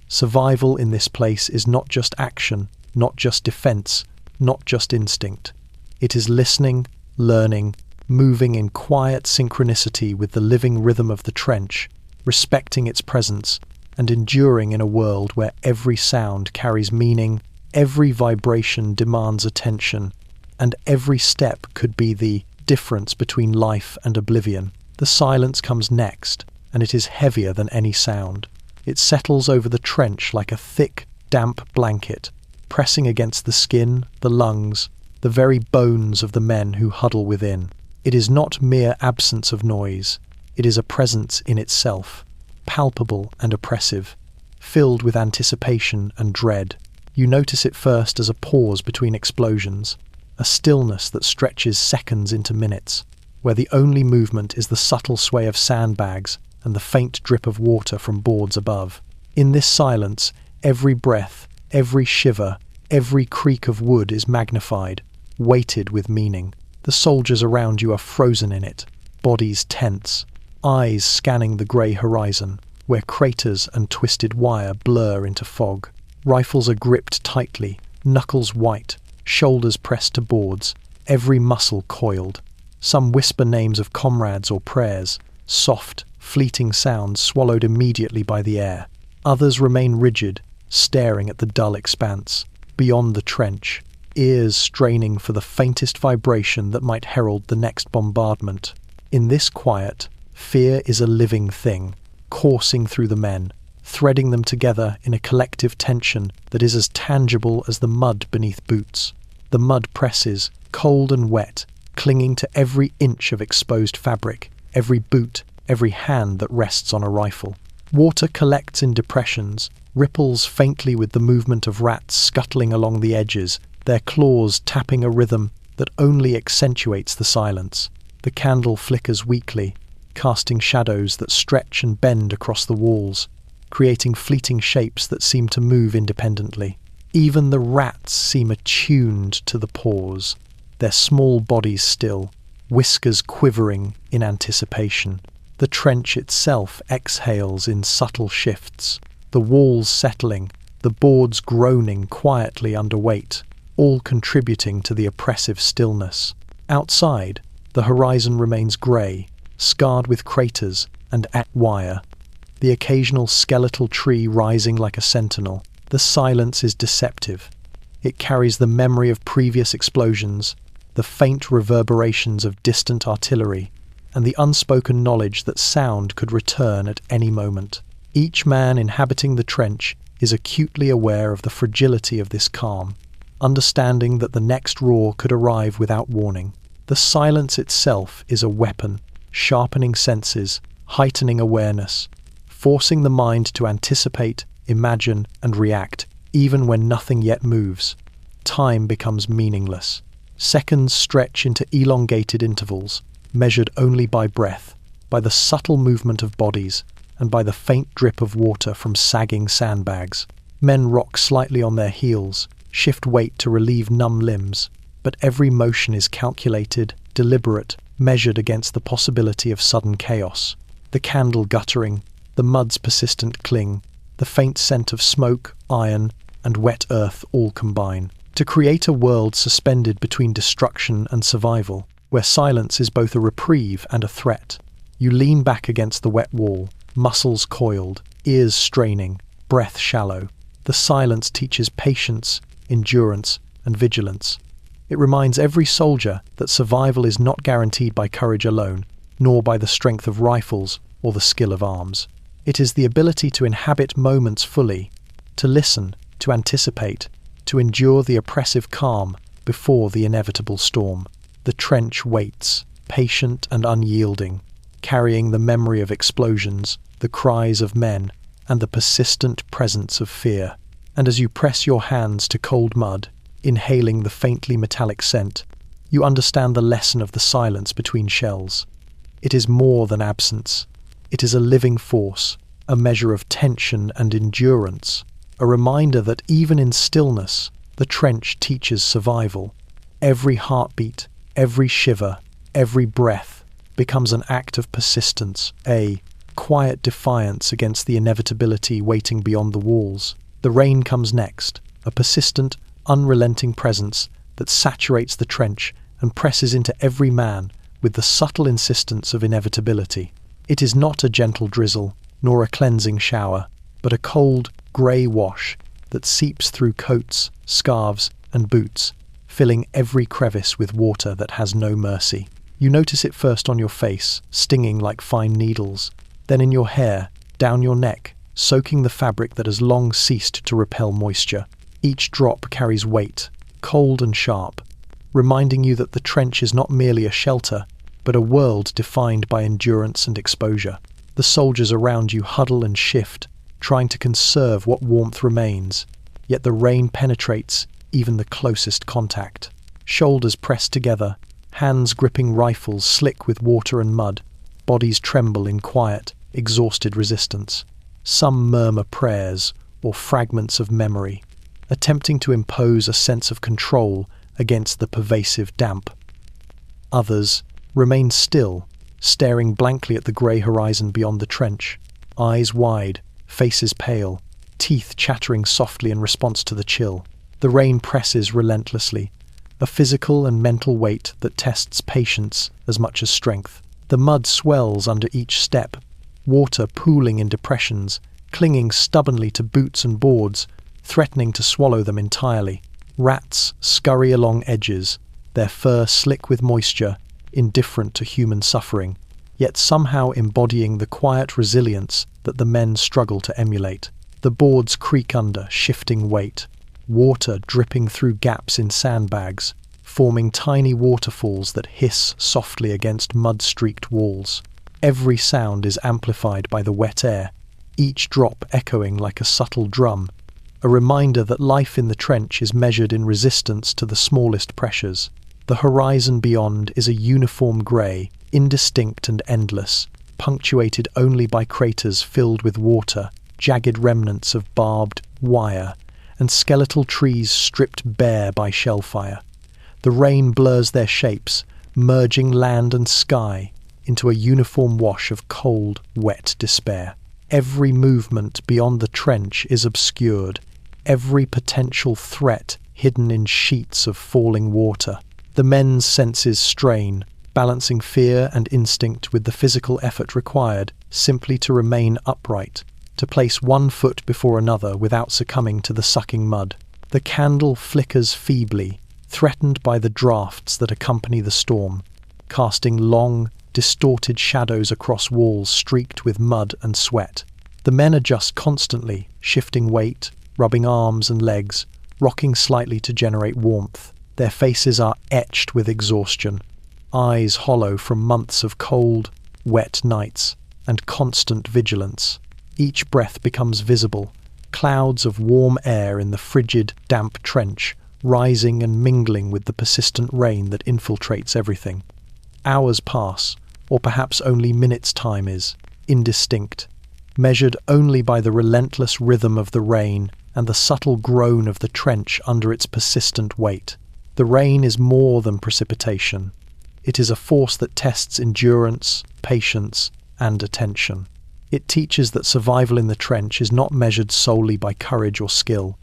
Survival in this place is not just action, not just defense, not just instinct. It is listening, learning, moving in quiet synchronicity with the living rhythm of the trench, respecting its presence, and enduring in a world where every sound carries meaning, every vibration demands attention, and every step could be the difference between life and oblivion. The silence comes next, and it is heavier than any sound. It settles over the trench like a thick, damp blanket, pressing against the skin, the lungs, the very bones of the men who huddle within. It is not mere absence of noise. It is a presence in itself, palpable and oppressive, filled with anticipation and dread. You notice it first as a pause between explosions, a stillness that stretches seconds into minutes, where the only movement is the subtle sway of sandbags and the faint drip of water from boards above. In this silence, every breath, Every shiver, every creak of wood is magnified, weighted with meaning. The soldiers around you are frozen in it, bodies tense, eyes scanning the grey horizon, where craters and twisted wire blur into fog. Rifles are gripped tightly, knuckles white, shoulders pressed to boards, every muscle coiled. Some whisper names of comrades or prayers, soft, fleeting sounds swallowed immediately by the air. Others remain rigid, staring at the dull expanse, beyond the trench, ears straining for the faintest vibration that might herald the next bombardment. In this quiet, fear is a living thing, coursing through the men, threading them together in a collective tension that is as tangible as the mud beneath boots. The mud presses, cold and wet, clinging to every inch of exposed fabric, every boot, every hand that rests on a rifle. Water collects in depressions, ripples faintly with the movement of rats scuttling along the edges, their claws tapping a rhythm that only accentuates the silence. The candle flickers weakly, casting shadows that stretch and bend across the walls, creating fleeting shapes that seem to move independently. Even the rats seem attuned to the pause, their small bodies still, whiskers quivering in anticipation. The trench itself exhales in subtle shifts, the walls settling, the boards groaning quietly under weight, all contributing to the oppressive stillness. Outside, the horizon remains grey, scarred with craters and wire, the occasional skeletal tree rising like a sentinel. The silence is deceptive. It carries the memory of previous explosions, the faint reverberations of distant artillery, and the unspoken knowledge that sound could return at any moment. Each man inhabiting the trench is acutely aware of the fragility of this calm, understanding that the next roar could arrive without warning. The silence itself is a weapon, sharpening senses, heightening awareness, forcing the mind to anticipate, imagine, and react, even when nothing yet moves. Time becomes meaningless. Seconds stretch into elongated intervals, measured only by breath, by the subtle movement of bodies, and by the faint drip of water from sagging sandbags. Men rock slightly on their heels, shift weight to relieve numb limbs, but every motion is calculated, deliberate, measured against the possibility of sudden chaos. The candle guttering, the mud's persistent cling, the faint scent of smoke, iron, and wet earth all combine to create a world suspended between destruction and survival, where silence is both a reprieve and a threat. You lean back against the wet wall, muscles coiled, ears straining, breath shallow. The silence teaches patience, endurance, and vigilance. It reminds every soldier that survival is not guaranteed by courage alone, nor by the strength of rifles or the skill of arms. It is the ability to inhabit moments fully, to listen, to anticipate, to endure the oppressive calm before the inevitable storm. The trench waits, patient and unyielding, carrying the memory of explosions, the cries of men, and the persistent presence of fear. And as you press your hands to cold mud, inhaling the faintly metallic scent, you understand the lesson of the silence between shells. It is more than absence. It is a living force, a measure of tension and endurance, a reminder that even in stillness, the trench teaches survival. Every heartbeat, every shiver, every breath becomes an act of persistence, a quiet defiance against the inevitability waiting beyond the walls. The rain comes next, a persistent, unrelenting presence that saturates the trench and presses into every man with the subtle insistence of inevitability. It is not a gentle drizzle, nor a cleansing shower, but a cold, grey wash that seeps through coats, scarves, and boots, filling every crevice with water that has no mercy. You notice it first on your face, stinging like fine needles, then in your hair, down your neck, soaking the fabric that has long ceased to repel moisture. Each drop carries weight, cold and sharp, reminding you that the trench is not merely a shelter, but a world defined by endurance and exposure. The soldiers around you huddle and shift, trying to conserve what warmth remains, yet the rain penetrates even the closest contact. Shoulders pressed together, hands gripping rifles slick with water and mud, bodies tremble in quiet, exhausted resistance. Some murmur prayers or fragments of memory, attempting to impose a sense of control against the pervasive damp. Others remain still, staring blankly at the grey horizon beyond the trench, eyes wide, faces pale, teeth chattering softly in response to the chill. The rain presses relentlessly, a physical and mental weight that tests patience as much as strength. The mud swells under each step, water pooling in depressions, clinging stubbornly to boots and boards, threatening to swallow them entirely. Rats scurry along edges, their fur slick with moisture, indifferent to human suffering, yet somehow embodying the quiet resilience that the men struggle to emulate. The boards creak under shifting weight, water dripping through gaps in sandbags, forming tiny waterfalls that hiss softly against mud-streaked walls. Every sound is amplified by the wet air, each drop echoing like a subtle drum, a reminder that life in the trench is measured in resistance to the smallest pressures. The horizon beyond is a uniform grey, indistinct and endless, punctuated only by craters filled with water, jagged remnants of barbed wire, and skeletal trees stripped bare by shellfire. The rain blurs their shapes, merging land and sky into a uniform wash of cold, wet despair. Every movement beyond the trench is obscured, every potential threat hidden in sheets of falling water. The men's senses strain, balancing fear and instinct with the physical effort required simply to remain upright, to place one foot before another without succumbing to the sucking mud. The candle flickers feebly, threatened by the drafts that accompany the storm, casting long, distorted shadows across walls streaked with mud and sweat. The men adjust constantly, shifting weight, rubbing arms and legs, rocking slightly to generate warmth. Their faces are etched with exhaustion, eyes hollow from months of cold, wet nights and constant vigilance. Each breath becomes visible, clouds of warm air in the frigid, damp trench, rising and mingling with the persistent rain that infiltrates everything. Hours pass, or perhaps only minutes' time is, indistinct, measured only by the relentless rhythm of the rain and the subtle groan of the trench under its persistent weight. The rain is more than precipitation. It is a force that tests endurance, patience, and attention. It teaches that survival in the trench is not measured solely by courage or skill,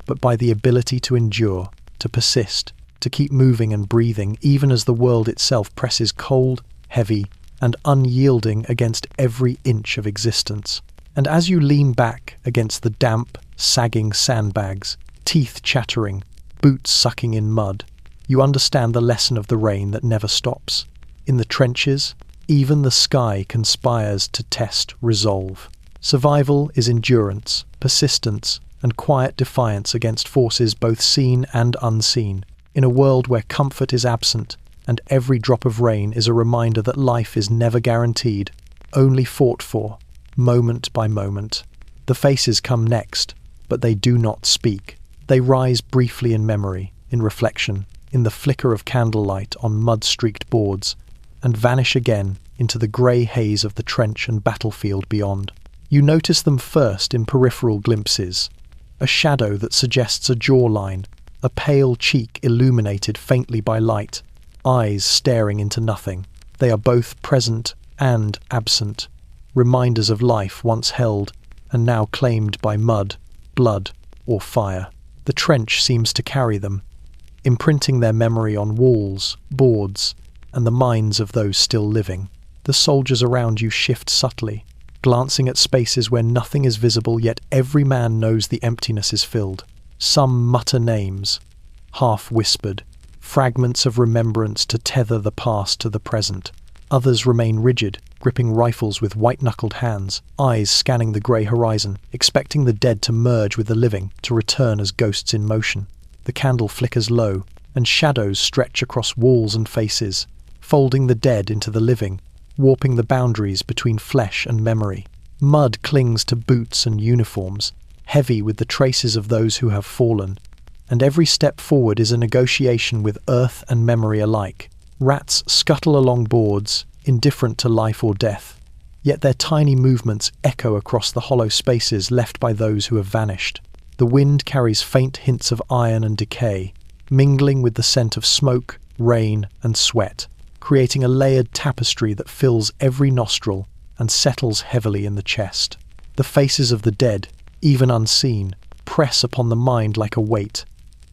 but by the ability to endure, to persist, to keep moving and breathing even as the world itself presses cold, heavy, and unyielding against every inch of existence. And as you lean back against the damp, sagging sandbags, teeth chattering, boots sucking in mud, you understand the lesson of the rain that never stops. In the trenches, even the sky conspires to test resolve. Survival is endurance, persistence, and quiet defiance against forces both seen and unseen. In a world where comfort is absent, and every drop of rain is a reminder that life is never guaranteed, only fought for, moment by moment. The faces come next, but they do not speak. They rise briefly in memory, in reflection, in the flicker of candlelight on mud-streaked boards, and vanish again into the grey haze of the trench and battlefield beyond. You notice them first in peripheral glimpses, a shadow that suggests a jawline, a pale cheek illuminated faintly by light, eyes staring into nothing. They are both present and absent, reminders of life once held and now claimed by mud, blood, or fire. The trench seems to carry them, imprinting their memory on walls, boards, and the minds of those still living. The soldiers around you shift subtly, glancing at spaces where nothing is visible, yet every man knows the emptiness is filled. Some mutter names, half-whispered, fragments of remembrance to tether the past to the present. Others remain rigid, gripping rifles with white-knuckled hands, eyes scanning the grey horizon, expecting the dead to merge with the living, to return as ghosts in motion. The candle flickers low, and shadows stretch across walls and faces, folding the dead into the living, warping the boundaries between flesh and memory. Mud clings to boots and uniforms, heavy with the traces of those who have fallen, and every step forward is a negotiation with earth and memory alike. Rats scuttle along boards, indifferent to life or death, yet their tiny movements echo across the hollow spaces left by those who have vanished. The wind carries faint hints of iron and decay, mingling with the scent of smoke, rain, and sweat, creating a layered tapestry that fills every nostril and settles heavily in the chest. The faces of the dead, even unseen, press upon the mind like a weight,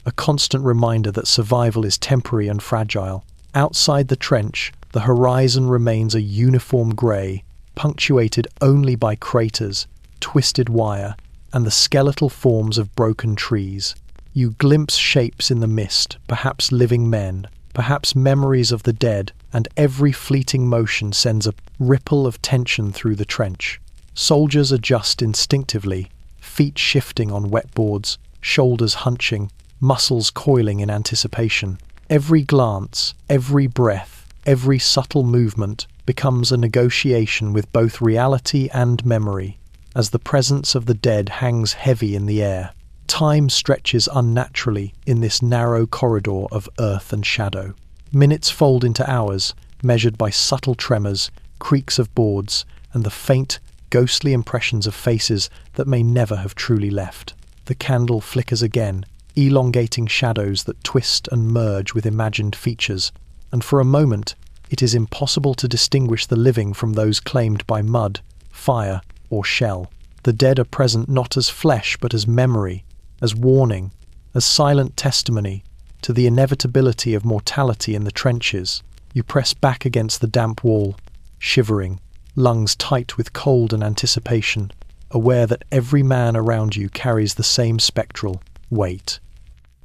a constant reminder that survival is temporary and fragile. Outside the trench, the horizon remains a uniform grey, punctuated only by craters, twisted wire, and the skeletal forms of broken trees. You glimpse shapes in the mist, perhaps living men, perhaps memories of the dead, and every fleeting motion sends a ripple of tension through the trench. Soldiers adjust instinctively, feet shifting on wet boards, shoulders hunching, muscles coiling in anticipation. Every glance, every breath, every subtle movement becomes a negotiation with both reality and memory, as the presence of the dead hangs heavy in the air. Time stretches unnaturally in this narrow corridor of earth and shadow. Minutes fold into hours, measured by subtle tremors, creaks of boards, and the faint, ghostly impressions of faces that may never have truly left. The candle flickers again, elongating shadows that twist and merge with imagined features, and for a moment it is impossible to distinguish the living from those claimed by mud, fire, or shell. The dead are present not as flesh but as memory, as warning, as silent testimony to the inevitability of mortality in the trenches. You press back against the damp wall, shivering, lungs tight with cold and anticipation, aware that every man around you carries the same spectral weight.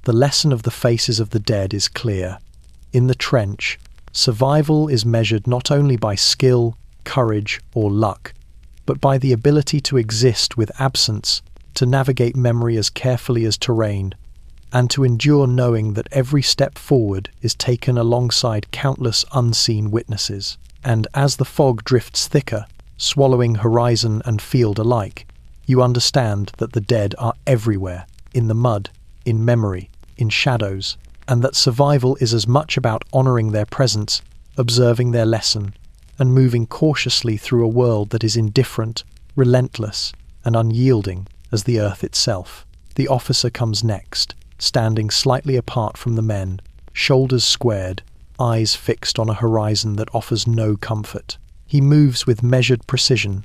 The lesson of the faces of the dead is clear. In the trench, survival is measured not only by skill, courage, or luck, but by the ability to exist with absence, to navigate memory as carefully as terrain, and to endure knowing that every step forward is taken alongside countless unseen witnesses. And as the fog drifts thicker, swallowing horizon and field alike, you understand that the dead are everywhere, in the mud, in memory, in shadows, and that survival is as much about honoring their presence, observing their lesson, and moving cautiously through a world that is indifferent, relentless, and unyielding as the earth itself. The officer comes next, standing slightly apart from the men, shoulders squared, eyes fixed on a horizon that offers no comfort. He moves with measured precision,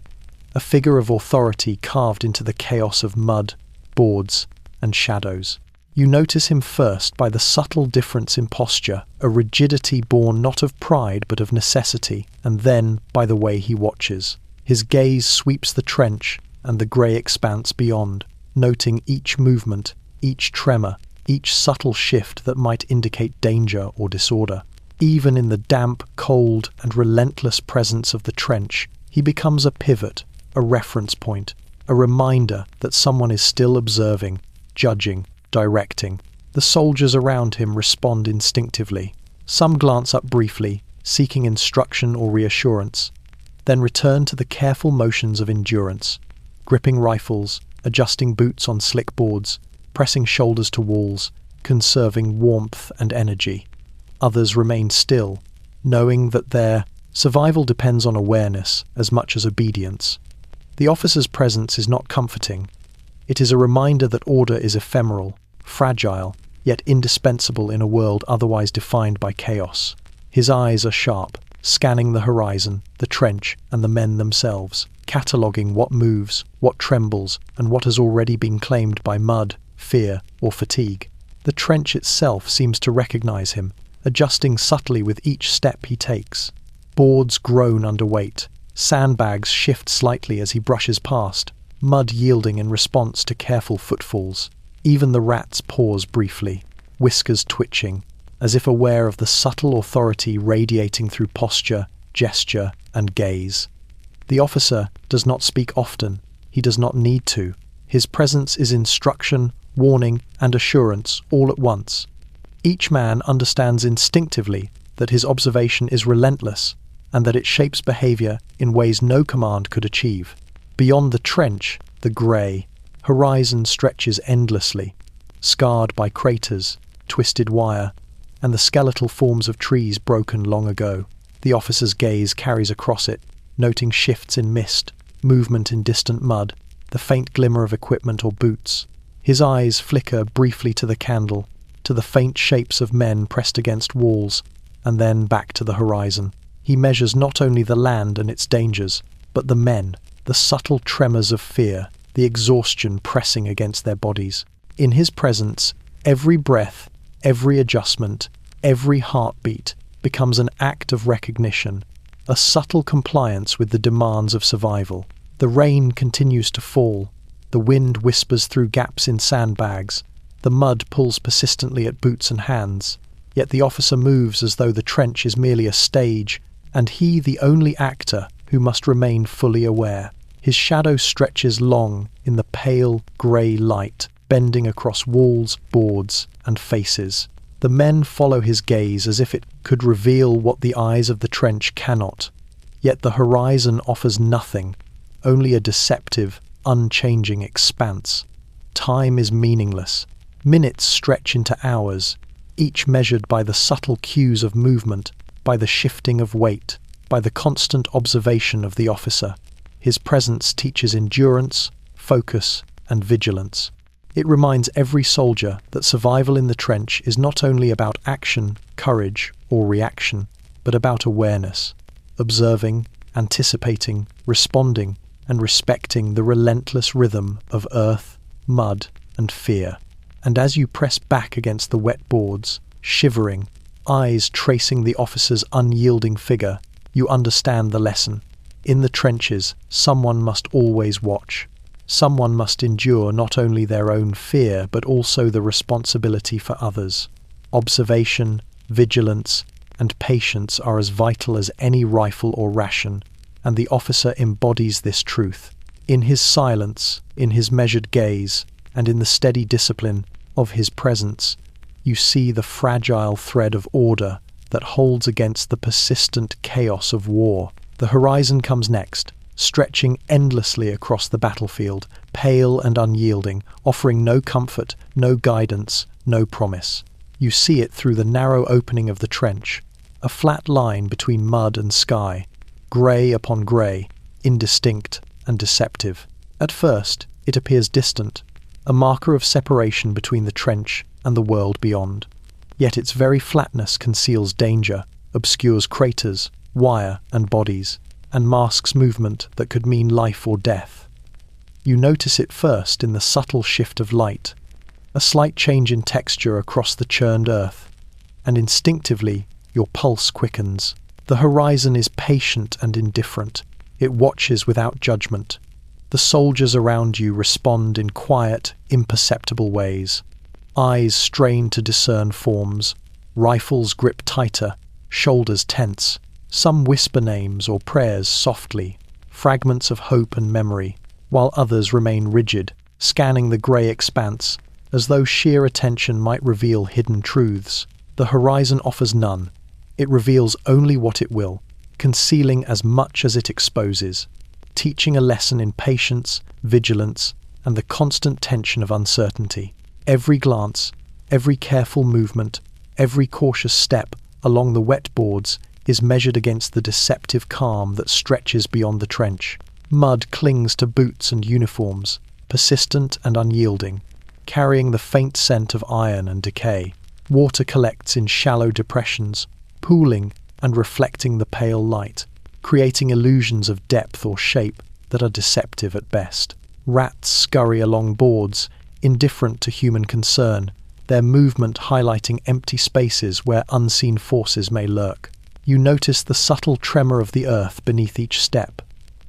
a figure of authority carved into the chaos of mud, boards, and shadows. You notice him first by the subtle difference in posture, a rigidity born not of pride but of necessity, and then by the way he watches. His gaze sweeps the trench and the grey expanse beyond, noting each movement, each tremor, each subtle shift that might indicate danger or disorder. Even in the damp, cold, and relentless presence of the trench, he becomes a pivot, a reference point, a reminder that someone is still observing, judging, directing. The soldiers around him respond instinctively. Some glance up briefly, seeking instruction or reassurance, then return to the careful motions of endurance, gripping rifles, adjusting boots on slick boards, pressing shoulders to walls, conserving warmth and energy. Others remain still, knowing that their survival depends on awareness as much as obedience. The officer's presence is not comforting. It is a reminder that order is ephemeral, fragile, yet indispensable in a world otherwise defined by chaos. His eyes are sharp, scanning the horizon, the trench, and the men themselves, cataloguing what moves, what trembles, and what has already been claimed by mud, fear, or fatigue. The trench itself seems to recognize him, adjusting subtly with each step he takes. Boards groan under weight, sandbags shift slightly as he brushes past, mud yielding in response to careful footfalls. Even the rats pause briefly, whiskers twitching, as if aware of the subtle authority radiating through posture, gesture, and gaze. The officer does not speak often. He does not need to. His presence is instruction, warning, and assurance all at once. Each man understands instinctively that his observation is relentless and that it shapes behavior in ways no command could achieve. Beyond the trench, the grey horizon stretches endlessly, scarred by craters, twisted wire, and the skeletal forms of trees broken long ago. The officer's gaze carries across it, noting shifts in mist, movement in distant mud, the faint glimmer of equipment or boots. His eyes flicker briefly to the candle, to the faint shapes of men pressed against walls, and then back to the horizon. He measures not only the land and its dangers, but the men, the subtle tremors of fear, the exhaustion pressing against their bodies. In his presence, every breath, every adjustment, every heartbeat becomes an act of recognition, a subtle compliance with the demands of survival. The rain continues to fall, the wind whispers through gaps in sandbags, the mud pulls persistently at boots and hands, yet the officer moves as though the trench is merely a stage, and he the only actor who must remain fully aware. His shadow stretches long in the pale, grey light, bending across walls, boards, and faces. The men follow his gaze as if it could reveal what the eyes of the trench cannot. Yet the horizon offers nothing, only a deceptive, unchanging expanse. Time is meaningless. Minutes stretch into hours, each measured by the subtle cues of movement, by the shifting of weight, by the constant observation of the officer. His presence teaches endurance, focus, and vigilance. It reminds every soldier that survival in the trench is not only about action, courage, or reaction, but about awareness, observing, anticipating, responding, and respecting the relentless rhythm of earth, mud, and fear. And as you press back against the wet boards, shivering, eyes tracing the officer's unyielding figure, you understand the lesson. In the trenches, someone must always watch. Someone must endure not only their own fear, but also the responsibility for others. Observation, vigilance, and patience are as vital as any rifle or ration, and the officer embodies this truth. In his silence, in his measured gaze, and in the steady discipline of his presence, you see the fragile thread of order that holds against the persistent chaos of war. The horizon comes next, stretching endlessly across the battlefield, pale and unyielding, offering no comfort, no guidance, no promise. You see it through the narrow opening of the trench, a flat line between mud and sky, grey upon grey, indistinct and deceptive. At first, it appears distant, a marker of separation between the trench and the world beyond. Yet its very flatness conceals danger, obscures craters, wire and bodies, and masks movement that could mean life or death. You notice it first in the subtle shift of light, a slight change in texture across the churned earth, and instinctively your pulse quickens. The horizon is patient and indifferent. It watches without judgment. The soldiers around you respond in quiet, imperceptible ways. Eyes strain to discern forms, rifles grip tighter, shoulders tense. Some whisper names or prayers softly, fragments of hope and memory, while others remain rigid, scanning the grey expanse, as though sheer attention might reveal hidden truths. The horizon offers none. It reveals only what it will, concealing as much as it exposes, teaching a lesson in patience, vigilance, and the constant tension of uncertainty. Every glance, every careful movement, every cautious step along the wet boards is measured against the deceptive calm that stretches beyond the trench. Mud clings to boots and uniforms, persistent and unyielding, carrying the faint scent of iron and decay. Water collects in shallow depressions, pooling and reflecting the pale light, creating illusions of depth or shape that are deceptive at best. Rats scurry along boards, indifferent to human concern, their movement highlighting empty spaces where unseen forces may lurk. You notice the subtle tremor of the earth beneath each step,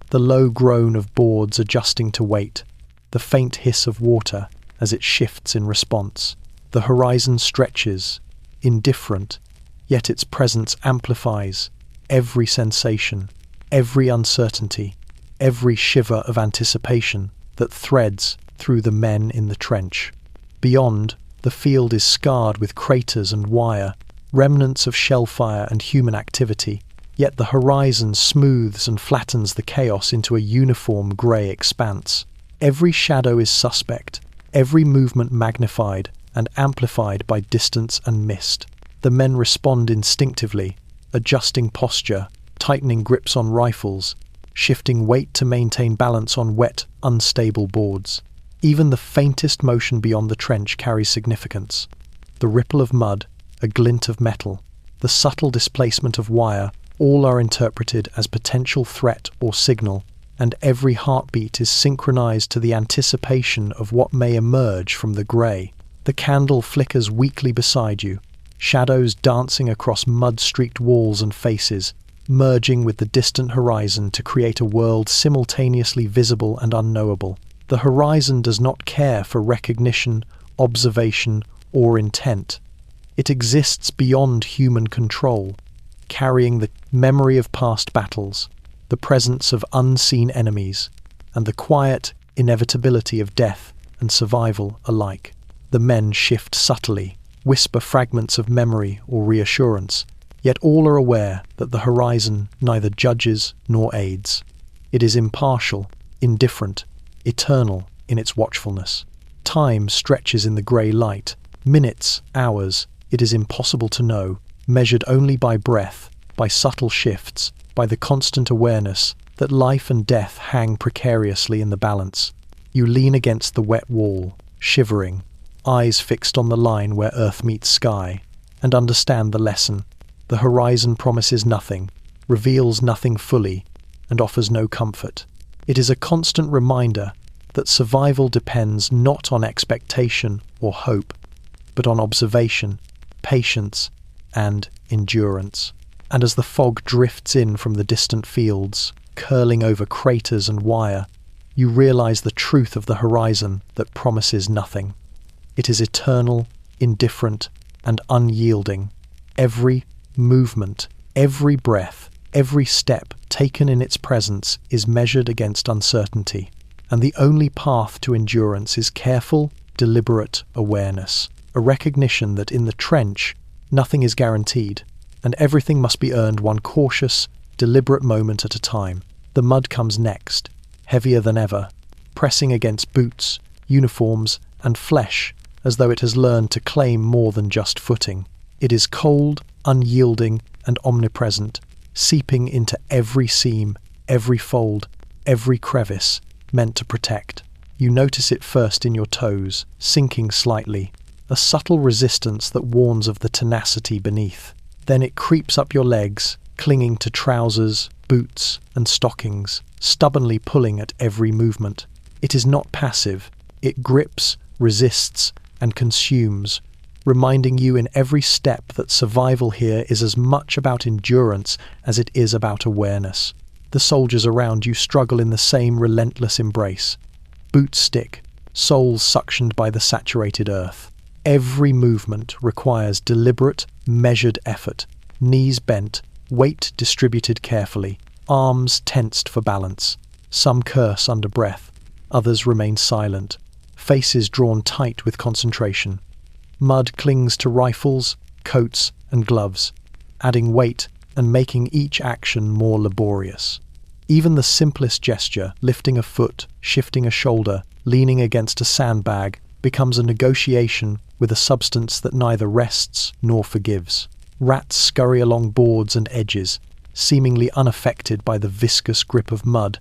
the low groan of boards adjusting to weight, the faint hiss of water as it shifts in response. The horizon stretches, indifferent, yet its presence amplifies every sensation, every uncertainty, every shiver of anticipation that threads through the men in the trench. Beyond, the field is scarred with craters and wire, remnants of shellfire and human activity, yet the horizon smooths and flattens the chaos into a uniform grey expanse. Every shadow is suspect, every movement magnified and amplified by distance and mist. The men respond instinctively, adjusting posture, tightening grips on rifles, shifting weight to maintain balance on wet, unstable boards. Even the faintest motion beyond the trench carries significance. The ripple of mud, a glint of metal, the subtle displacement of wire, all are interpreted as potential threat or signal, and every heartbeat is synchronized to the anticipation of what may emerge from the grey. The candle flickers weakly beside you, shadows dancing across mud-streaked walls and faces, merging with the distant horizon to create a world simultaneously visible and unknowable. The horizon does not care for recognition, observation, or intent. It exists beyond human control, carrying the memory of past battles, the presence of unseen enemies, and the quiet inevitability of death and survival alike. The men shift subtly, whisper fragments of memory or reassurance, yet all are aware that the horizon neither judges nor aids. It is impartial, indifferent, eternal in its watchfulness. Time stretches in the grey light, minutes, hours, it is impossible to know, measured only by breath, by subtle shifts, by the constant awareness that life and death hang precariously in the balance. You lean against the wet wall, shivering, eyes fixed on the line where earth meets sky, and understand the lesson. The horizon promises nothing, reveals nothing fully, and offers no comfort. It is a constant reminder that survival depends not on expectation or hope, but on observation, patience, and endurance. And as the fog drifts in from the distant fields, curling over craters and wire, you realize the truth of the horizon that promises nothing. It is eternal, indifferent, and unyielding. Every movement, every breath, every step taken in its presence is measured against uncertainty, and the only path to endurance is careful, deliberate awareness, a recognition that in the trench, nothing is guaranteed, and everything must be earned one cautious, deliberate moment at a time. The mud comes next, heavier than ever, pressing against boots, uniforms, and flesh, as though it has learned to claim more than just footing. It is cold, unyielding, and omnipresent, seeping into every seam, every fold, every crevice, meant to protect. You notice it first in your toes, sinking slightly, a subtle resistance that warns of the tenacity beneath. Then it creeps up your legs, clinging to trousers, boots, and stockings, stubbornly pulling at every movement. It is not passive. It grips, resists, and consumes, reminding you in every step that survival here is as much about endurance as it is about awareness. The soldiers around you struggle in the same relentless embrace. Boots stick, souls suctioned by the saturated earth. Every movement requires deliberate, measured effort, knees bent, weight distributed carefully, arms tensed for balance. Some curse under breath, others remain silent, faces drawn tight with concentration. Mud clings to rifles, coats, and gloves, adding weight and making each action more laborious. Even the simplest gesture, lifting a foot, shifting a shoulder, leaning against a sandbag, becomes a negotiation with a substance that neither rests nor forgives. Rats scurry along boards and edges, seemingly unaffected by the viscous grip of mud,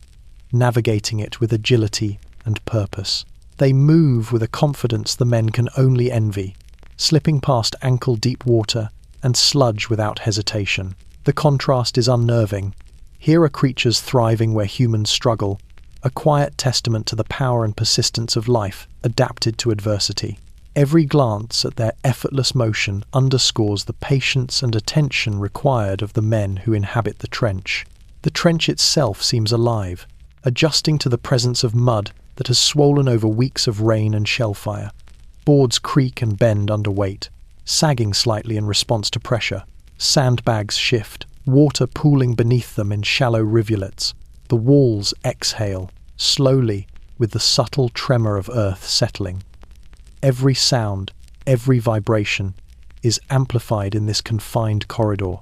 navigating it with agility and purpose. They move with a confidence the men can only envy, slipping past ankle-deep water and sludge without hesitation. The contrast is unnerving. Here are creatures thriving where humans struggle, a quiet testament to the power and persistence of life, adapted to adversity. Every glance at their effortless motion underscores the patience and attention required of the men who inhabit the trench. The trench itself seems alive, adjusting to the presence of mud that has swollen over weeks of rain and shellfire. Boards creak and bend under weight, sagging slightly in response to pressure. Sandbags shift, water pooling beneath them in shallow rivulets. The walls exhale, slowly, with the subtle tremor of earth settling. Every sound, every vibration, is amplified in this confined corridor,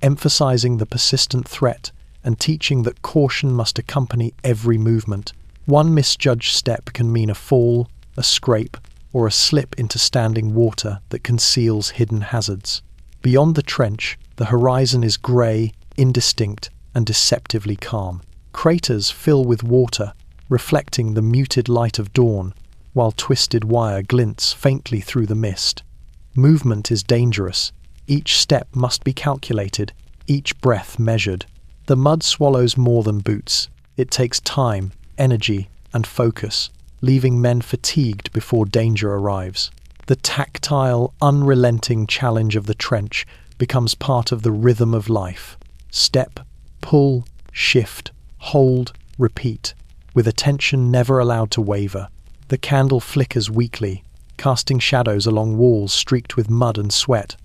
emphasizing the persistent threat and teaching that caution must accompany every movement. One misjudged step can mean a fall, a scrape, or a slip into standing water that conceals hidden hazards. Beyond the trench, the horizon is grey, indistinct, and deceptively calm. Craters fill with water, reflecting the muted light of dawn, while twisted wire glints faintly through the mist. Movement is dangerous. Each step must be calculated, each breath measured. The mud swallows more than boots. It takes time, energy, and focus, leaving men fatigued before danger arrives. The tactile, unrelenting challenge of the trench becomes part of the rhythm of life. Step, pull, shift, hold, repeat, with attention never allowed to waver. The candle flickers weakly, casting shadows along walls streaked with mud and sweat.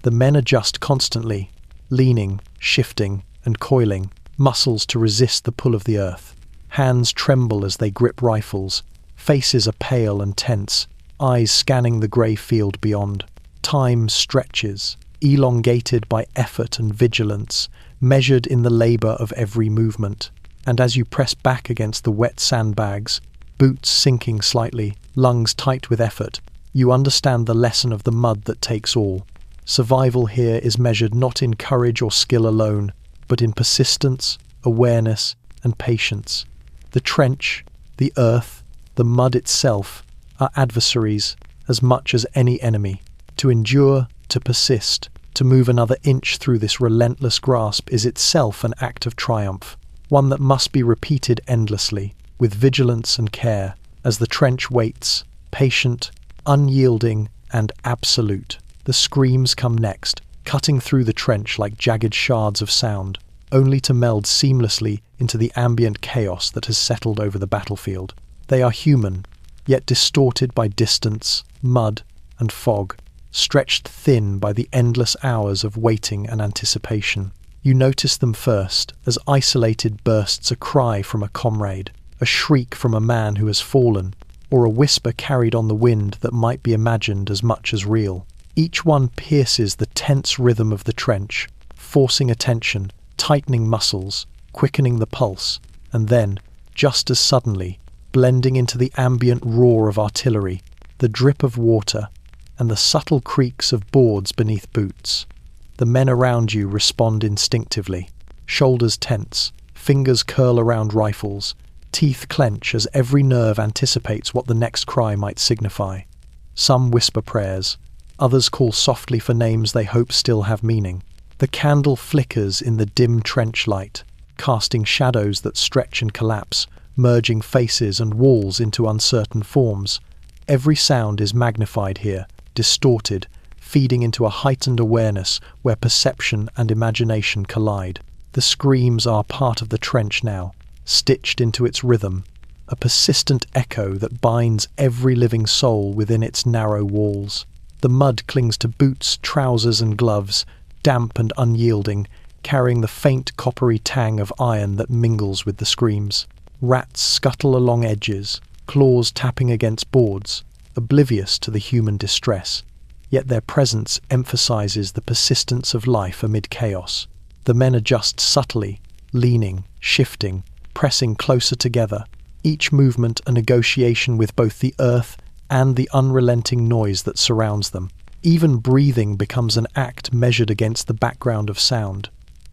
The men adjust constantly, leaning, shifting, and coiling, muscles to resist the pull of the earth. Hands tremble as they grip rifles. Faces are pale and tense, eyes scanning the grey field beyond. Time stretches, elongated by effort and vigilance, measured in the labour of every movement. And as you press back against the wet sandbags, boots sinking slightly, lungs tight with effort, you understand the lesson of the mud that takes all. Survival here is measured not in courage or skill alone, but in persistence, awareness, and patience. The trench, the earth, the mud itself are adversaries as much as any enemy. To endure, to persist, to move another inch through this relentless grasp is itself an act of triumph, one that must be repeated endlessly, with vigilance and care, as the trench waits, patient, unyielding, and absolute. The screams come next, cutting through the trench like jagged shards of sound, only to meld seamlessly into the ambient chaos that has settled over the battlefield. They are human, yet distorted by distance, mud, and fog, stretched thin by the endless hours of waiting and anticipation. You notice them first, as isolated bursts a cry from a comrade, a shriek from a man who has fallen, or a whisper carried on the wind that might be imagined as much as real. Each one pierces the tense rhythm of the trench, forcing attention, tightening muscles, quickening the pulse, and then, just as suddenly, blending into the ambient roar of artillery, the drip of water, and the subtle creaks of boards beneath boots. The men around you respond instinctively. Shoulders tense, fingers curl around rifles, teeth clench as every nerve anticipates what the next cry might signify. Some whisper prayers, others call softly for names they hope still have meaning. The candle flickers in the dim trench light, casting shadows that stretch and collapse, merging faces and walls into uncertain forms. Every sound is magnified here, distorted, feeding into a heightened awareness where perception and imagination collide. The screams are part of the trench now, stitched into its rhythm, a persistent echo that binds every living soul within its narrow walls. The mud clings to boots, trousers, and gloves, damp and unyielding, carrying the faint coppery tang of iron that mingles with the screams. Rats scuttle along edges, claws tapping against boards, oblivious to the human distress. Yet their presence emphasizes the persistence of life amid chaos. The men adjust subtly, leaning, shifting, pressing closer together, each movement a negotiation with both the earth and the unrelenting noise that surrounds them. Even breathing becomes an act measured against the background of sound.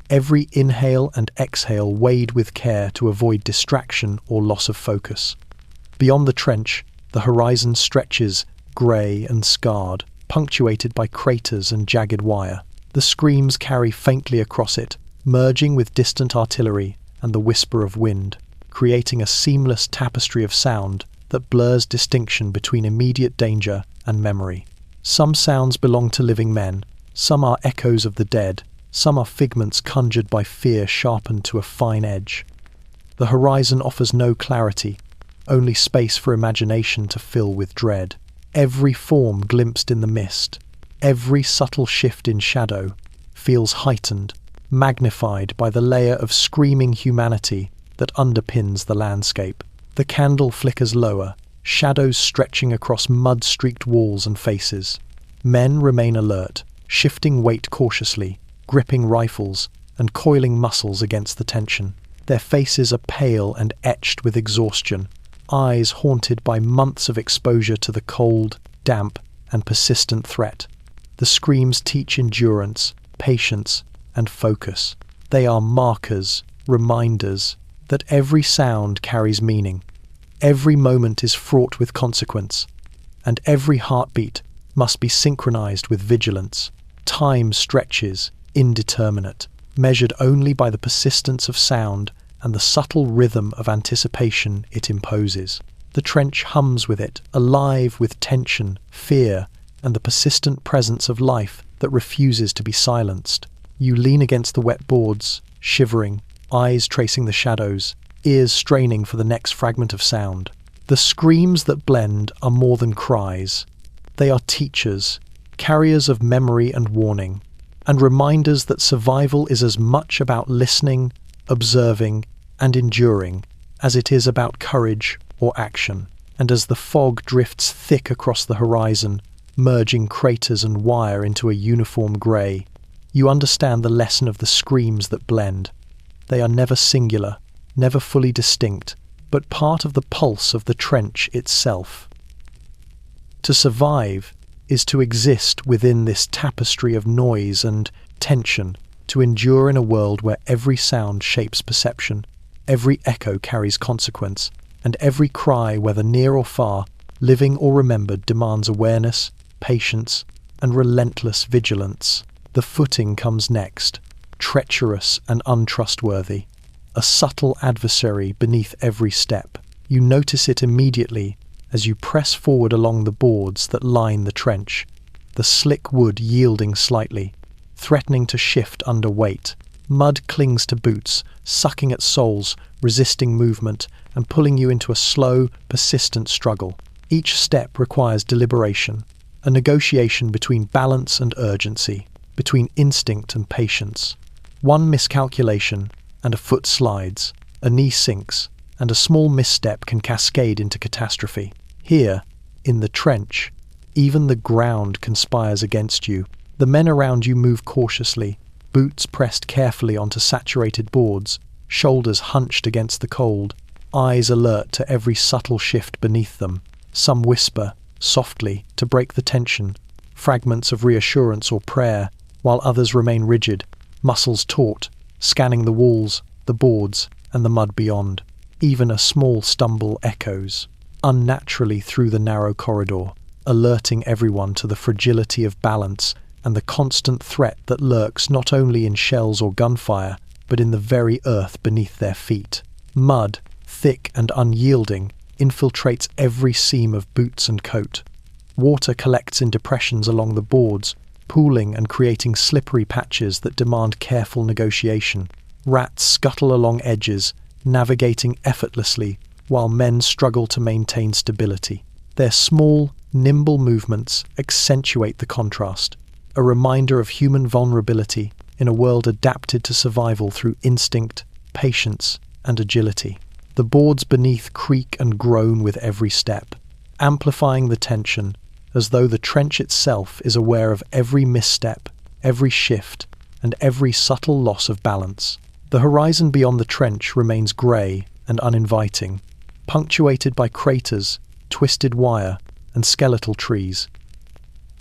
Every inhale and exhale weighed with care to avoid distraction or loss of focus. Beyond the trench, the horizon stretches, grey and scarred, punctuated by craters and jagged wire. The screams carry faintly across it, merging with distant artillery and the whisper of wind, creating a seamless tapestry of sound that blurs distinction between immediate danger and memory. Some sounds belong to living men, some are echoes of the dead, some are figments conjured by fear sharpened to a fine edge. The horizon offers no clarity, only space for imagination to fill with dread. Every form glimpsed in the mist, every subtle shift in shadow, feels heightened, magnified by the layer of screaming humanity that underpins the landscape. The candle flickers lower, shadows stretching across mud-streaked walls and faces. Men remain alert, shifting weight cautiously, gripping rifles, and coiling muscles against the tension. Their faces are pale and etched with exhaustion, eyes haunted by months of exposure to the cold, damp, and persistent threat. The screams teach endurance, patience, and focus. They are markers, reminders, that every sound carries meaning. Every moment is fraught with consequence, and every heartbeat must be synchronized with vigilance. Time stretches, indeterminate, measured only by the persistence of sound and the subtle rhythm of anticipation it imposes. The trench hums with it, alive with tension, fear, and the persistent presence of life that refuses to be silenced. You lean against the wet boards, shivering, eyes tracing the shadows, ears straining for the next fragment of sound. The screams that blend are more than cries. They are teachers, carriers of memory and warning, and reminders that survival is as much about listening, observing, and enduring as it is about courage or action. And as the fog drifts thick across the horizon, merging craters and wire into a uniform grey, you understand the lesson of the screams that blend. They are never singular, never fully distinct, but part of the pulse of the trench itself. To survive is to exist within this tapestry of noise and tension, to endure in a world where every sound shapes perception, every echo carries consequence, and every cry, whether near or far, living or remembered, demands awareness, patience, and relentless vigilance. The footing comes next, treacherous and untrustworthy, a subtle adversary beneath every step. You notice it immediately as you press forward along the boards that line the trench, the slick wood yielding slightly, threatening to shift under weight. Mud clings to boots, sucking at soles, resisting movement, and pulling you into a slow, persistent struggle. Each step requires deliberation, a negotiation between balance and urgency, between instinct and patience. One miscalculation, and a foot slides, a knee sinks, and a small misstep can cascade into catastrophe. Here, in the trench, even the ground conspires against you. The men around you move cautiously, boots pressed carefully onto saturated boards, shoulders hunched against the cold, eyes alert to every subtle shift beneath them. Some whisper, softly, to break the tension, fragments of reassurance or prayer, while others remain rigid, muscles taut, scanning the walls, the boards, and the mud beyond. Even a small stumble echoes, unnaturally through the narrow corridor, alerting everyone to the fragility of balance and the constant threat that lurks not only in shells or gunfire, but in the very earth beneath their feet. Mud, thick and unyielding, infiltrates every seam of boots and coat. Water collects in depressions along the boards, pooling and creating slippery patches that demand careful negotiation. Rats scuttle along edges, navigating effortlessly, while men struggle to maintain stability. Their small, nimble movements accentuate the contrast, a reminder of human vulnerability in a world adapted to survival through instinct, patience, and agility. The boards beneath creak and groan with every step, amplifying the tension, as though the trench itself is aware of every misstep, every shift, and every subtle loss of balance. The horizon beyond the trench remains grey and uninviting, punctuated by craters, twisted wire, and skeletal trees.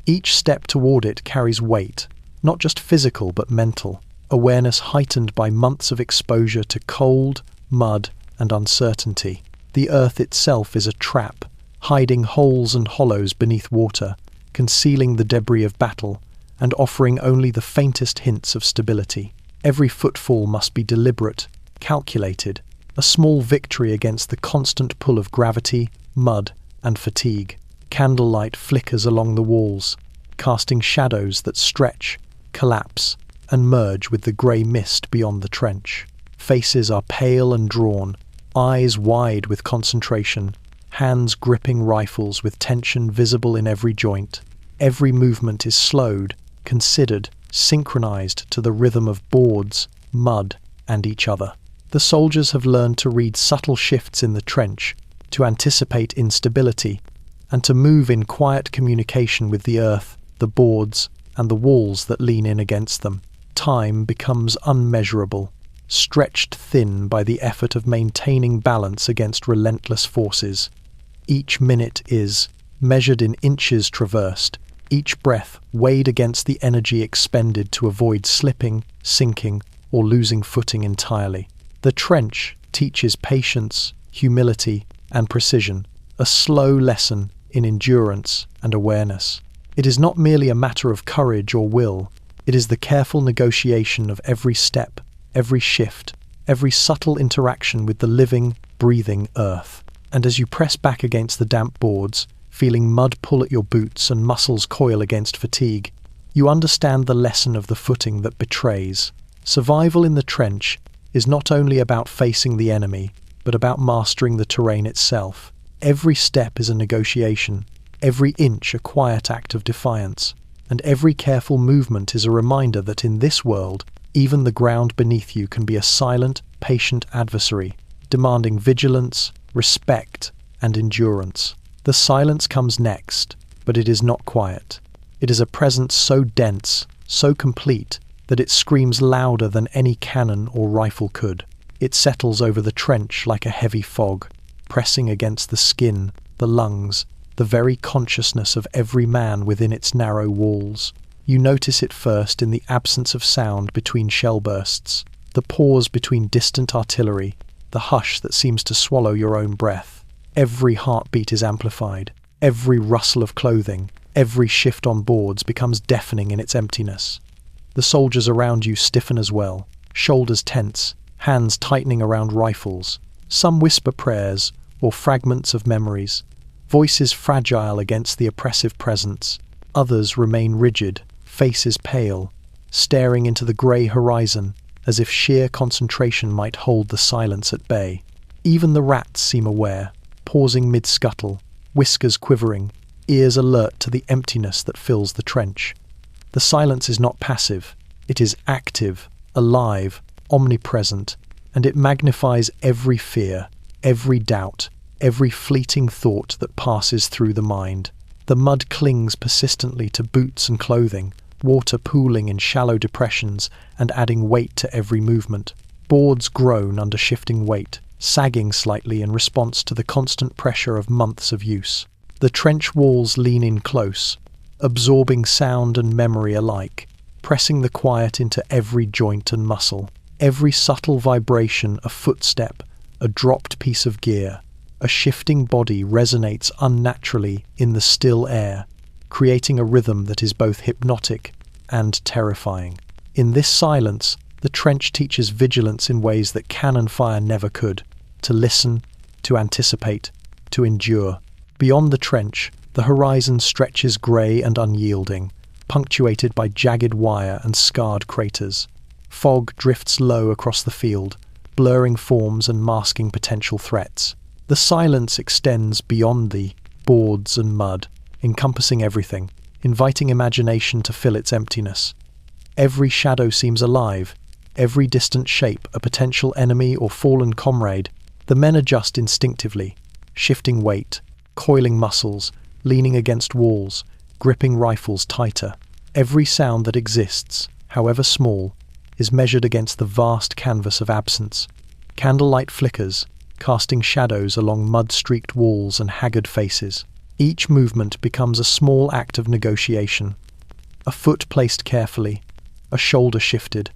Each step toward it carries weight, not just physical but mental, awareness heightened by months of exposure to cold, mud, and uncertainty. The earth itself is a trap, hiding holes and hollows beneath water, concealing the debris of battle, and offering only the faintest hints of stability. Every footfall must be deliberate, calculated, a small victory against the constant pull of gravity, mud, and fatigue. Candlelight flickers along the walls, casting shadows that stretch, collapse, and merge with the grey mist beyond the trench. Faces are pale and drawn, eyes wide with concentration, hands gripping rifles with tension visible in every joint. Every movement is slowed, considered, synchronized to the rhythm of boards, mud, and each other. The soldiers have learned to read subtle shifts in the trench, to anticipate instability, and to move in quiet communication with the earth, the boards, and the walls that lean in against them. Time becomes unmeasurable, stretched thin by the effort of maintaining balance against relentless forces. Each minute is measured in inches traversed, each breath weighed against the energy expended to avoid slipping, sinking, or losing footing entirely. The trench teaches patience, humility, and precision, a slow lesson in endurance and awareness. It is not merely a matter of courage or will, it is the careful negotiation of every step, every shift, every subtle interaction with the living, breathing earth. And as you press back against the damp boards, feeling mud pull at your boots and muscles coil against fatigue, you understand the lesson of the footing that betrays. Survival in the trench is not only about facing the enemy, but about mastering the terrain itself. Every step is a negotiation, every inch a quiet act of defiance, and every careful movement is a reminder that in this world, even the ground beneath you can be a silent, patient adversary, demanding vigilance, respect, and endurance. The silence comes next, but it is not quiet. It is a presence so dense, so complete, that it screams louder than any cannon or rifle could. It settles over the trench like a heavy fog, pressing against the skin, the lungs, the very consciousness of every man within its narrow walls. You notice it first in the absence of sound between shell bursts, the pause between distant artillery, the hush that seems to swallow your own breath. Every heartbeat is amplified, every rustle of clothing, every shift on boards becomes deafening in its emptiness. The soldiers around you stiffen as well, shoulders tense, hands tightening around rifles. Some whisper prayers or fragments of memories, voices fragile against the oppressive presence. Others remain rigid, faces pale, staring into the grey horizon as if sheer concentration might hold the silence at bay. Even the rats seem aware, pausing mid-scuttle, whiskers quivering, ears alert to the emptiness that fills the trench. The silence is not passive, it is active, alive, omnipresent, and it magnifies every fear, every doubt, every fleeting thought that passes through the mind. The mud clings persistently to boots and clothing, water pooling in shallow depressions and adding weight to every movement. Boards groan under shifting weight, sagging slightly in response to the constant pressure of months of use. The trench walls lean in close, absorbing sound and memory alike, pressing the quiet into every joint and muscle. Every subtle vibration, a footstep, a dropped piece of gear, a shifting body resonates unnaturally in the still air, creating a rhythm that is both hypnotic and terrifying. In this silence, the trench teaches vigilance in ways that cannon fire never could, to listen, to anticipate, to endure. Beyond the trench, the horizon stretches grey and unyielding, punctuated by jagged wire and scarred craters. Fog drifts low across the field, blurring forms and masking potential threats. The silence extends beyond the boards and mud, encompassing everything, inviting imagination to fill its emptiness. Every shadow seems alive, every distant shape a potential enemy or fallen comrade. The men adjust instinctively, shifting weight, coiling muscles, leaning against walls, gripping rifles tighter. Every sound that exists, however small, is measured against the vast canvas of absence. Candlelight flickers, casting shadows along mud-streaked walls and haggard faces. Each movement becomes a small act of negotiation. A foot placed carefully, a shoulder shifted,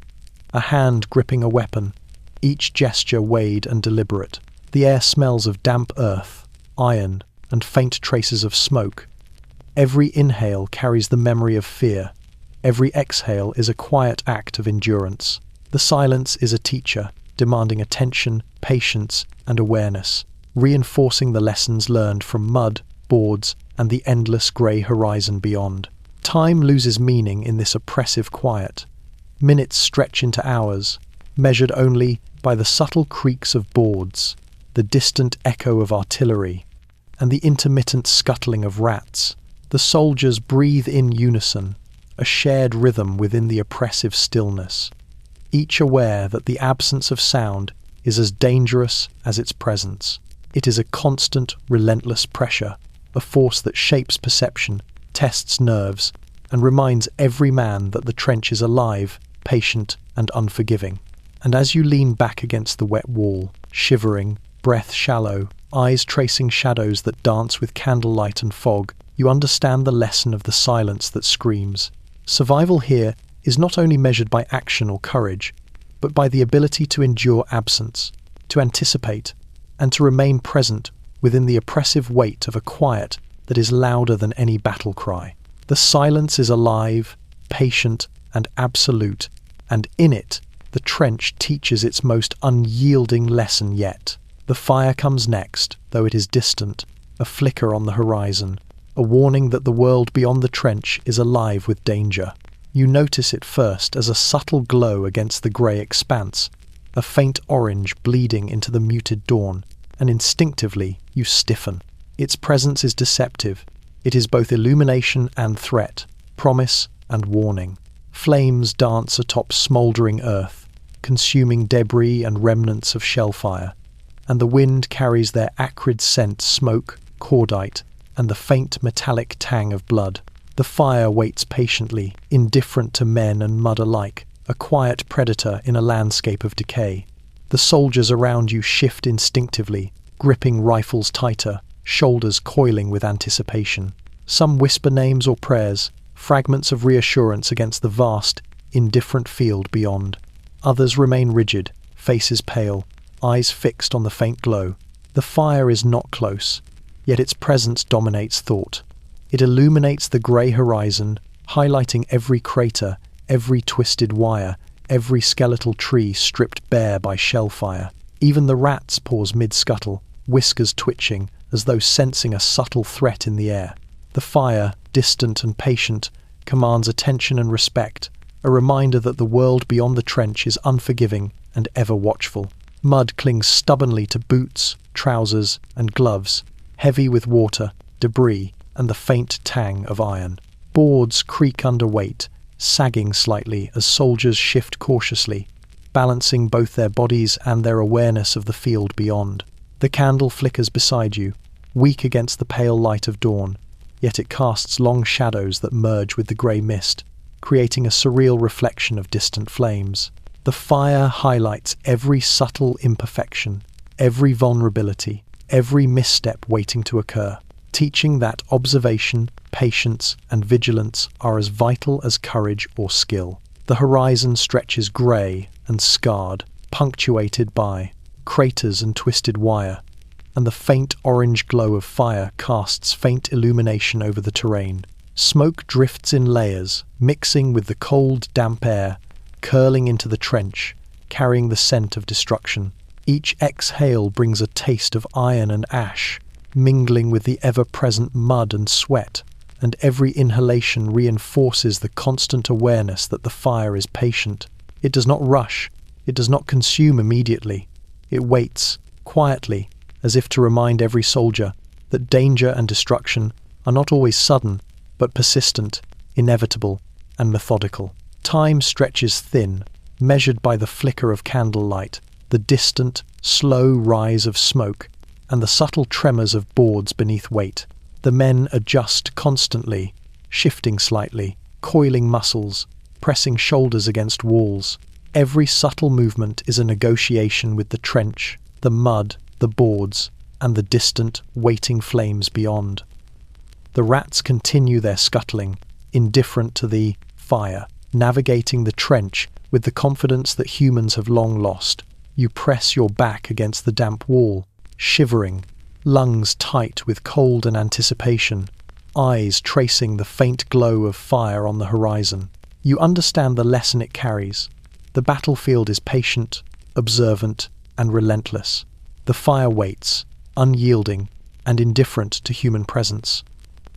a hand gripping a weapon, each gesture weighed and deliberate. The air smells of damp earth, iron, and faint traces of smoke. Every inhale carries the memory of fear. Every exhale is a quiet act of endurance. The silence is a teacher, demanding attention, patience, and awareness, reinforcing the lessons learned from mud, boards, and the endless grey horizon beyond. Time loses meaning in this oppressive quiet. Minutes stretch into hours, measured only by the subtle creaks of boards, the distant echo of artillery, and the intermittent scuttling of rats. The soldiers breathe in unison, a shared rhythm within the oppressive stillness, each aware that the absence of sound is as dangerous as its presence. It is a constant, relentless pressure, a force that shapes perception, tests nerves, and reminds every man that the trench is alive, patient, and unforgiving. And as you lean back against the wet wall, shivering, breath shallow, eyes tracing shadows that dance with candlelight and fog, you understand the lesson of the silence that screams. Survival here is not only measured by action or courage, but by the ability to endure absence, to anticipate, and to remain present within the oppressive weight of a quiet that is louder than any battle cry. The silence is alive, patient, and absolute, and in it, the trench teaches its most unyielding lesson yet. The fire comes next, though it is distant, a flicker on the horizon, a warning that the world beyond the trench is alive with danger. You notice it first as a subtle glow against the grey expanse, a faint orange bleeding into the muted dawn, and instinctively you stiffen. Its presence is deceptive. It is both illumination and threat, promise and warning. Flames dance atop smouldering earth, consuming debris and remnants of shellfire, and the wind carries their acrid scent, smoke, cordite, and the faint metallic tang of blood. The fire waits patiently, indifferent to men and mud alike, a quiet predator in a landscape of decay. The soldiers around you shift instinctively, gripping rifles tighter, shoulders coiling with anticipation. Some whisper names or prayers, fragments of reassurance against the vast, indifferent field beyond. Others remain rigid, faces pale, eyes fixed on the faint glow. The fire is not close, yet its presence dominates thought. It illuminates the grey horizon, highlighting every crater, every twisted wire, every skeletal tree stripped bare by shellfire. Even the rats pause mid-scuttle, whiskers twitching, as though sensing a subtle threat in the air. The fire, distant and patient, commands attention and respect, a reminder that the world beyond the trench is unforgiving and ever watchful. Mud clings stubbornly to boots, trousers, and gloves, heavy with water, debris, and the faint tang of iron. Boards creak under weight, sagging slightly as soldiers shift cautiously, balancing both their bodies and their awareness of the field beyond. The candle flickers beside you, weak against the pale light of dawn, yet it casts long shadows that merge with the grey mist, creating a surreal reflection of distant flames. The fire highlights every subtle imperfection, every vulnerability, every misstep waiting to occur, teaching that observation, patience, and vigilance are as vital as courage or skill. The horizon stretches grey and scarred, punctuated by craters and twisted wire, and the faint orange glow of fire casts faint illumination over the terrain. Smoke drifts in layers, mixing with the cold, damp air, curling into the trench, carrying the scent of destruction. Each exhale brings a taste of iron and ash, mingling with the ever-present mud and sweat, and every inhalation reinforces the constant awareness that the fire is patient. It does not rush, it does not consume immediately. It waits, quietly, as if to remind every soldier that danger and destruction are not always sudden, but persistent, inevitable, and methodical. Time stretches thin, measured by the flicker of candlelight, the distant, slow rise of smoke, and the subtle tremors of boards beneath weight. The men adjust constantly, shifting slightly, coiling muscles, pressing shoulders against walls. Every subtle movement is a negotiation with the trench, the mud, the boards, and the distant, waiting flames beyond. The rats continue their scuttling, indifferent to the fire, navigating the trench with the confidence that humans have long lost. You press your back against the damp wall, shivering, lungs tight with cold and anticipation, eyes tracing the faint glow of fire on the horizon. You understand the lesson it carries. The battlefield is patient, observant, and relentless. The fire waits, unyielding, and indifferent to human presence.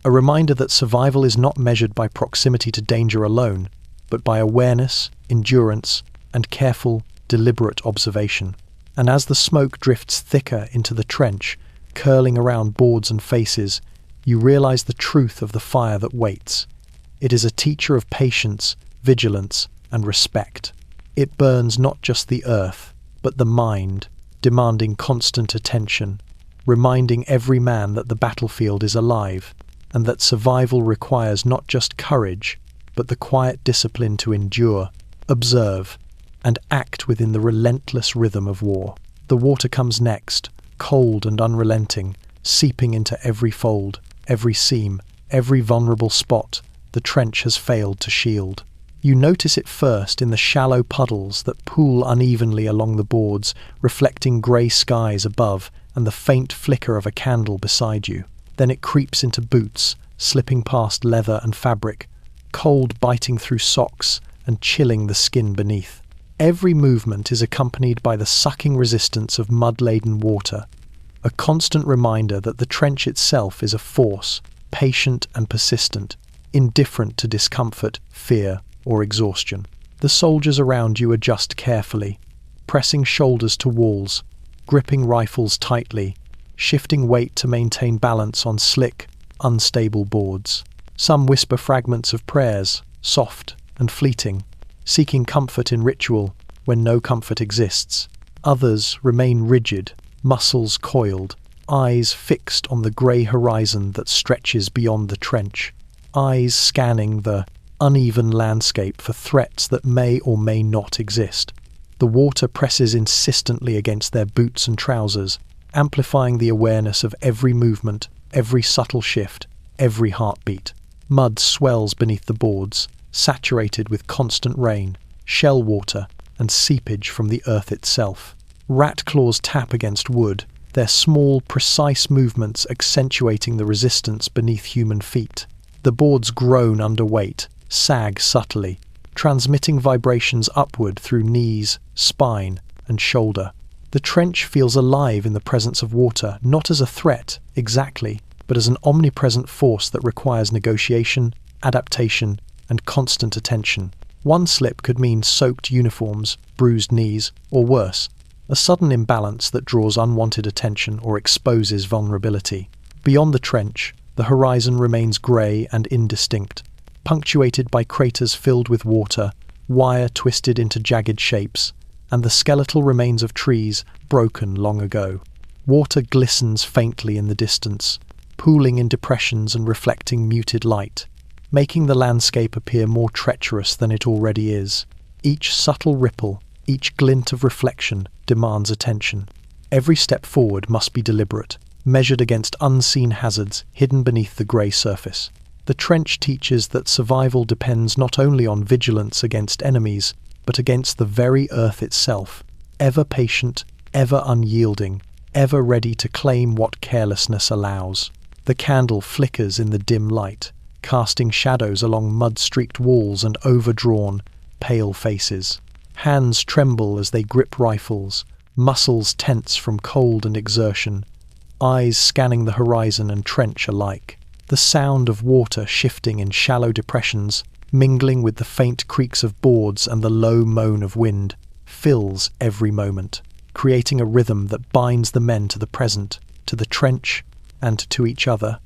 A reminder that survival is not measured by proximity to danger alone, but by awareness, endurance, and careful, deliberate observation. And as the smoke drifts thicker into the trench, curling around boards and faces, you realize the truth of the fire that waits. It is a teacher of patience, vigilance, and respect. It burns not just the earth, but the mind, demanding constant attention, reminding every man that the battlefield is alive, and that survival requires not just courage, but the quiet discipline to endure, observe, and act within the relentless rhythm of war. The water comes next, cold and unrelenting, seeping into every fold, every seam, every vulnerable spot the trench has failed to shield. You notice it first in the shallow puddles that pool unevenly along the boards, reflecting grey skies above and the faint flicker of a candle beside you. Then it creeps into boots, slipping past leather and fabric, cold biting through socks and chilling the skin beneath. Every movement is accompanied by the sucking resistance of mud-laden water, a constant reminder that the trench itself is a force, patient and persistent, indifferent to discomfort, fear, or exhaustion. The soldiers around you adjust carefully, pressing shoulders to walls, gripping rifles tightly, shifting weight to maintain balance on slick, unstable boards. Some whisper fragments of prayers, soft and fleeting, seeking comfort in ritual when no comfort exists. Others remain rigid, muscles coiled, eyes fixed on the grey horizon that stretches beyond the trench, eyes scanning the uneven landscape for threats that may or may not exist. The water presses insistently against their boots and trousers, amplifying the awareness of every movement, every subtle shift, every heartbeat. Mud swells beneath the boards, saturated with constant rain, shell water, and seepage from the earth itself. Rat claws tap against wood, their small, precise movements accentuating the resistance beneath human feet. The boards groan under weight, sag subtly, transmitting vibrations upward through knees, spine, and shoulder. The trench feels alive in the presence of water, not as a threat, exactly, but as an omnipresent force that requires negotiation, adaptation, and constant attention. One slip could mean soaked uniforms, bruised knees, or worse, a sudden imbalance that draws unwanted attention or exposes vulnerability. Beyond the trench, the horizon remains grey and indistinct, punctuated by craters filled with water, wire twisted into jagged shapes, and the skeletal remains of trees broken long ago. Water glistens faintly in the distance, pooling in depressions and reflecting muted light, making the landscape appear more treacherous than it already is. Each subtle ripple, each glint of reflection demands attention. Every step forward must be deliberate, measured against unseen hazards hidden beneath the grey surface. The trench teaches that survival depends not only on vigilance against enemies, but against the very earth itself, ever patient, ever unyielding, ever ready to claim what carelessness allows. The candle flickers in the dim light, casting shadows along mud-streaked walls and overdrawn, pale faces. Hands tremble as they grip rifles, muscles tense from cold and exertion, eyes scanning the horizon and trench alike. The sound of water shifting in shallow depressions, mingling with the faint creaks of boards and the low moan of wind, fills every moment, creating a rhythm that binds the men to the present, to the trench, and to each other.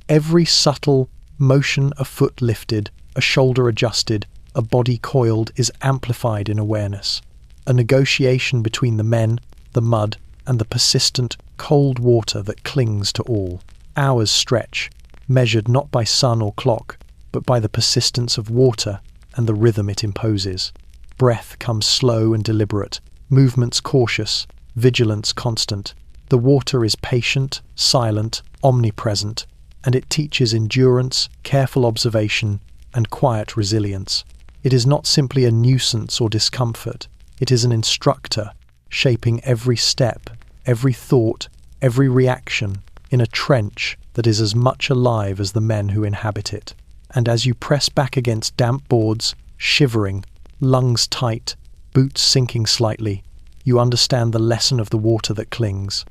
Every subtle motion, a foot lifted, a shoulder adjusted, a body coiled, is amplified in awareness. A negotiation between the men, the mud, and the persistent, cold water that clings to all. Hours stretch, measured not by sun or clock, but by the persistence of water and the rhythm it imposes. Breath comes slow and deliberate, movements cautious, vigilance constant. The water is patient, silent, omnipresent, and it teaches endurance, careful observation, and quiet resilience. It is not simply a nuisance or discomfort, it is an instructor, shaping every step, every thought, every reaction, in a trench that is as much alive as the men who inhabit it. And as you press back against damp boards, shivering, lungs tight, boots sinking slightly, you understand the lesson of the water that clings.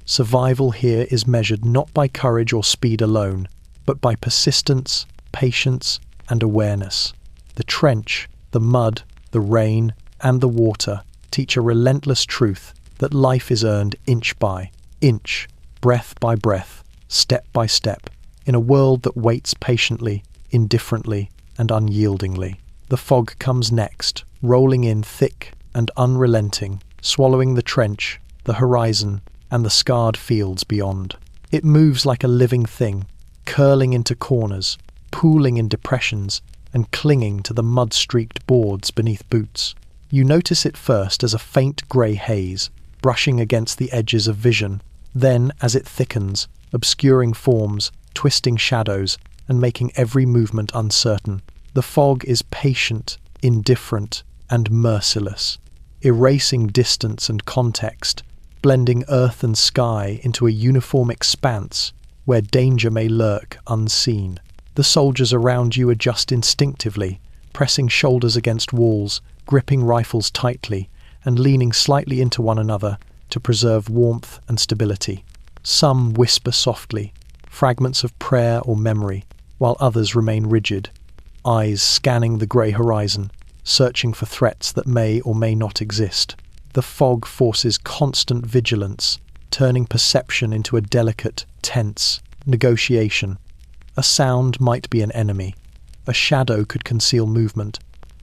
Survival here is measured not by courage or speed alone, but by persistence, patience, and awareness. The trench, the mud, the rain, and the water teach a relentless truth that life is earned inch by inch, breath by breath, step by step, in a world that waits patiently, indifferently, and unyieldingly. The fog comes next, rolling in thick and unrelenting, swallowing the trench, the horizon, and the scarred fields beyond. It moves like a living thing, curling into corners, pooling in depressions, and clinging to the mud-streaked boards beneath boots. You notice it first as a faint grey haze, brushing against the edges of vision, then, as it thickens, obscuring forms, twisting shadows, and making every movement uncertain. The fog is patient, indifferent, and merciless, erasing distance and context, blending earth and sky into a uniform expanse where danger may lurk unseen. The soldiers around you adjust instinctively, pressing shoulders against walls, gripping rifles tightly, and leaning slightly into one another to preserve warmth and stability. Some whisper softly, fragments of prayer or memory, while others remain rigid, eyes scanning the grey horizon, searching for threats that may or may not exist. The fog forces constant vigilance, turning perception into a delicate, tense negotiation. A sound might be an enemy, a shadow could conceal movement,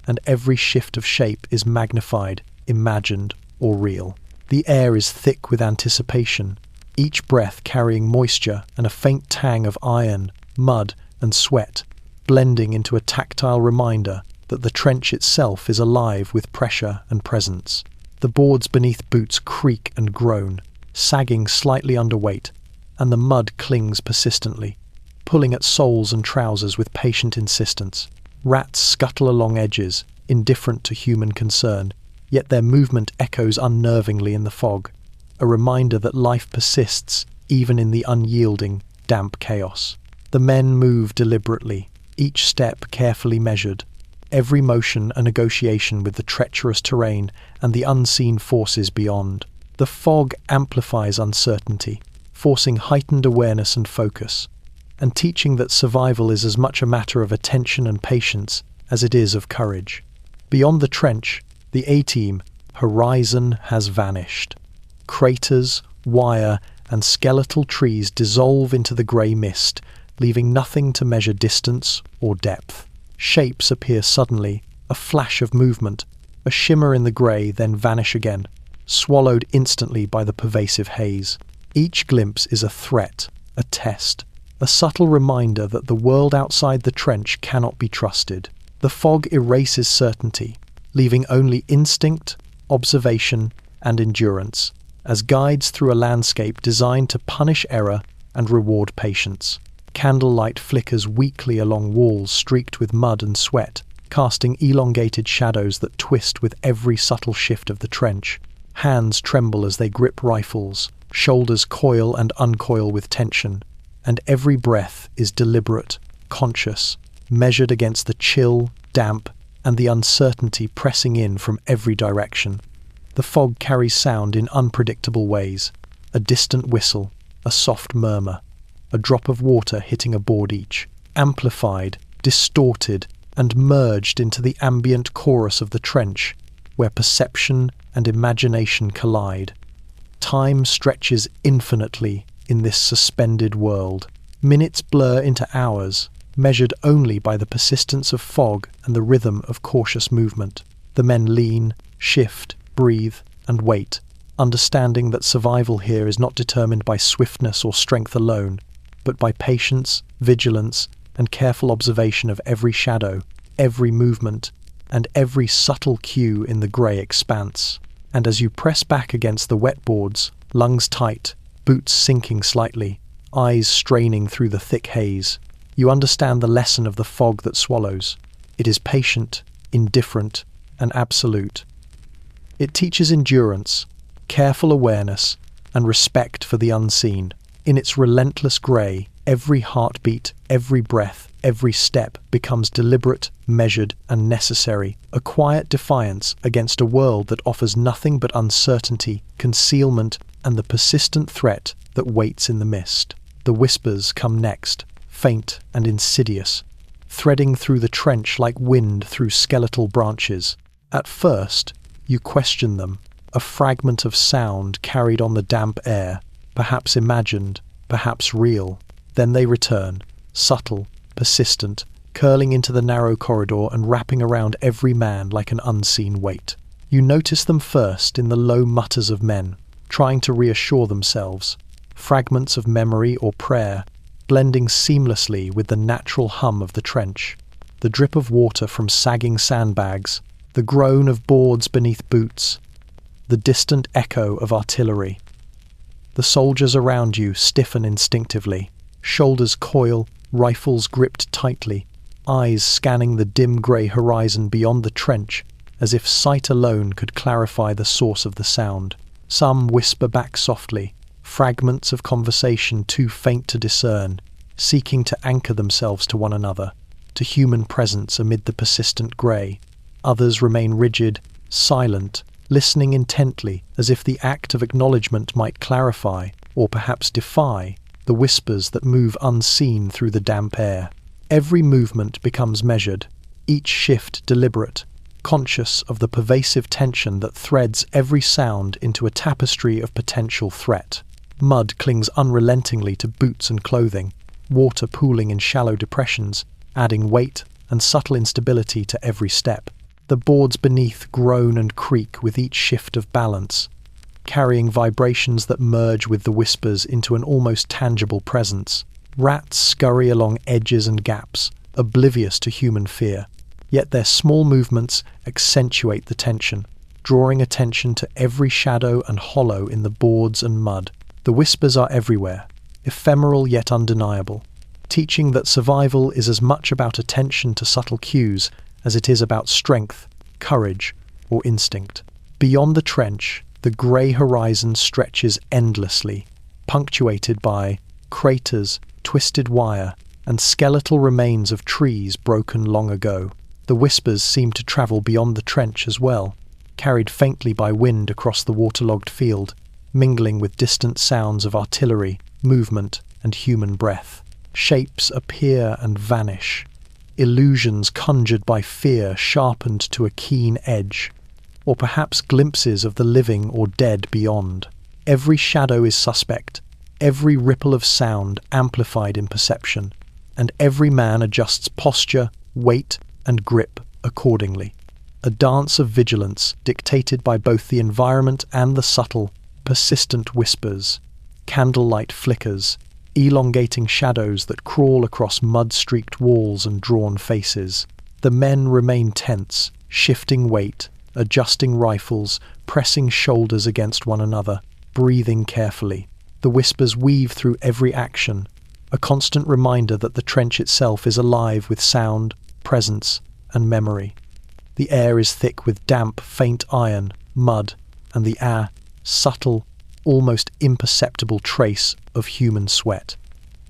and every shift of shape is magnified, imagined, or real. The air is thick with anticipation, each breath carrying moisture and a faint tang of iron, mud, and sweat, blending into a tactile reminder that the trench itself is alive with pressure and presence. The boards beneath boots creak and groan, sagging slightly underweight, and the mud clings persistently, pulling at soles and trousers with patient insistence. Rats scuttle along edges, indifferent to human concern, yet their movement echoes unnervingly in the fog, a reminder that life persists even in the unyielding, damp chaos. The men move deliberately, each step carefully measured, every motion a negotiation with the treacherous terrain and the unseen forces beyond. The fog amplifies uncertainty, forcing heightened awareness and focus, and teaching that survival is as much a matter of attention and patience as it is of courage. Beyond the trench, the A-team, horizon has vanished. Craters, wire, and skeletal trees dissolve into the grey mist, leaving nothing to measure distance or depth. Shapes appear suddenly, a flash of movement, a shimmer in the grey, then vanish again, swallowed instantly by the pervasive haze. Each glimpse is a threat, a test, a subtle reminder that the world outside the trench cannot be trusted. The fog erases certainty, leaving only instinct, observation, and endurance, as guides through a landscape designed to punish error and reward patience. Candlelight flickers weakly along walls streaked with mud and sweat, casting elongated shadows that twist with every subtle shift of the trench. Hands tremble as they grip rifles, shoulders coil and uncoil with tension, and every breath is deliberate, conscious, measured against the chill, damp, and the uncertainty pressing in from every direction. The fog carries sound in unpredictable ways, a distant whistle, a soft murmur, a drop of water hitting a board each, amplified, distorted, and merged into the ambient chorus of the trench, where perception and imagination collide. Time stretches infinitely in this suspended world. Minutes blur into hours, measured only by the persistence of fog and the rhythm of cautious movement. The men lean, shift, breathe, and wait, understanding that survival here is not determined by swiftness or strength alone, but by patience, vigilance, and careful observation of every shadow, every movement, and every subtle cue in the grey expanse. And as you press back against the wet boards, lungs tight, boots sinking slightly, eyes straining through the thick haze, you understand the lesson of the fog that swallows. It is patient, indifferent, and absolute. It teaches endurance, careful awareness, and respect for the unseen. In its relentless grey, every heartbeat, every breath, every step becomes deliberate, measured, and necessary, a quiet defiance against a world that offers nothing but uncertainty, concealment, and the persistent threat that waits in the mist. The whispers come next, faint and insidious, threading through the trench like wind through skeletal branches. At first, you question them, a fragment of sound carried on the damp air, perhaps imagined, perhaps real. Then they return, subtle, persistent, curling into the narrow corridor and wrapping around every man like an unseen weight. You notice them first in the low mutters of men, trying to reassure themselves, fragments of memory or prayer, blending seamlessly with the natural hum of the trench, the drip of water from sagging sandbags, the groan of boards beneath boots, the distant echo of artillery. The soldiers around you stiffen instinctively, shoulders coil, rifles gripped tightly, eyes scanning the dim grey horizon beyond the trench, as if sight alone could clarify the source of the sound. Some whisper back softly, fragments of conversation too faint to discern, seeking to anchor themselves to one another, to human presence amid the persistent grey. Others remain rigid, silent, listening intently, as if the act of acknowledgement might clarify, or perhaps defy, the whispers that move unseen through the damp air. Every movement becomes measured, each shift deliberate, conscious of the pervasive tension that threads every sound into a tapestry of potential threat. Mud clings unrelentingly to boots and clothing, water pooling in shallow depressions, adding weight and subtle instability to every step. The boards beneath groan and creak with each shift of balance, carrying vibrations that merge with the whispers into an almost tangible presence. Rats scurry along edges and gaps, oblivious to human fear. Yet their small movements accentuate the tension, drawing attention to every shadow and hollow in the boards and mud. The whispers are everywhere, ephemeral yet undeniable, teaching that survival is as much about attention to subtle cues as it is about strength, courage, or instinct. Beyond the trench, the grey horizon stretches endlessly, punctuated by craters, twisted wire, and skeletal remains of trees broken long ago. The whispers seem to travel beyond the trench as well, carried faintly by wind across the waterlogged field, mingling with distant sounds of artillery, movement, and human breath. Shapes appear and vanish, illusions conjured by fear sharpened to a keen edge, or perhaps glimpses of the living or dead beyond. Every shadow is suspect, every ripple of sound amplified in perception, and every man adjusts posture, weight, and grip accordingly. A dance of vigilance dictated by both the environment and the subtle, persistent whispers. Candlelight flickers, elongating shadows that crawl across mud-streaked walls and drawn faces. The men remain tense, shifting weight, adjusting rifles, pressing shoulders against one another, breathing carefully. The whispers weave through every action, a constant reminder that the trench itself is alive with sound, presence, and memory. The air is thick with damp, faint iron, mud, and the subtle, almost imperceptible trace of human sweat.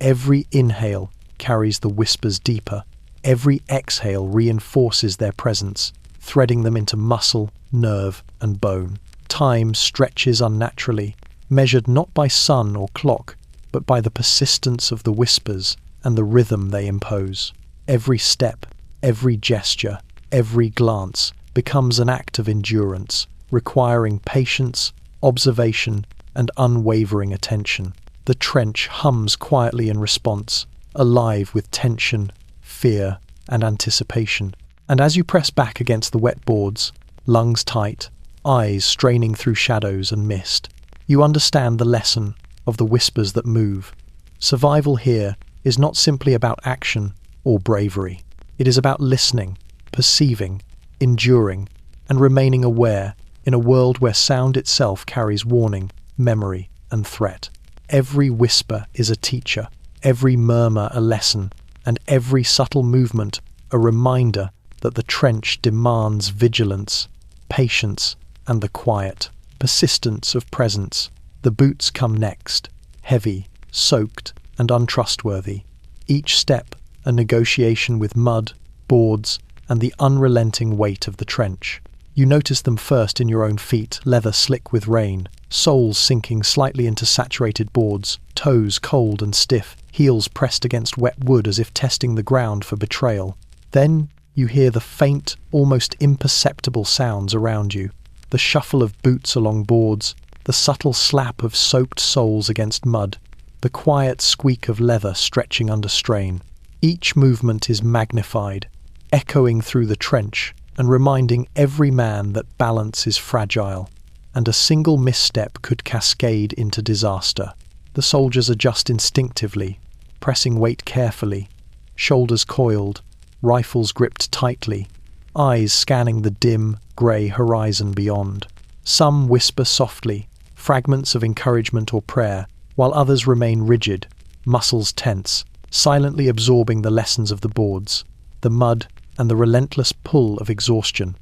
Every inhale carries the whispers deeper. Every exhale reinforces their presence, threading them into muscle, nerve, and bone. Time stretches unnaturally, measured not by sun or clock, but by the persistence of the whispers and the rhythm they impose. Every step, every gesture, every glance becomes an act of endurance, requiring patience, observation, and unwavering attention. The trench hums quietly in response, alive with tension, fear, and anticipation. And as you press back against the wet boards, lungs tight, eyes straining through shadows and mist, you understand the lesson of the whispers that move. Survival here is not simply about action or bravery. It is about listening, perceiving, enduring, and remaining aware in a world where sound itself carries warning, memory, and threat. Every whisper is a teacher, every murmur a lesson, and every subtle movement a reminder that the trench demands vigilance, patience, and the quiet persistence of presence. The boots come next, heavy, soaked, and untrustworthy. Each step a negotiation with mud, boards, and the unrelenting weight of the trench. You notice them first in your own feet, leather slick with rain, soles sinking slightly into saturated boards, toes cold and stiff, heels pressed against wet wood as if testing the ground for betrayal. Then you hear the faint, almost imperceptible sounds around you, the shuffle of boots along boards, the subtle slap of soaked soles against mud, the quiet squeak of leather stretching under strain. Each movement is magnified, echoing through the trench and reminding every man that balance is fragile, and a single misstep could cascade into disaster. The soldiers adjust instinctively, pressing weight carefully, shoulders coiled, rifles gripped tightly, eyes scanning the dim, grey horizon beyond. Some whisper softly, fragments of encouragement or prayer, while others remain rigid, muscles tense, silently absorbing the lessons of the boards. the mud, and the relentless pull of exhaustion.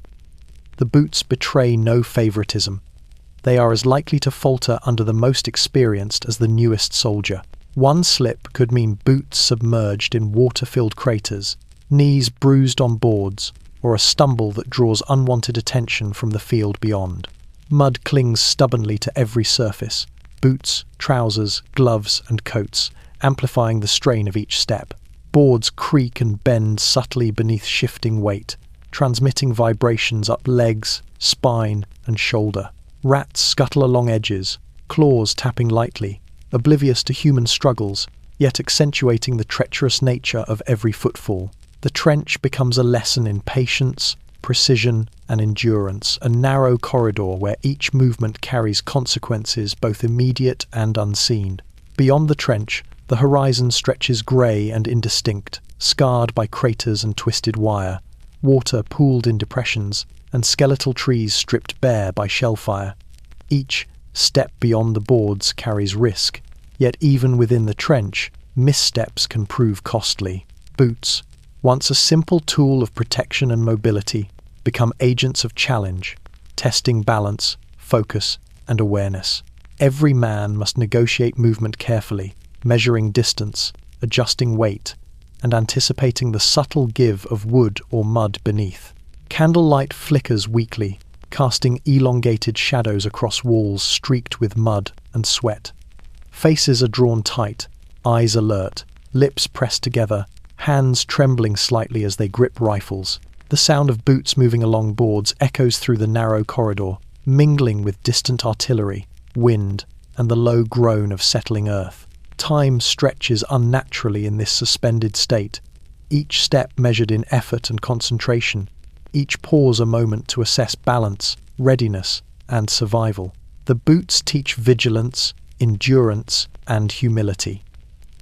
The boots betray no favoritism. They are as likely to falter under the most experienced as the newest soldier. One slip could mean boots submerged in water-filled craters, knees bruised on boards, or a stumble that draws unwanted attention from the field beyond. Mud clings stubbornly to every surface: boots, trousers, gloves, and coats, amplifying the strain of each step. Boards creak and bend subtly beneath shifting weight, transmitting vibrations up legs, spine, and shoulder. Rats scuttle along edges, claws tapping lightly, oblivious to human struggles, yet accentuating the treacherous nature of every footfall. The trench becomes a lesson in patience, precision, and endurance, a narrow corridor where each movement carries consequences both immediate and unseen. Beyond the trench, the horizon stretches grey and indistinct, scarred by craters and twisted wire, water pooled in depressions, and skeletal trees stripped bare by shellfire. Each step beyond the boards carries risk, yet even within the trench, missteps can prove costly. Boots, once a simple tool of protection and mobility, become agents of challenge, testing balance, focus, and awareness. Every man must negotiate movement carefully, measuring distance, adjusting weight, and anticipating the subtle give of wood or mud beneath. Candlelight flickers weakly, casting elongated shadows across walls streaked with mud and sweat. Faces are drawn tight, eyes alert, lips pressed together, hands trembling slightly as they grip rifles. The sound of boots moving along boards echoes through the narrow corridor, mingling with distant artillery, wind, and the low groan of settling earth. Time stretches unnaturally in this suspended state, each step measured in effort and concentration, each pause a moment to assess balance, readiness, and survival. The boots teach vigilance, endurance, and humility.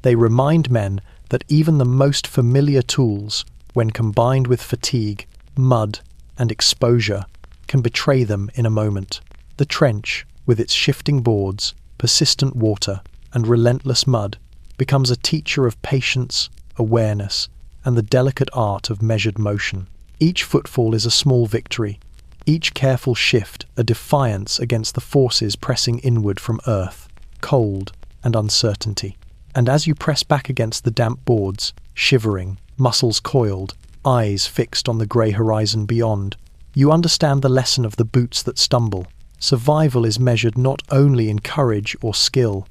They remind men that even the most familiar tools, when combined with fatigue, mud, and exposure, can betray them in a moment. The trench, with its shifting boards, persistent water, and relentless mud, becomes a teacher of patience, awareness, and the delicate art of measured motion. Each footfall is a small victory, each careful shift a defiance against the forces pressing inward from earth, cold, and uncertainty. And as you press back against the damp boards, shivering, muscles coiled, eyes fixed on the grey horizon beyond, you understand the lesson of the boots that stumble. Survival is measured not only in courage or skill,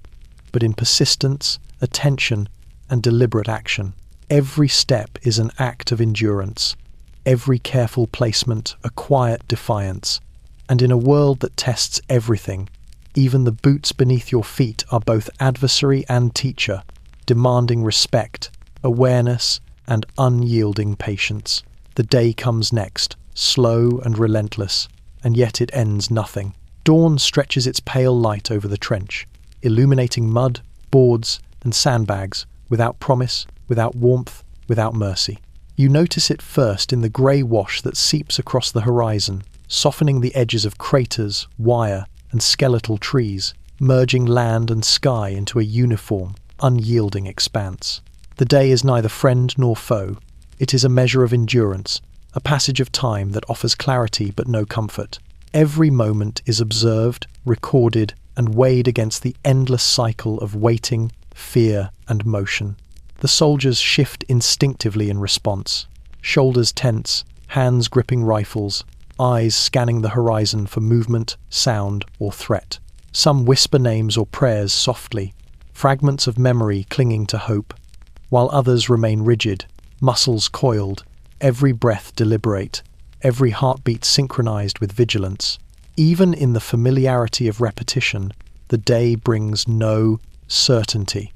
but in persistence, attention, and deliberate action. Every step is an act of endurance, every careful placement a quiet defiance. And in a world that tests everything, even the boots beneath your feet are both adversary and teacher, demanding respect, awareness, and unyielding patience. The day comes next, slow and relentless, and yet it ends nothing. Dawn stretches its pale light over the trench, illuminating mud, boards, and sandbags, without promise, without warmth, without mercy. You notice it first in the grey wash that seeps across the horizon, softening the edges of craters, wire, and skeletal trees, merging land and sky into a uniform, unyielding expanse. The day is neither friend nor foe. It is a measure of endurance, a passage of time that offers clarity but no comfort. Every moment is observed, recorded, and weighed against the endless cycle of waiting, fear, and motion. The soldiers shift instinctively in response, shoulders tense, hands gripping rifles, eyes scanning the horizon for movement, sound, or threat. Some whisper names or prayers softly, fragments of memory clinging to hope, while others remain rigid, muscles coiled, every breath deliberate, every heartbeat synchronized with vigilance. Even in the familiarity of repetition, the day brings no certainty.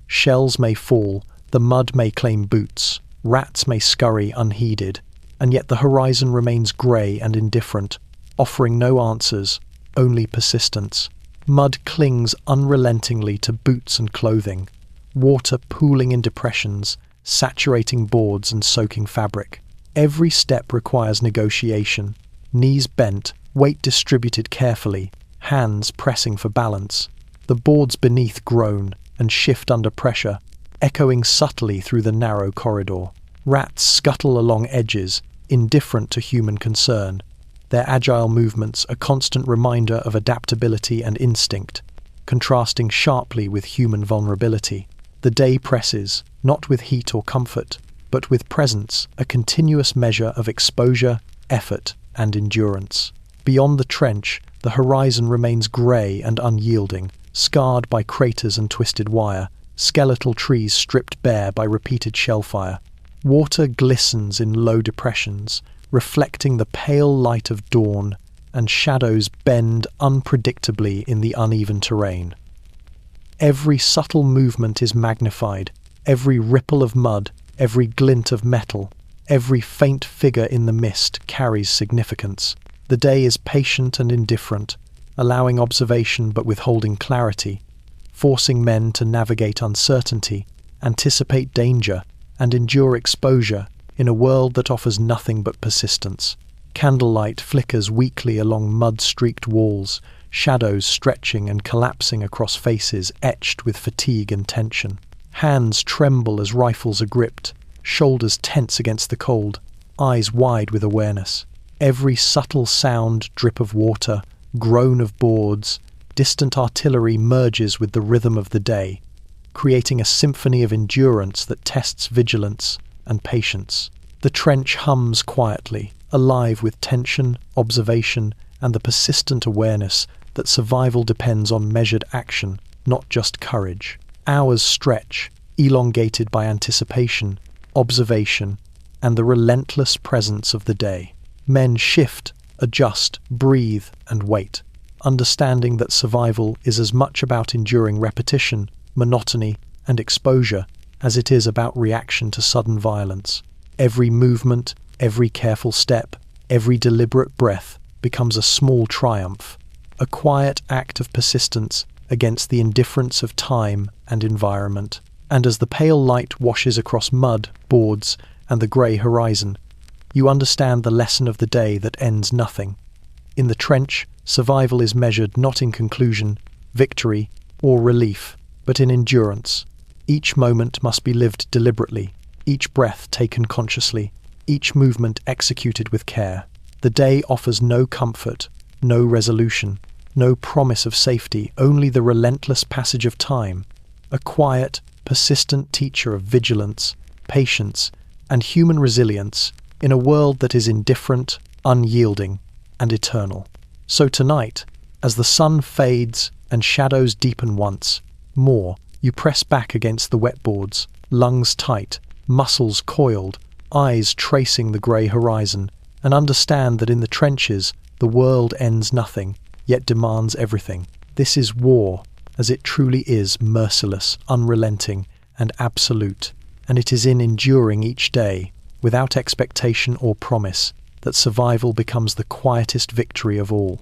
Shells may fall, the mud may claim boots, rats may scurry unheeded, and yet the horizon remains grey and indifferent, offering no answers, only persistence. Mud clings unrelentingly to boots and clothing, water pooling in depressions, saturating boards and soaking fabric. Every step requires negotiation, knees bent, weight distributed carefully, hands pressing for balance. The boards beneath groan and shift under pressure, echoing subtly through the narrow corridor. Rats scuttle along edges, indifferent to human concern, their agile movements a constant reminder of adaptability and instinct, contrasting sharply with human vulnerability. The day presses, not with heat or comfort, but with presence, a continuous measure of exposure, effort, and endurance. Beyond the trench, the horizon remains grey and unyielding, scarred by craters and twisted wire, skeletal trees stripped bare by repeated shellfire. Water glistens in low depressions, reflecting the pale light of dawn, and shadows bend unpredictably in the uneven terrain. Every subtle movement is magnified, every ripple of mud, every glint of metal, every faint figure in the mist carries significance. The day is patient and indifferent, allowing observation but withholding clarity, forcing men to navigate uncertainty, anticipate danger, and endure exposure in a world that offers nothing but persistence. Candlelight flickers weakly along mud-streaked walls, shadows stretching and collapsing across faces etched with fatigue and tension. Hands tremble as rifles are gripped, shoulders tense against the cold, eyes wide with awareness. Every subtle sound, drip of water, groan of boards, distant artillery merges with the rhythm of the day, creating a symphony of endurance that tests vigilance and patience. The trench hums quietly, alive with tension, observation, and the persistent awareness that survival depends on measured action, not just courage. Hours stretch, elongated by anticipation, observation, and the relentless presence of the day. Men shift, adjust, breathe, and wait, understanding that survival is as much about enduring repetition, monotony, and exposure as it is about reaction to sudden violence. Every movement, every careful step, every deliberate breath becomes a small triumph, a quiet act of persistence against the indifference of time and environment. And as the pale light washes across mud, boards, and the grey horizon, you understand the lesson of the day that ends nothing. In the trench, survival is measured not in conclusion, victory, or relief, but in endurance. Each moment must be lived deliberately, each breath taken consciously, each movement executed with care. The day offers no comfort, no resolution, no promise of safety, only the relentless passage of time, a quiet, persistent teacher of vigilance, patience, and human resilience in a world that is indifferent, unyielding, and eternal. So tonight, as the sun fades and shadows deepen once more, you press back against the wet boards, lungs tight, muscles coiled, eyes tracing the grey horizon, and understand that in the trenches, the world ends nothing, yet demands everything. This is war, as it truly is, merciless, unrelenting, and absolute, and it is in enduring each day, without expectation or promise, that survival becomes the quietest victory of all.